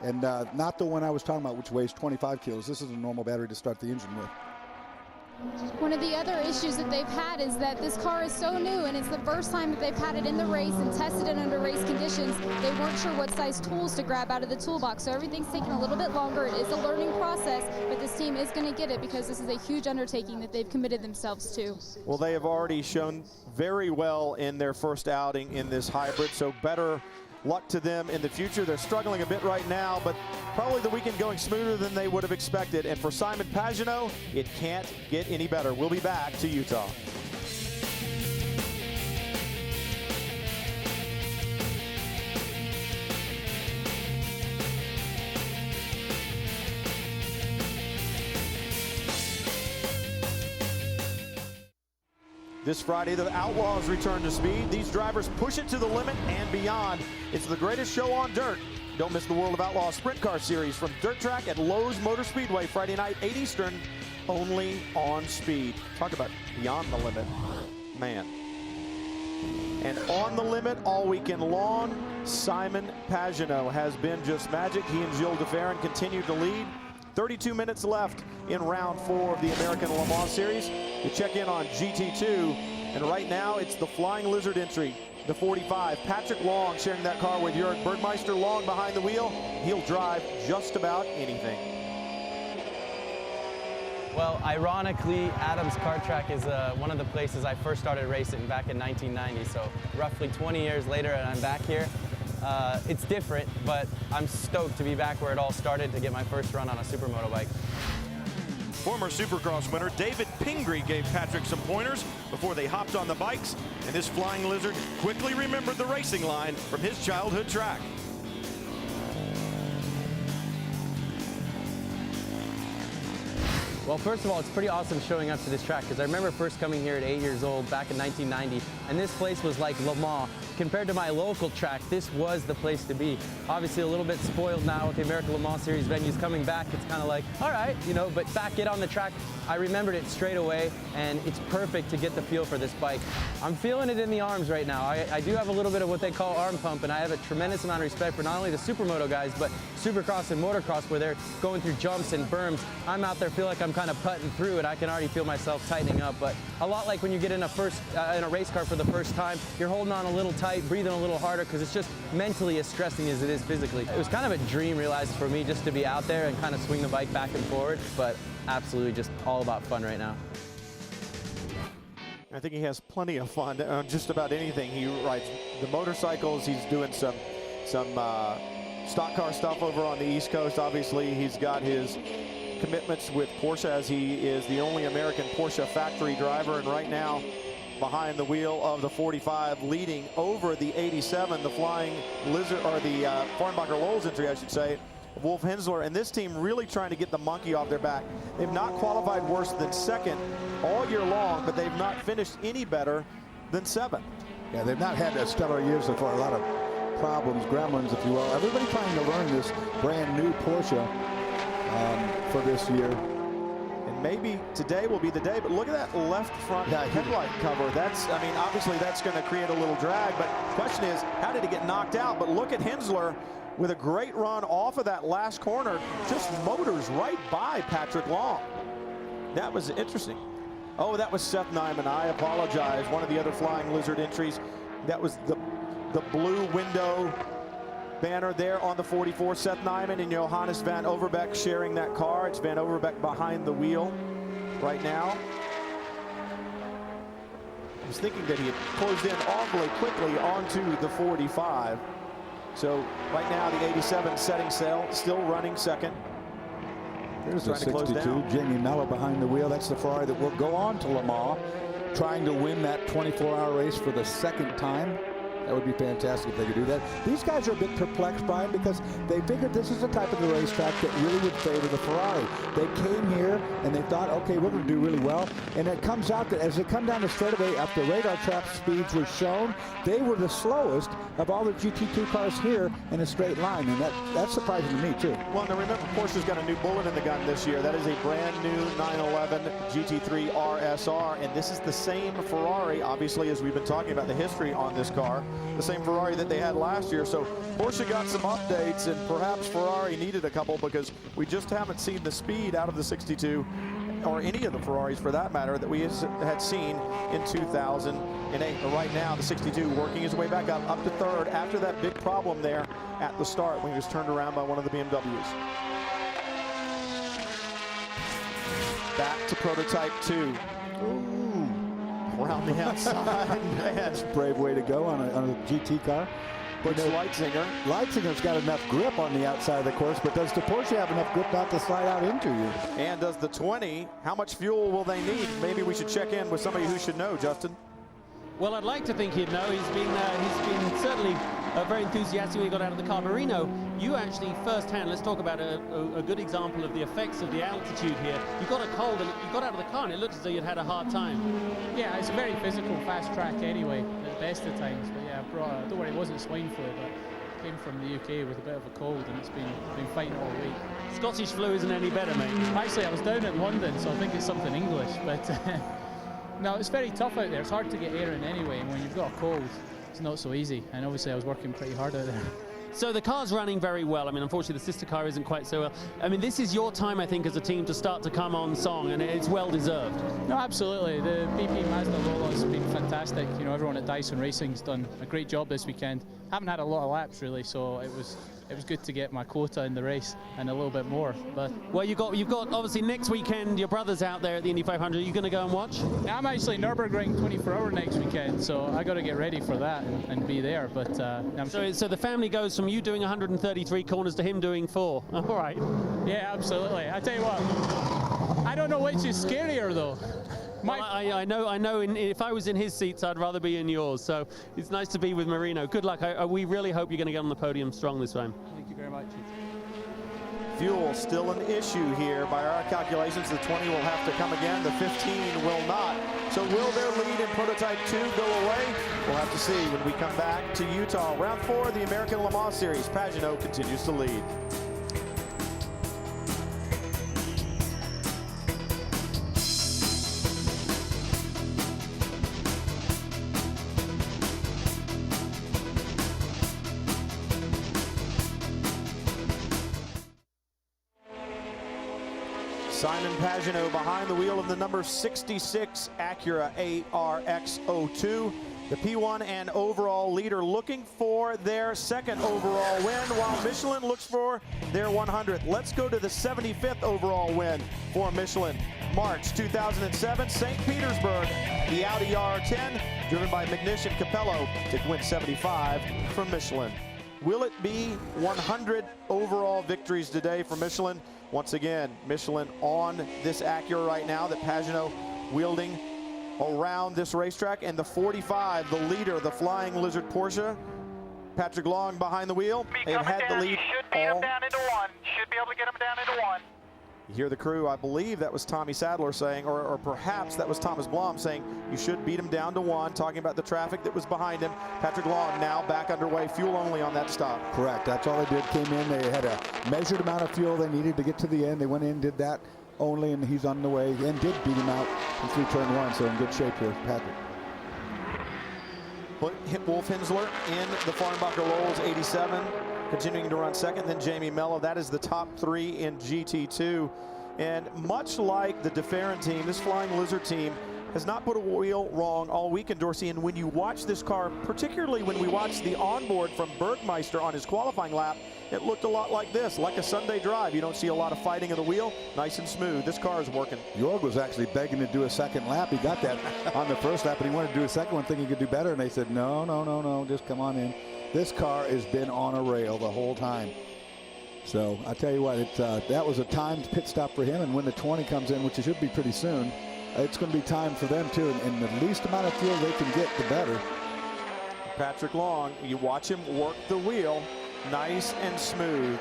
and not the one I was talking about, which weighs 25 kilos. This is a normal battery to start the engine with. One of the other issues that they've had is that this car is so new, and it's the first time that they've had it in the race and tested it under race conditions. They weren't sure what size tools to grab out of the toolbox, so everything's taking a little bit longer. It is a learning process, but this team is going to get it because this is a huge undertaking that they've committed themselves to. Well, they have already shown very well in their first outing in this hybrid, so better luck to them in the future. They're struggling a bit right now, but probably the weekend going smoother than they would have expected. And for Simon Pagenaud, it can't get any better. We'll be back to Utah. This Friday, the Outlaws return to speed. These drivers push it to the limit and beyond. It's the greatest show on dirt. Don't miss the World of Outlaws Sprint Car Series from Dirt Track at Lowe's Motor Speedway, Friday night, 8 Eastern, only on Speed. Talk about beyond the limit, man. And on the limit all weekend long, Simon Pagenaud has been just magic. He and Gilles DeFerrin continue to lead. 32 minutes left in round 4 of the American Le Mans Series. You check in on GT2, and right now it's the Flying Lizard entry, the 45. Patrick Long sharing that car with Jörg Bergmeister. Long behind the wheel. He'll drive just about anything. Well, ironically, Adams Kart Track is one of the places I first started racing back in 1990, so roughly 20 years later, and I'm back here. It's different, but I'm stoked to be back where it all started to get my first run on a supermoto bike. Former Supercross winner David Pingree gave Patrick some pointers before they hopped on the bikes, and this flying lizard quickly remembered the racing line from his childhood track. Well, first of all, it's pretty awesome showing up to this track because I remember first coming here at 8 years old back in 1990, and this place was like Le Mans. Compared to my local track, this was the place to be. Obviously a little bit spoiled now with the American Le Mans Series venues coming back. It's kind of like, all right, you know, but back it on the track, I remembered it straight away, and it's perfect to get the feel for this bike. I'm feeling it in the arms right now. I do have a little bit of what they call arm pump, and I have a tremendous amount of respect for not only the supermoto guys, but supercross and motocross where they're going through jumps and berms. I'm out there, feel like I'm kind of putting through it. I can already feel myself tightening up, but a lot like when you get in a race car for the first time, you're holding on a little tight, breathing a little harder, because it's just mentally as stressing as it is physically. It was kind of a dream realized for me just to be out there and kind of swing the bike back and forward, but absolutely just all about fun right now. I think he has plenty of fun on just about anything he rides. The motorcycles, he's doing some stock car stuff over on the East Coast. Obviously, he's got his commitments with Porsche, as he is the only American Porsche factory driver, and right now behind the wheel of the 45, leading over the 87, the Flying Lizard, or the Farnbacher-Lowell's entry, I should say, Wolf Hensler. And this team really trying to get the monkey off their back. They've not qualified worse than second all year long, but they've not finished any better than 7th. Yeah, they've not had a stellar year so far. A lot of problems, gremlins, if you will. Everybody trying to learn this brand new Porsche for this year. And maybe today will be the day, but look at that left front headlight cover. That's, I mean, obviously that's going to create a little drag, but the question is, how did he get knocked out? But look at Hensler with a great run off of that last corner, just motors right by Patrick Long. That was interesting. Oh, that was Seth Nyman. I apologize. One of the other Flying Lizard entries. That was the blue window banner there on the 44. Seth Nyman and Johannes Van Overbeek sharing that car. It's Van Overbeek behind the wheel right now. I was thinking that he had closed in awfully quickly onto the 45. So right now the 87 setting sail, still running second. There's the 62, Jamie Mello behind the wheel. That's the Ferrari that will go on to Le Mans, trying to win that 24-hour race for the second time. That would be fantastic if they could do that. These guys are a bit perplexed, Brian, because they figured this is the type of the racetrack that really would favor the Ferrari. They came here and they thought, okay, we're going to do really well. And it comes out that as they come down the straightaway, after radar trap speeds were shown, they were the slowest of all the GT2 cars here in a straight line. And that's surprising to me, too. Well, now remember, Porsche's got a new bullet in the gun this year. That is a brand new 911 GT3 RSR. And this is the same Ferrari, obviously, as we've been talking about the history on this car. The same Ferrari that they had last year. So Porsche got some updates, and perhaps Ferrari needed a couple, because we just haven't seen the speed out of the 62 or any of the Ferraris for that matter that we had seen in 2008. But right now the 62 working his way back up to third after that big problem there at the start when he was turned around by one of the BMWs. Back to prototype 2. Ooh. Around the outside. That's a brave way to go on a GT car. But Leitzinger's got enough grip on the outside of the course, but does the Porsche have enough grip not to slide out into you? And does the 20, how much fuel will they need? Maybe we should check in with somebody who should know, Justin. Well, I'd like to think he'd know. He's been certainly very enthusiastic when he got out of the car. Marino, you actually firsthand, let's talk about a good example of the effects of the altitude here. You got a cold and you got out of the car and it looks as though you'd had a hard time. Yeah, it's a very physical, fast track anyway, at the best of times. But yeah, don't worry, it wasn't swine flu, but came from the UK with a bit of a cold and it's been fighting all week. Scottish flu isn't any better, mate. Actually, I was down in London, so I think it's something English, but no, it's very tough out there. It's hard to get air in anyway, and when you've got a cold, it's not so easy. And obviously I was working pretty hard out there. So the car's running very well. I mean, unfortunately, the sister car isn't quite so well. I mean, this is your time, I think, as a team to start to come on song, and it's well-deserved. No, absolutely. The BP Mazda Lola has been fantastic. You know, everyone at Dyson Racing's done a great job this weekend. Haven't had a lot of laps, really, so it it was good to get my quota in the race and a little bit more. But well, you've got obviously next weekend your brother's out there at the Indy 500. Are you going to go and watch? I'm actually Nürburgring 24-hour next weekend, so I got to get ready for that and be there. But so the family goes from you doing 133 corners to him doing 4. All right. Yeah, absolutely. I tell you what, I don't know which is scarier though. Well, I know. If I was in his seats, I'd rather be in yours. So it's nice to be with Marino. Good luck. We really hope you're going to get on the podium strong this time. Thank you very much. Fuel still an issue here. By our calculations, the 20 will have to come again. The 15 will not. So will their lead in prototype 2 go away? We'll have to see when we come back to Utah. Round 4 of the American Le Mans Series. Pagenaud continues to lead. Simon Pagenaud behind the wheel of the number 66 Acura ARX02. The P1 and overall leader looking for their second overall win, while Michelin looks for their 100th. Let's go to the 75th overall win for Michelin. March 2007, St. Petersburg, the Audi R10, driven by Magnish and Capello, to win 75 from Michelin. Will it be 100 overall victories today for Michelin? Once again, Michelin on this Acura right now that Pagenaud wielding around this racetrack. And the 45, the leader, the Flying Lizard Porsche, Patrick Long behind the wheel. They've had the lead Should be him down into 1. Should be able to get him down into 1. You hear the crew, I believe that was Tommy Sadler saying, or perhaps that was Thomas Blom saying, you should beat him down to 1, talking about the traffic that was behind him. Patrick Long now back underway, fuel only on that stop. Correct, that's all they did, came in, they had a measured amount of fuel they needed to get to the end. They went in, did that only, and he's on the way, and did beat him out in through turn 1, so in good shape here, Patrick. Wolf Hensler in the Farnbacher Lowell's 87, continuing to run second, then Jamie Mello. That is the top 3 in GT2. And much like the DeFerrin team, this Flying Lizard team has not put a wheel wrong all weekend, Dorsey. And when you watch this car, particularly when we watched the onboard from Bergmeister on his qualifying lap, it looked a lot like this, like a Sunday drive. You don't see a lot of fighting of the wheel, nice and smooth. This car is working. Jorg was actually begging to do a second lap. He got that on the first lap, and he wanted to do a second one, thinking he could do better. And they said, no, just come on in. This car has been on a rail the whole time. So I tell you what, that was a timed pit stop for him, and when the 20 comes in, which it should be pretty soon, it's going to be time for them too. And the least amount of fuel they can get, the better. Patrick Long, you watch him work the wheel, nice and smooth.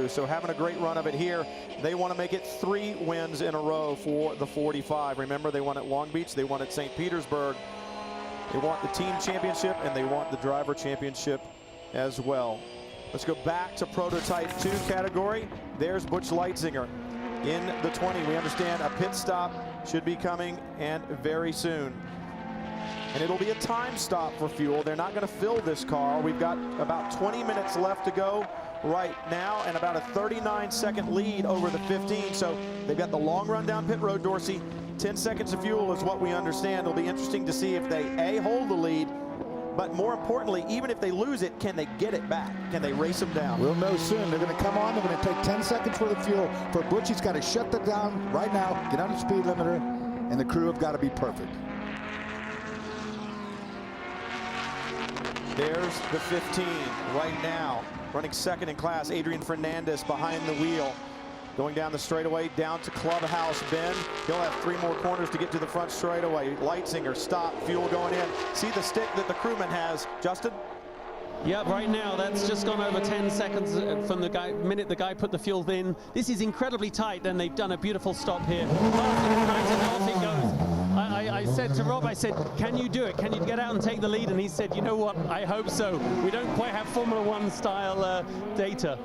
So having a great run of it here. They want to make it 3 wins in a row for the 45. Remember, they won at Long Beach, they won at St. Petersburg. They want the team championship, and they want the driver championship as well. Let's go back to prototype 2 category. There's Butch Leitzinger in the 20. We understand a pit stop should be coming, and very soon. And it'll be a time stop for fuel. They're not going to fill this car. We've got about 20 minutes left to go right now, and about a 39-second lead over the 15. So they've got the long run down pit road, Dorsey. 10 seconds of fuel is what we understand. It'll be interesting to see if they, A, hold the lead, but more importantly, even if they lose it, can they get it back? Can they race them down? We'll know soon. They're going to come on. They're going to take 10 seconds for the fuel. For Butch, he's got to shut that down right now, get on the speed limiter, and the crew have got to be perfect. There's the 15 right now. Running second in class, Adrian Fernandez behind the wheel. Going down the straightaway, down to Clubhouse Bend. He'll have 3 more corners to get to the front straightaway. Leitzinger, stop, fuel going in. See the stick that the crewman has, Justin? Yep, right now that's just gone over 10 seconds from the minute the guy put the fuel in. This is incredibly tight, and they've done a beautiful stop here. Off it goes. I said to Rob, I said, can you do it? Can you get out and take the lead? And he said, you know what, I hope so. We don't quite have Formula One style data.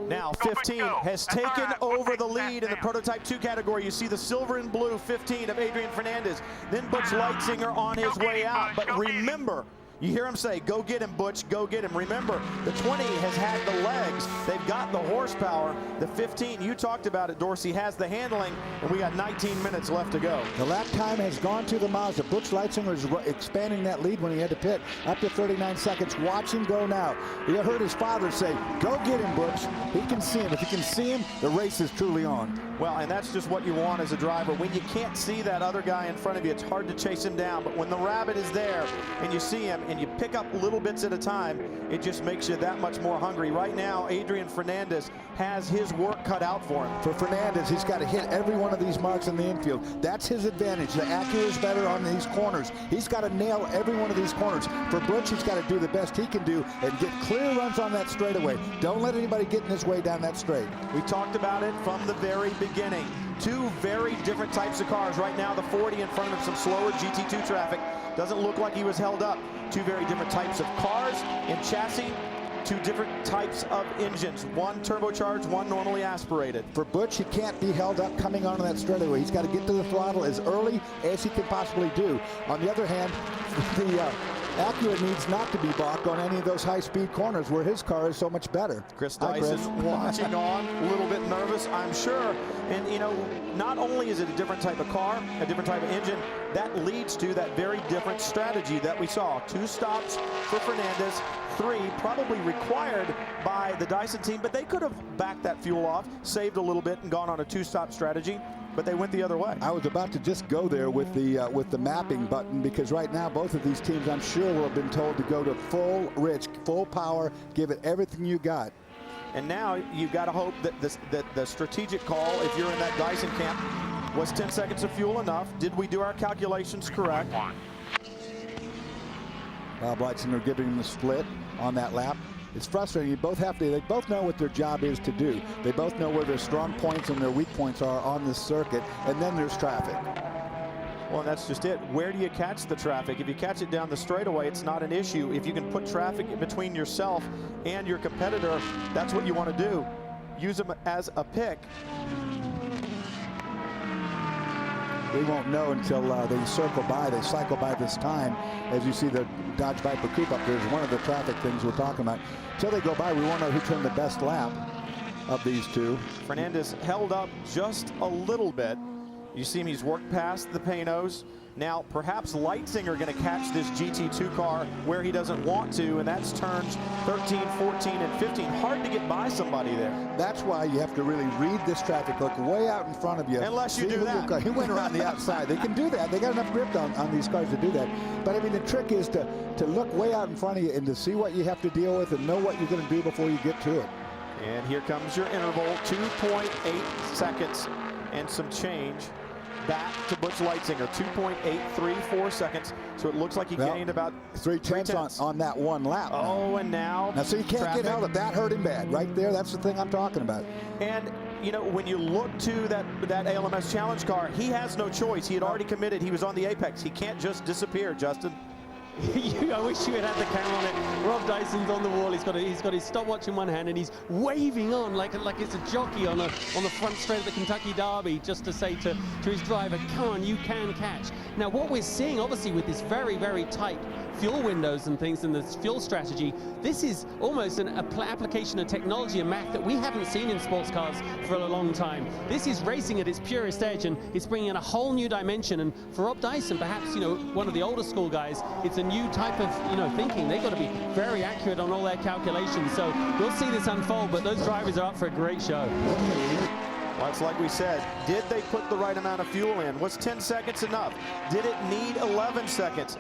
Now 15 has taken over the lead in the prototype 2 category. You see the silver and blue 15 of Adrian Fernandez. Then Butch Leitzinger on his way out. But remember, You hear him say, go get him, Butch, go get him. Remember, the 20 has had the legs. They've got the horsepower. The 15, you talked about it, Dorsey, has the handling, and we got 19 minutes left to go. The lap time has gone to the Mazda. Butch Leitzinger is expanding that lead when he had to pit up to 39 seconds. Watch him go now. You heard his father say, go get him, Butch. He can see him. If he can see him, the race is truly on. Well, and that's just what you want as a driver. When you can't see that other guy in front of you, it's hard to chase him down. But when the rabbit is there and you see him and you pick up little bits at a time, it just makes you that much more hungry. Right now, Adrian Fernandez has his work cut out for him. For Fernandez, he's got to hit every one of these marks in the infield. That's his advantage. The Acura is better on these corners. He's got to nail every one of these corners. For Butch, he's got to do the best he can do and get clear runs on that straightaway. Don't let anybody get in his way down that straight. We talked about it from the very beginning. Two very different types of cars. Right now, the 40 in front of him, some slower GT2 traffic. Doesn't look like he was held up. Two very different types of cars and chassis. Two different types of engines. One turbocharged, one normally aspirated. For Butch, he can't be held up coming onto that straightaway. He's got to get to the throttle as early as he can possibly do. On the other hand, the Acura needs not to be balked on any of those high-speed corners where his car is so much better. Chris Dyson watching on, a little bit nervous, I'm sure. And, you know, not only is it a different type of car, a different type of engine, that leads to that very different strategy that we saw. 2 stops for Fernandez, 3 probably required by the Dyson team, but they could have backed that fuel off, saved a little bit, and gone on a 2-stop strategy. But they went the other way. I was about to just go there with the mapping button, because right now both of these teams, I'm sure, will have been told to go to full power, give it everything you got. And now you've got to hope that the strategic call, if you're in that Dyson camp, was 10 seconds of fuel enough? Did we do our calculations correct? Bob Leitzinger giving him the split on that lap. It's frustrating. They both know what their job is to do. They both know where their strong points and their weak points are on this circuit, and then there's traffic. Well, that's just it. Where do you catch the traffic? If you catch it down the straightaway, it's not an issue. If you can put traffic between yourself and your competitor, that's what you want to do. Use them as a pick. We won't know until they cycle by this time. As you see the Dodge Viper Coupe up there is one of the traffic things we're talking about. Until they go by, we won't know who turned the best lap of these two. Fernandez held up just a little bit. You see him, he's worked past the Panos. Now, perhaps Leitzinger going to catch this GT2 car where he doesn't want to, and that's turns 13, 14, and 15. Hard to get by somebody there. That's why you have to really read this traffic. Look way out in front of you. Unless you do that. He went around the outside. They can do that. They got enough grip on these cars to do that. But, I mean, the trick is to look way out in front of you and to see what you have to deal with and know what you're going to do before you get to it. And here comes your interval, 2.8 seconds and some change. Back to Butch Leitzinger, 2.834 seconds. So it looks like he gained about 3/10 on that one lap. Oh, and now so you can't get held up. That hurt him bad right there. That's the thing I'm talking about. And you know, when you look to that ALMS challenge car, he has no choice. He had already committed. He was on the apex. He can't just disappear, Justin. I wish you had the camera on it. Rob Dyson's on the wall. He's got his stopwatch in one hand and he's waving on like it's a jockey on the front straight of the Kentucky Derby, just to say to his driver, come on, you can catch. Now what we're seeing, obviously, with this very, very tight fuel windows and things in this fuel strategy, this is almost an application of technology and math that we haven't seen in sports cars for a long time. This is racing at its purest edge, and it's bringing in a whole new dimension. And for Rob Dyson, perhaps, you know, one of the older school guys, it's a new type of, you know, thinking. They've got to be very accurate on all their calculations. So we'll see this unfold, but those drivers are up for a great show. Well, it's like we said, did they put the right amount of fuel in? Was 10 seconds enough? Did it need 11 seconds?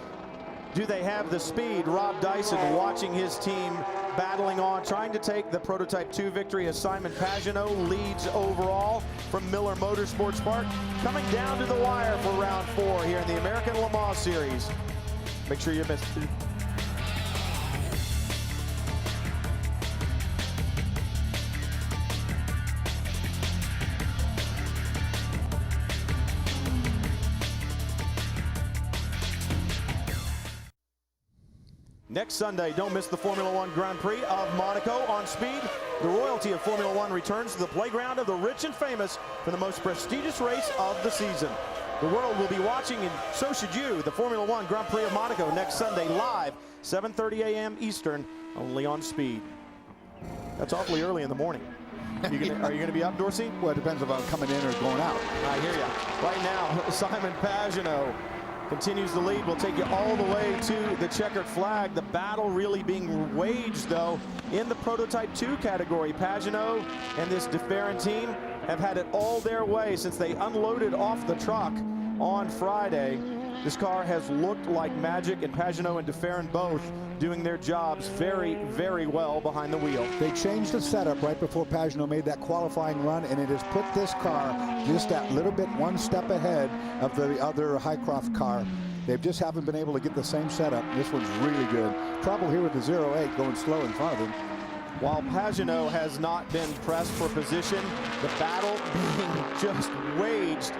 Do they have the speed? Rob Dyson watching his team battling on, trying to take the Prototype 2 victory as Simon Pagenaud leads overall from Miller Motorsports Park. Coming down to the wire for round 4 here in the American Le Mans Series. Make sure you missed it. Next Sunday, don't miss the Formula One Grand Prix of Monaco on Speed. The royalty of Formula One returns to the playground of the rich and famous for the most prestigious race of the season. the world will be watching, and so should you. The Formula One Grand Prix of Monaco next Sunday live, 7:30 a.m. Eastern, only on Speed. That's awfully early in the morning. Are you going to be up, Dorsey? Well, it depends if I'm coming in or going out. I hear you. Right now, Simon Pagenaud continues the lead. We'll take you all the way to the checkered flag. The battle really being waged, though, in the Prototype 2 category. Pagenaud and this DeFerrin team have had it all their way since they unloaded off the truck on Friday. This car has looked like magic, and Pagenaud and DeFerrin both doing their jobs very, very well behind the wheel. They changed the setup right before Pagenaud made that qualifying run, and it has put this car just that little bit one step ahead of the other Highcroft car. They just haven't been able to get the same setup. This one's really good. Trouble here with the 08 going slow in front of him. While Pagenaud has not been pressed for position, the battle being just waged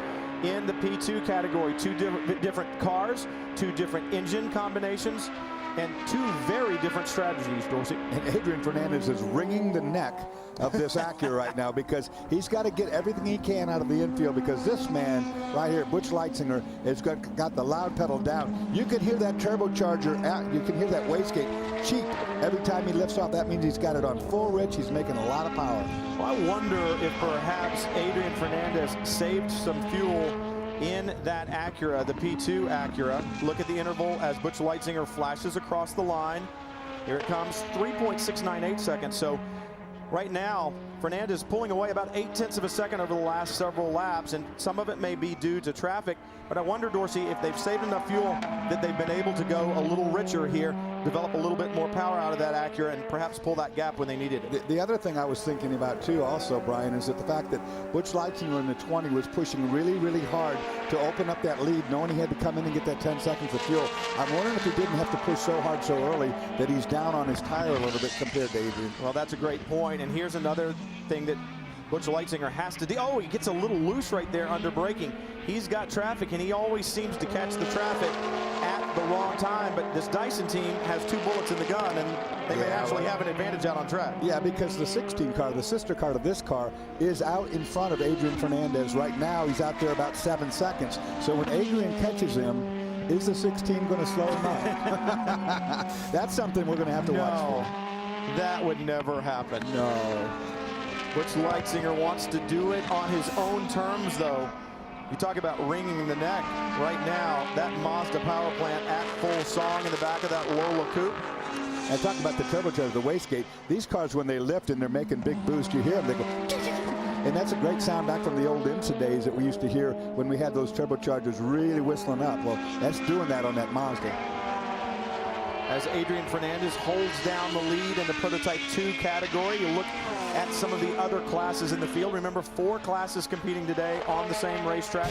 in the P2 category. Two different cars, two different engine combinations, and two very different strategies, Dorsey. And Adrian Fernandez is wringing the neck of this Acura right now because he's got to get everything he can out of the infield, because this man right here, Butch Leitzinger, has got the loud pedal down. You can hear that turbocharger out. You can hear that wastegate cheap every time he lifts off. That means he's got it on full rich. He's making a lot of power. Well, I wonder if perhaps Adrian Fernandez saved some fuel in that Acura, the P2 Acura. Look at the interval as Butch Leitzinger flashes across the line. Here it comes, 3.698 seconds. So right now, Fernandez pulling away about 0.8 of a second over the last several laps, and some of it may be due to traffic. But I wonder, Dorsey, if they've saved enough fuel that they've been able to go a little richer here, develop a little bit more power out of that Acura, and perhaps pull that gap when they needed it. The other thing I was thinking about too also, Brian, is that the fact that Butch Leitzinger in the 20 was pushing really, really hard to open up that lead, knowing he had to come in and get that 10 seconds of fuel. I'm wondering if he didn't have to push so hard so early that he's down on his tire a little bit compared to Adrian. Well, that's a great point, and here's another thing that Butch Leitzinger has to do. Oh, he gets a little loose right there under braking. He's got traffic, and he always seems to catch the traffic at the wrong time. But this Dyson team has 2 bullets in the gun, and they may actually have an advantage out on track. Yeah, because the 16 car, the sister car to this car, is out in front of Adrian Fernandez. Right now, he's out there about 7 seconds. So when Adrian catches him, is the 16 going to slow him up? That's something we're going to have to watch for. That would never happen. No. Butch Leitzinger wants to do it on his own terms, though. You talk about wringing the neck. Right now, that Mazda power plant at full song in the back of that Lola coupe. And talk about the turbocharger, the wastegate. These cars, when they lift and they're making big boosts, you hear them, they go, and that's a great sound back from the old IMSA days that we used to hear when we had those turbochargers really whistling up. Well, that's doing that on that Mazda. As Adrian Fernandez holds down the lead in the Prototype 2 category, you look at some of the other classes in the field. Remember, 4 classes competing today on the same racetrack.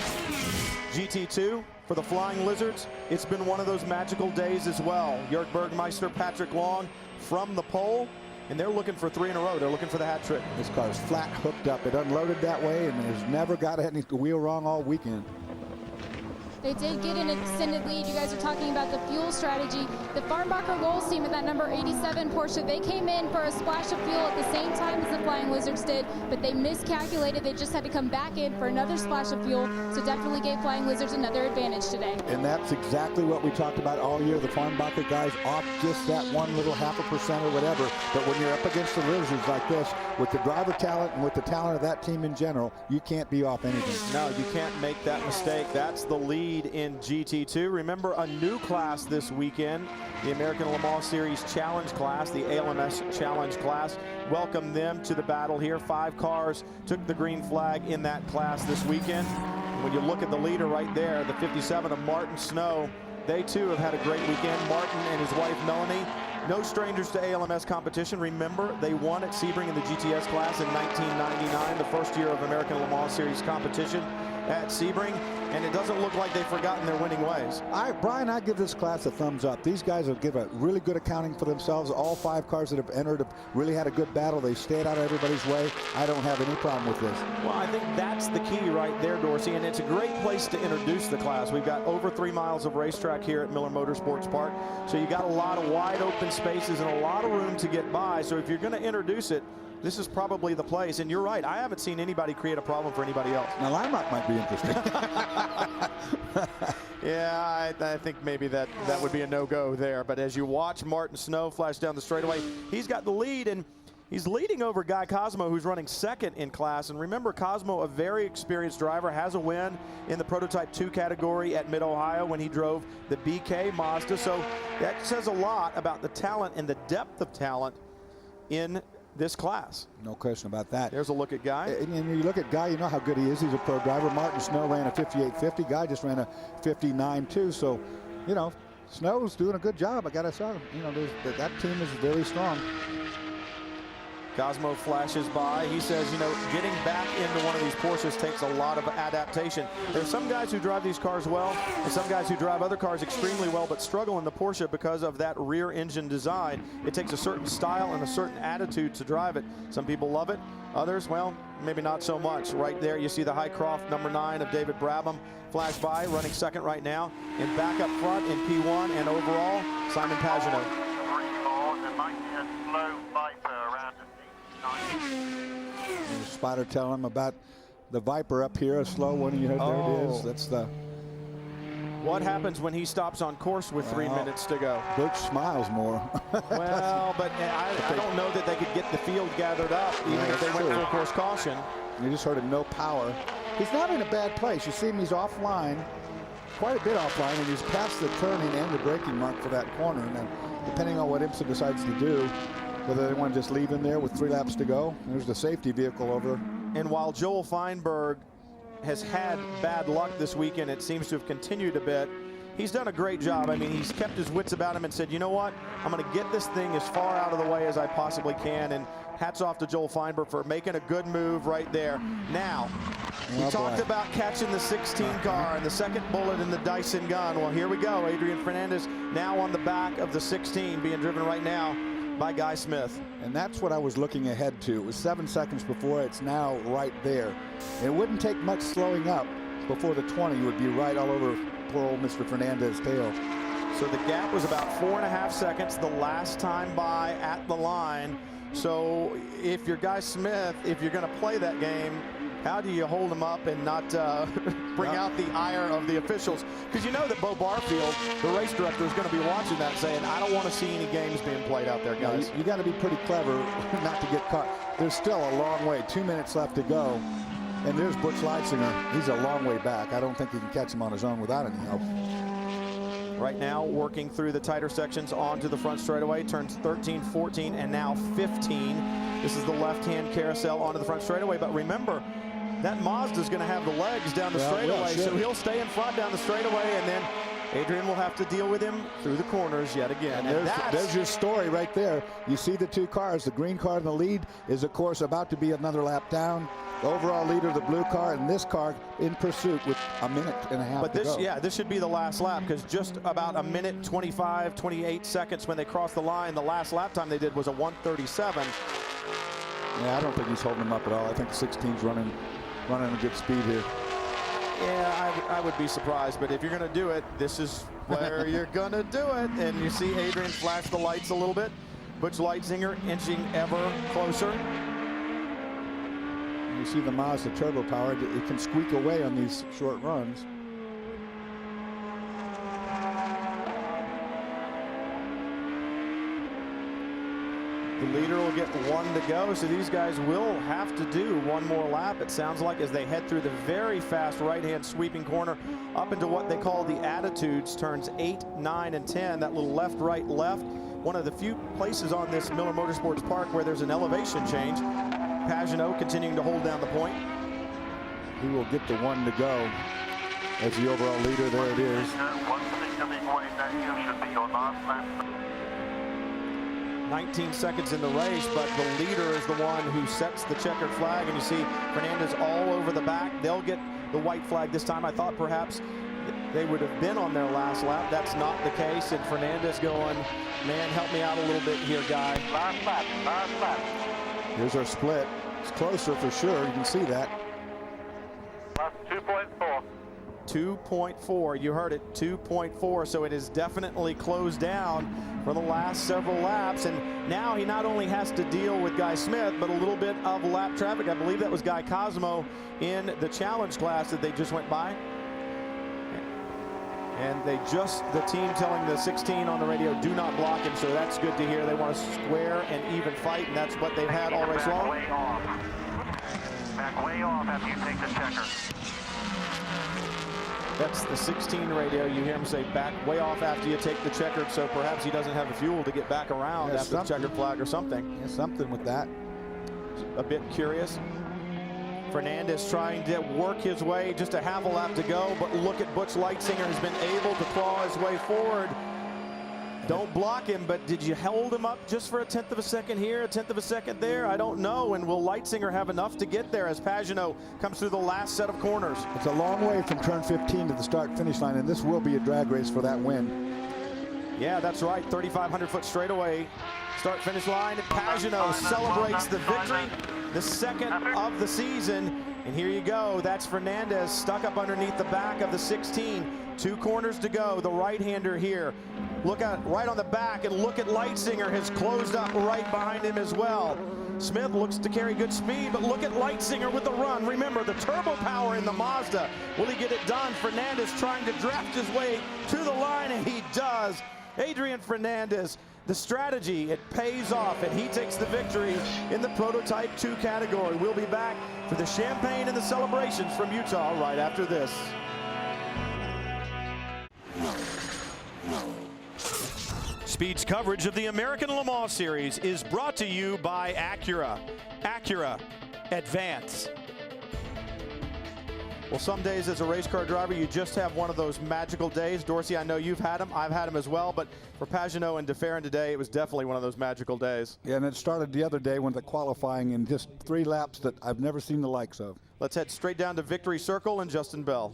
GT2 for the Flying Lizards. It's been one of those magical days as well. Jörg Bergmeister, Patrick Long from the pole, and they're looking for 3 in a row. They're looking for the hat trick. This car's flat hooked up. It unloaded that way and has never got any wheel wrong all weekend. They did get an extended lead. You guys are talking about the fuel strategy. The Farnbacher Rolls team at that number 87 Porsche, they came in for a splash of fuel at the same time as the Flying Lizards did, but they miscalculated. They just had to come back in for another splash of fuel, so definitely gave Flying Lizards another advantage today. And that's exactly what we talked about all year. The Farnbacher guys off just that one little 0.5% or whatever. But when you're up against the Lizards like this, with the driver talent and with the talent of that team in general, you can't be off anything. No, you can't make that mistake. That's the lead in GT2. Remember, a new class this weekend, the American Le Mans Series Challenge class, the ALMS Challenge class. Welcome them to the battle here. 5 cars took the green flag in that class this weekend. When you look at the leader right there, the 57 of Martin Snow, they too have had a great weekend. Martin and his wife Melanie, no strangers to ALMS competition. Remember, they won at Sebring in the GTS class in 1999, the first year of American Le Mans Series competition at Sebring, and it doesn't look like they've forgotten their winning ways. Brian, I give this class a thumbs up. These guys have given a really good accounting for themselves. All 5 cars that have entered have really had a good battle. They stayed out of everybody's way. I don't have any problem with this. Well, I think that's the key right there, Dorsey, and it's a great place to introduce the class. We've got over 3 miles of racetrack here at Miller Motorsports Park, so you got a lot of wide open spaces and a lot of room to get by. So if you're going to introduce it, this is probably the place. And you're right, I haven't seen anybody create a problem for anybody else. Now, Limerock might be interesting. Yeah, I think maybe that would be a no-go there. But as you watch Martin Snow flash down the straightaway, he's got the lead, and he's leading over Guy Cosmo, who's running second in class. And remember, Cosmo, a very experienced driver, has a win in the Prototype 2 category at Mid-Ohio when he drove the BK Mazda. So that says a lot about the talent and the depth of talent in this class. No question about that. There's a look at Guy. And you look at Guy, you know how good he is. He's a pro driver. Martin Snow ran a 58.50. Guy just ran a 59.2. So, you know, Snow's doing a good job. I got to say, you know, that team is very strong. Cosmo flashes by. He says, you know, getting back into one of these Porsches takes a lot of adaptation. There's some guys who drive these cars well, and some guys who drive other cars extremely well, but struggle in the Porsche because of that rear engine design. It takes a certain style and a certain attitude to drive it. Some people love it. Others, well, maybe not so much. Right there, you see the Highcroft number 9 of David Brabham flash by, running second right now. And back up front in P1 and overall, Simon Pagenaud. Spotter telling him about the Viper up here, a slow one. You know, there it is. That's the. What happens when he stops on course with 3 minutes to go? Butch smiles more. Well, but I don't know that they could get the field gathered up, even if they went full course caution. You just heard a no power. He's not in a bad place. You see him, he's offline, quite a bit offline, and he's past the turning and the braking mark for that corner. And then, depending on what IMSA decides to do, whether they want to just leave him there with 3 laps to go. There's the safety vehicle over. And while Joel Feinberg has had bad luck this weekend, it seems to have continued a bit. He's done a great job. I mean, he's kept his wits about him and said, you know what, I'm going to get this thing as far out of the way as I possibly can. And hats off to Joel Feinberg for making a good move right there. Now, we talked about catching the 16 car and the second bullet in the Dyson gun. Well, here we go. Adrian Fernandez now on the back of the 16, being driven right now by Guy Smith. And that's what I was looking ahead to. It was 7 seconds before. It's now right there. And it wouldn't take much slowing up before the 20. You would be right all over poor old Mr. Fernandez's tail. So the gap was about 4.5 seconds the last time by at the line. So if you're Guy Smith, if you're going to play that game, how do you hold him up and not bring out the ire of the officials? Because you know that Bo Barfield, the race director, is going to be watching that saying, I don't want to see any games being played out there, guys. You got to be pretty clever not to get caught. There's still a long way, 2 minutes left to go. And there's Butch Leitzinger. He's a long way back. I don't think he can catch him on his own without any help. Right now, working through the tighter sections onto the front straightaway, turns 13, 14, and now 15. This is the left-hand carousel onto the front straightaway. But remember, that Mazda's going to have the legs down the straightaway, so he'll stay in front down the straightaway, and then Adrian will have to deal with him through the corners yet again. And there's your story right there. You see the 2 cars. The green car in the lead is, of course, about to be another lap down. The overall leader, the blue car, and this car in pursuit with 1.5 minutes to go. Yeah, this should be the last lap, because just about 1 minute 25, 28 seconds when they crossed the line. The last lap time they did was a 1:37. Yeah, I don't think he's holding him up at all. I think 16's running a good speed here. Yeah, I would be surprised, but if you're going to do it, this is where you're going to do it. And you see Adrian flash the lights a little bit. Butch Leitzinger inching ever closer. You see the Mazda turbo power. It can squeak away on these short runs. The leader will get 1 to go, so these guys will have to do 1 more lap, it sounds like, as they head through the very fast right-hand sweeping corner up into what they call the attitudes, turns 8, 9, and 10, that little left, right, left. One of the few places on this Miller Motorsports Park where there's an elevation change. Pagenaud continuing to hold down the point. He will get the 1 to go as the overall leader. There it is. 19 seconds in the race, but the leader is the one who sets the checkered flag, and you see Fernandez all over the back. They'll get the white flag this time. I thought perhaps they would have been on their last lap. That's not the case, and Fernandez going, man, help me out a little bit here, guy. Last lap. Here's our split. It's closer for sure. You can see that. Last 2.4. 2.4, you heard it, 2.4, so it is definitely closed down for the last several laps, and now he not only has to deal with Guy Smith, but a little bit of lap traffic. I believe that was Guy Cosmo in the challenge class that they just went by. And the team telling the 16 on the radio, do not block him, so that's good to hear. They want a square and even fight, and that's what they've had all race long. Back way off after you take the checker. That's the 16 radio. You hear him say back way off after you take the checkered, so perhaps he doesn't have the fuel to get back around after the checkered flag or something. Yeah, something with that. A bit curious. Fernandez trying to work his way, just a half a lap to go, but look at Butch Leitzinger has been able to claw his way forward. Don't block him, but did you hold him up just for a 1/10 of a second here, a 1/10 of a second there? I don't know. And will Leitzinger have enough to get there as Pagenaud comes through the last set of corners? It's a long way from turn 15 to the start-finish line, and this will be a drag race for that win. Yeah, that's right. 3,500-foot straightaway start-finish line. And Pagenaud celebrates the victory, the second of the season. And here you go. That's Fernandez stuck up underneath the back of the 16. 2 corners to go. The right-hander here. Look at right on the back, and look at Leitzinger has closed up right behind him as well. Smith looks to carry good speed, but look at Leitzinger with the run. Remember, the turbo power in the Mazda. Will he get it done? Fernandez trying to draft his way to the line, and he does. Adrian Fernandez, the strategy, it pays off, and he takes the victory in the Prototype 2 category. We'll be back for the champagne and the celebrations from Utah right after this. Speed's coverage of the American Le Mans Series is brought to you by Acura. Acura, advance. Well, some days as a race car driver, you just have one of those magical days. Dorsey, I know you've had them. I've had them as well. But for Pagenaud and DeFerrin today, it was definitely one of those magical days. Yeah, and it started the other day when the qualifying in just 3 laps that I've never seen the likes of. Let's head straight down to Victory Circle and Justin Bell.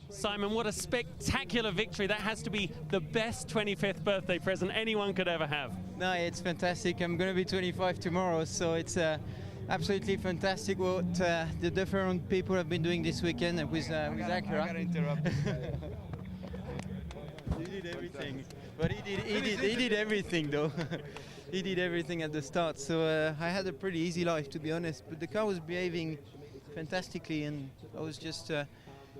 Simon, what a spectacular victory. That has to be the best 25th birthday present anyone could ever have. No, it's fantastic. I'm going to be 25 tomorrow, so it's absolutely fantastic what the different people have been doing this weekend with Acura. He did everything, but he did everything though. He did everything at the start, so I had a pretty easy life, to be honest. But the car was behaving fantastically, and I was just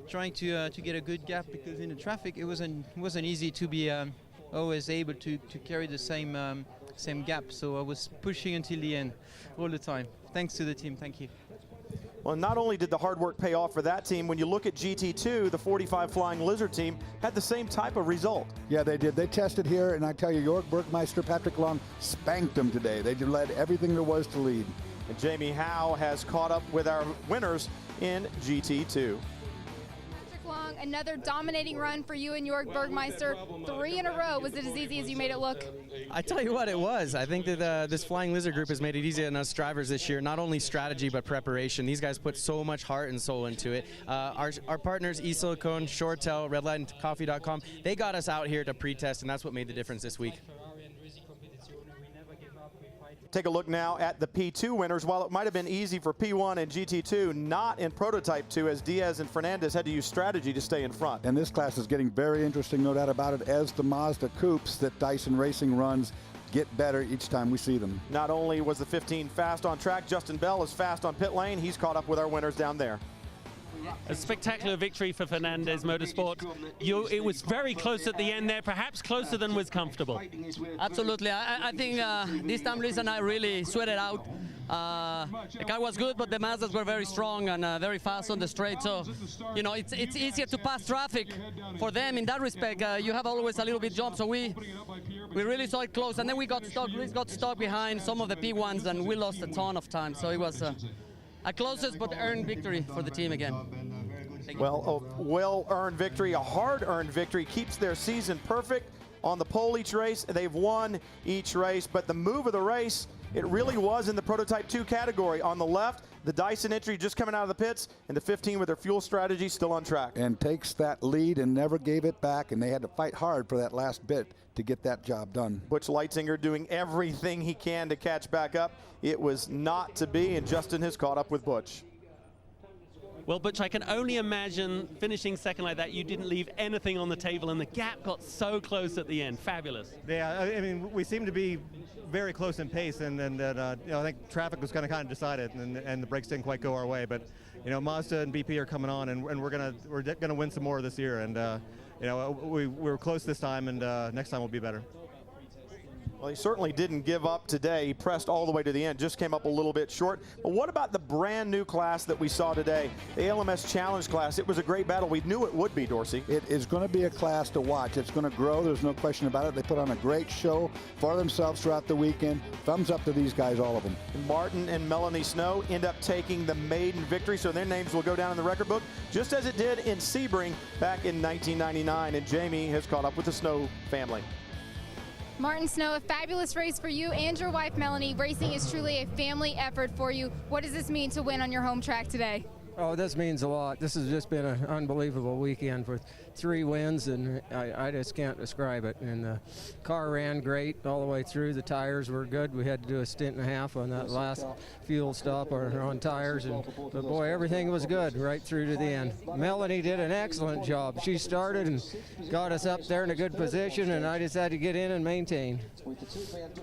trying to get a good gap, because in the traffic it wasn't easy to be always able to carry the same gap. So I was pushing until the end all the time. Thanks to the team. Thank you. Well, not only did the hard work pay off for that team, when you look at GT2, the 45 Flying Lizard team had the same type of result. Yeah, they did. They tested here, and I tell you, Jörg Bergmeister, Patrick Long spanked them today. They led everything there was to lead. And Jamie Howe has caught up with our winners in GT2. Long, another dominating run for you and Jörg Bergmeister. 3 in a row. Was it as easy as you made it look? I tell you what, it was. I think that this Flying Lizard group has made it easy on us drivers this year. Not only strategy, but preparation. These guys put so much heart and soul into it. Our partners, eSilicone, Shortel, RedLineCoffee.com, they got us out here to pre-test, and that's what made the difference this week. Take a look now at the P2 winners. While it might have been easy for P1 and GT2, not in Prototype 2, as Diaz and Fernandez had to use strategy to stay in front. And this class is getting very interesting, no doubt about it, as the Mazda coupes that Dyson Racing runs get better each time we see them. Not only was the 15 fast on track, Justin Bell is fast on pit lane. He's caught up with our winners down there. A spectacular victory for Fernandez Motorsport. It was very close at the end there, perhaps closer than was comfortable. Absolutely. I think this time Liz and I really sweated out. The car was good, but the Mazdas were very strong and very fast on the straight. So, you know, it's easier to pass traffic for them in that respect. You have always a little bit jump, so we really saw it close. And then we got stuck. Liz got stuck behind some of the P1s, and we lost a ton of time. So it was a closest but earned victory for the team again. Well, a well-earned victory, a hard-earned victory, keeps their season perfect on the pole each race. They've won each race, but the move of the race, it really was in the Prototype 2 category. On the left, the Dyson entry just coming out of the pits, and the 15 with their fuel strategy still on track. And takes that lead and never gave it back, and they had to fight hard for that last bit to get that job done. Butch Leitzinger doing everything he can to catch back up. It was not to be, and Justin has caught up with Butch. Well, Butch, I can only imagine finishing second like that. You didn't leave anything on the table, and the gap got so close at the end. Fabulous. Yeah, I mean, we seem to be very close in pace, and you know, I think traffic was kind of decided, and the brakes didn't quite go our way. But you know, Mazda and BP are coming on, and we're gonna win some more this year. And you know, we were close this time, and next time will be better. Well, he certainly didn't give up today. He pressed all the way to the end, just came up a little bit short. But what about the brand new class that we saw today, the ALMS Challenge class? It was a great battle. We knew it would be, Dorsey. It is going to be a class to watch. It's going to grow. There's no question about it. They put on a great show for themselves throughout the weekend. Thumbs up to these guys, all of them. Martin and Melanie Snow end up taking the maiden victory, so their names will go down in the record book, just as it did in Sebring back in 1999. And Jamie has caught up with the Snow family. Martin Snow, a fabulous race for you and your wife, Melanie. Racing is truly a family effort for you. What does this mean to win on your home track today? Oh, this means a lot. This has just been an unbelievable weekend with 3 wins, and I just can't describe it. And the car ran great all the way through. The tires were good. We had to do a stint and a half on that last fuel stop on tires, but boy, everything was good right through to the end. Melanie did an excellent job. She started and got us up there in a good position, and I just had to get in and maintain.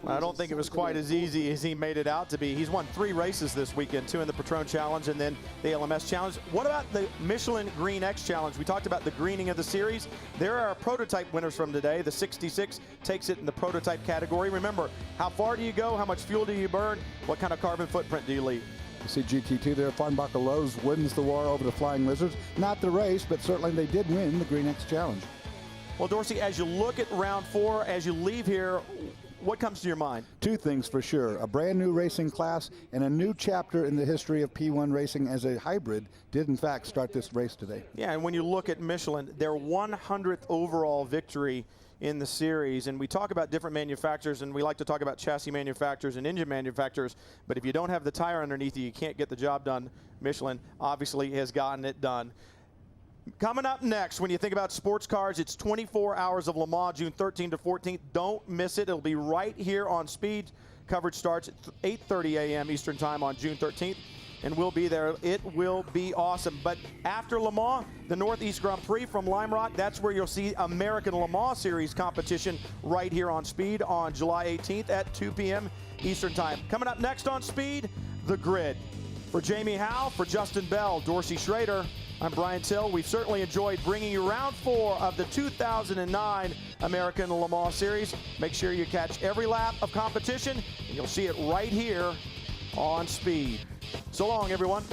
I don't think it was quite as easy as he made it out to be. He's won 3 races this weekend, 2 in the Patron Challenge and then the ALMS Challenge. What about the Michelin Green X Challenge? We talked about the greening of the series. There are prototype winners from today. The 66 takes it in the prototype category. Remember, how far do you go? How much fuel do you burn? What kind of carbon footprint do you leave? You see GT2 there, Farnbacher Lowe's wins the war over the Flying Lizards. Not the race, but certainly they did win the Green X Challenge. Well, Dorsey, as you look at round 4, as you leave here, what comes to your mind? 2 things for sure. A brand new racing class and a new chapter in the history of P1 racing as a hybrid did in fact start this race today. Yeah, and when you look at Michelin, their 100th overall victory in the series, and we talk about different manufacturers, and we like to talk about chassis manufacturers and engine manufacturers, but if you don't have the tire underneath you, you can't get the job done. Michelin obviously has gotten it done. Coming up next, when you think about sports cars, it's 24 Hours of Le Mans, June 13th to 14th. Don't miss it. It'll be right here on Speed. Coverage starts at 8:30 a.m. Eastern Time on June 13th, and we'll be there. It will be awesome. But after Le Mans, the Northeast Grand Prix from Lime Rock, that's where you'll see American Le Mans Series competition right here on Speed on July 18th at 2 p.m. Eastern Time. Coming up next on Speed, The Grid. For Jamie Howe, for Justin Bell, Dorsey Schrader, I'm Brian Till. We've certainly enjoyed bringing you round 4 of the 2009 American Le Mans Series. Make sure you catch every lap of competition, and you'll see it right here on Speed. So long, everyone.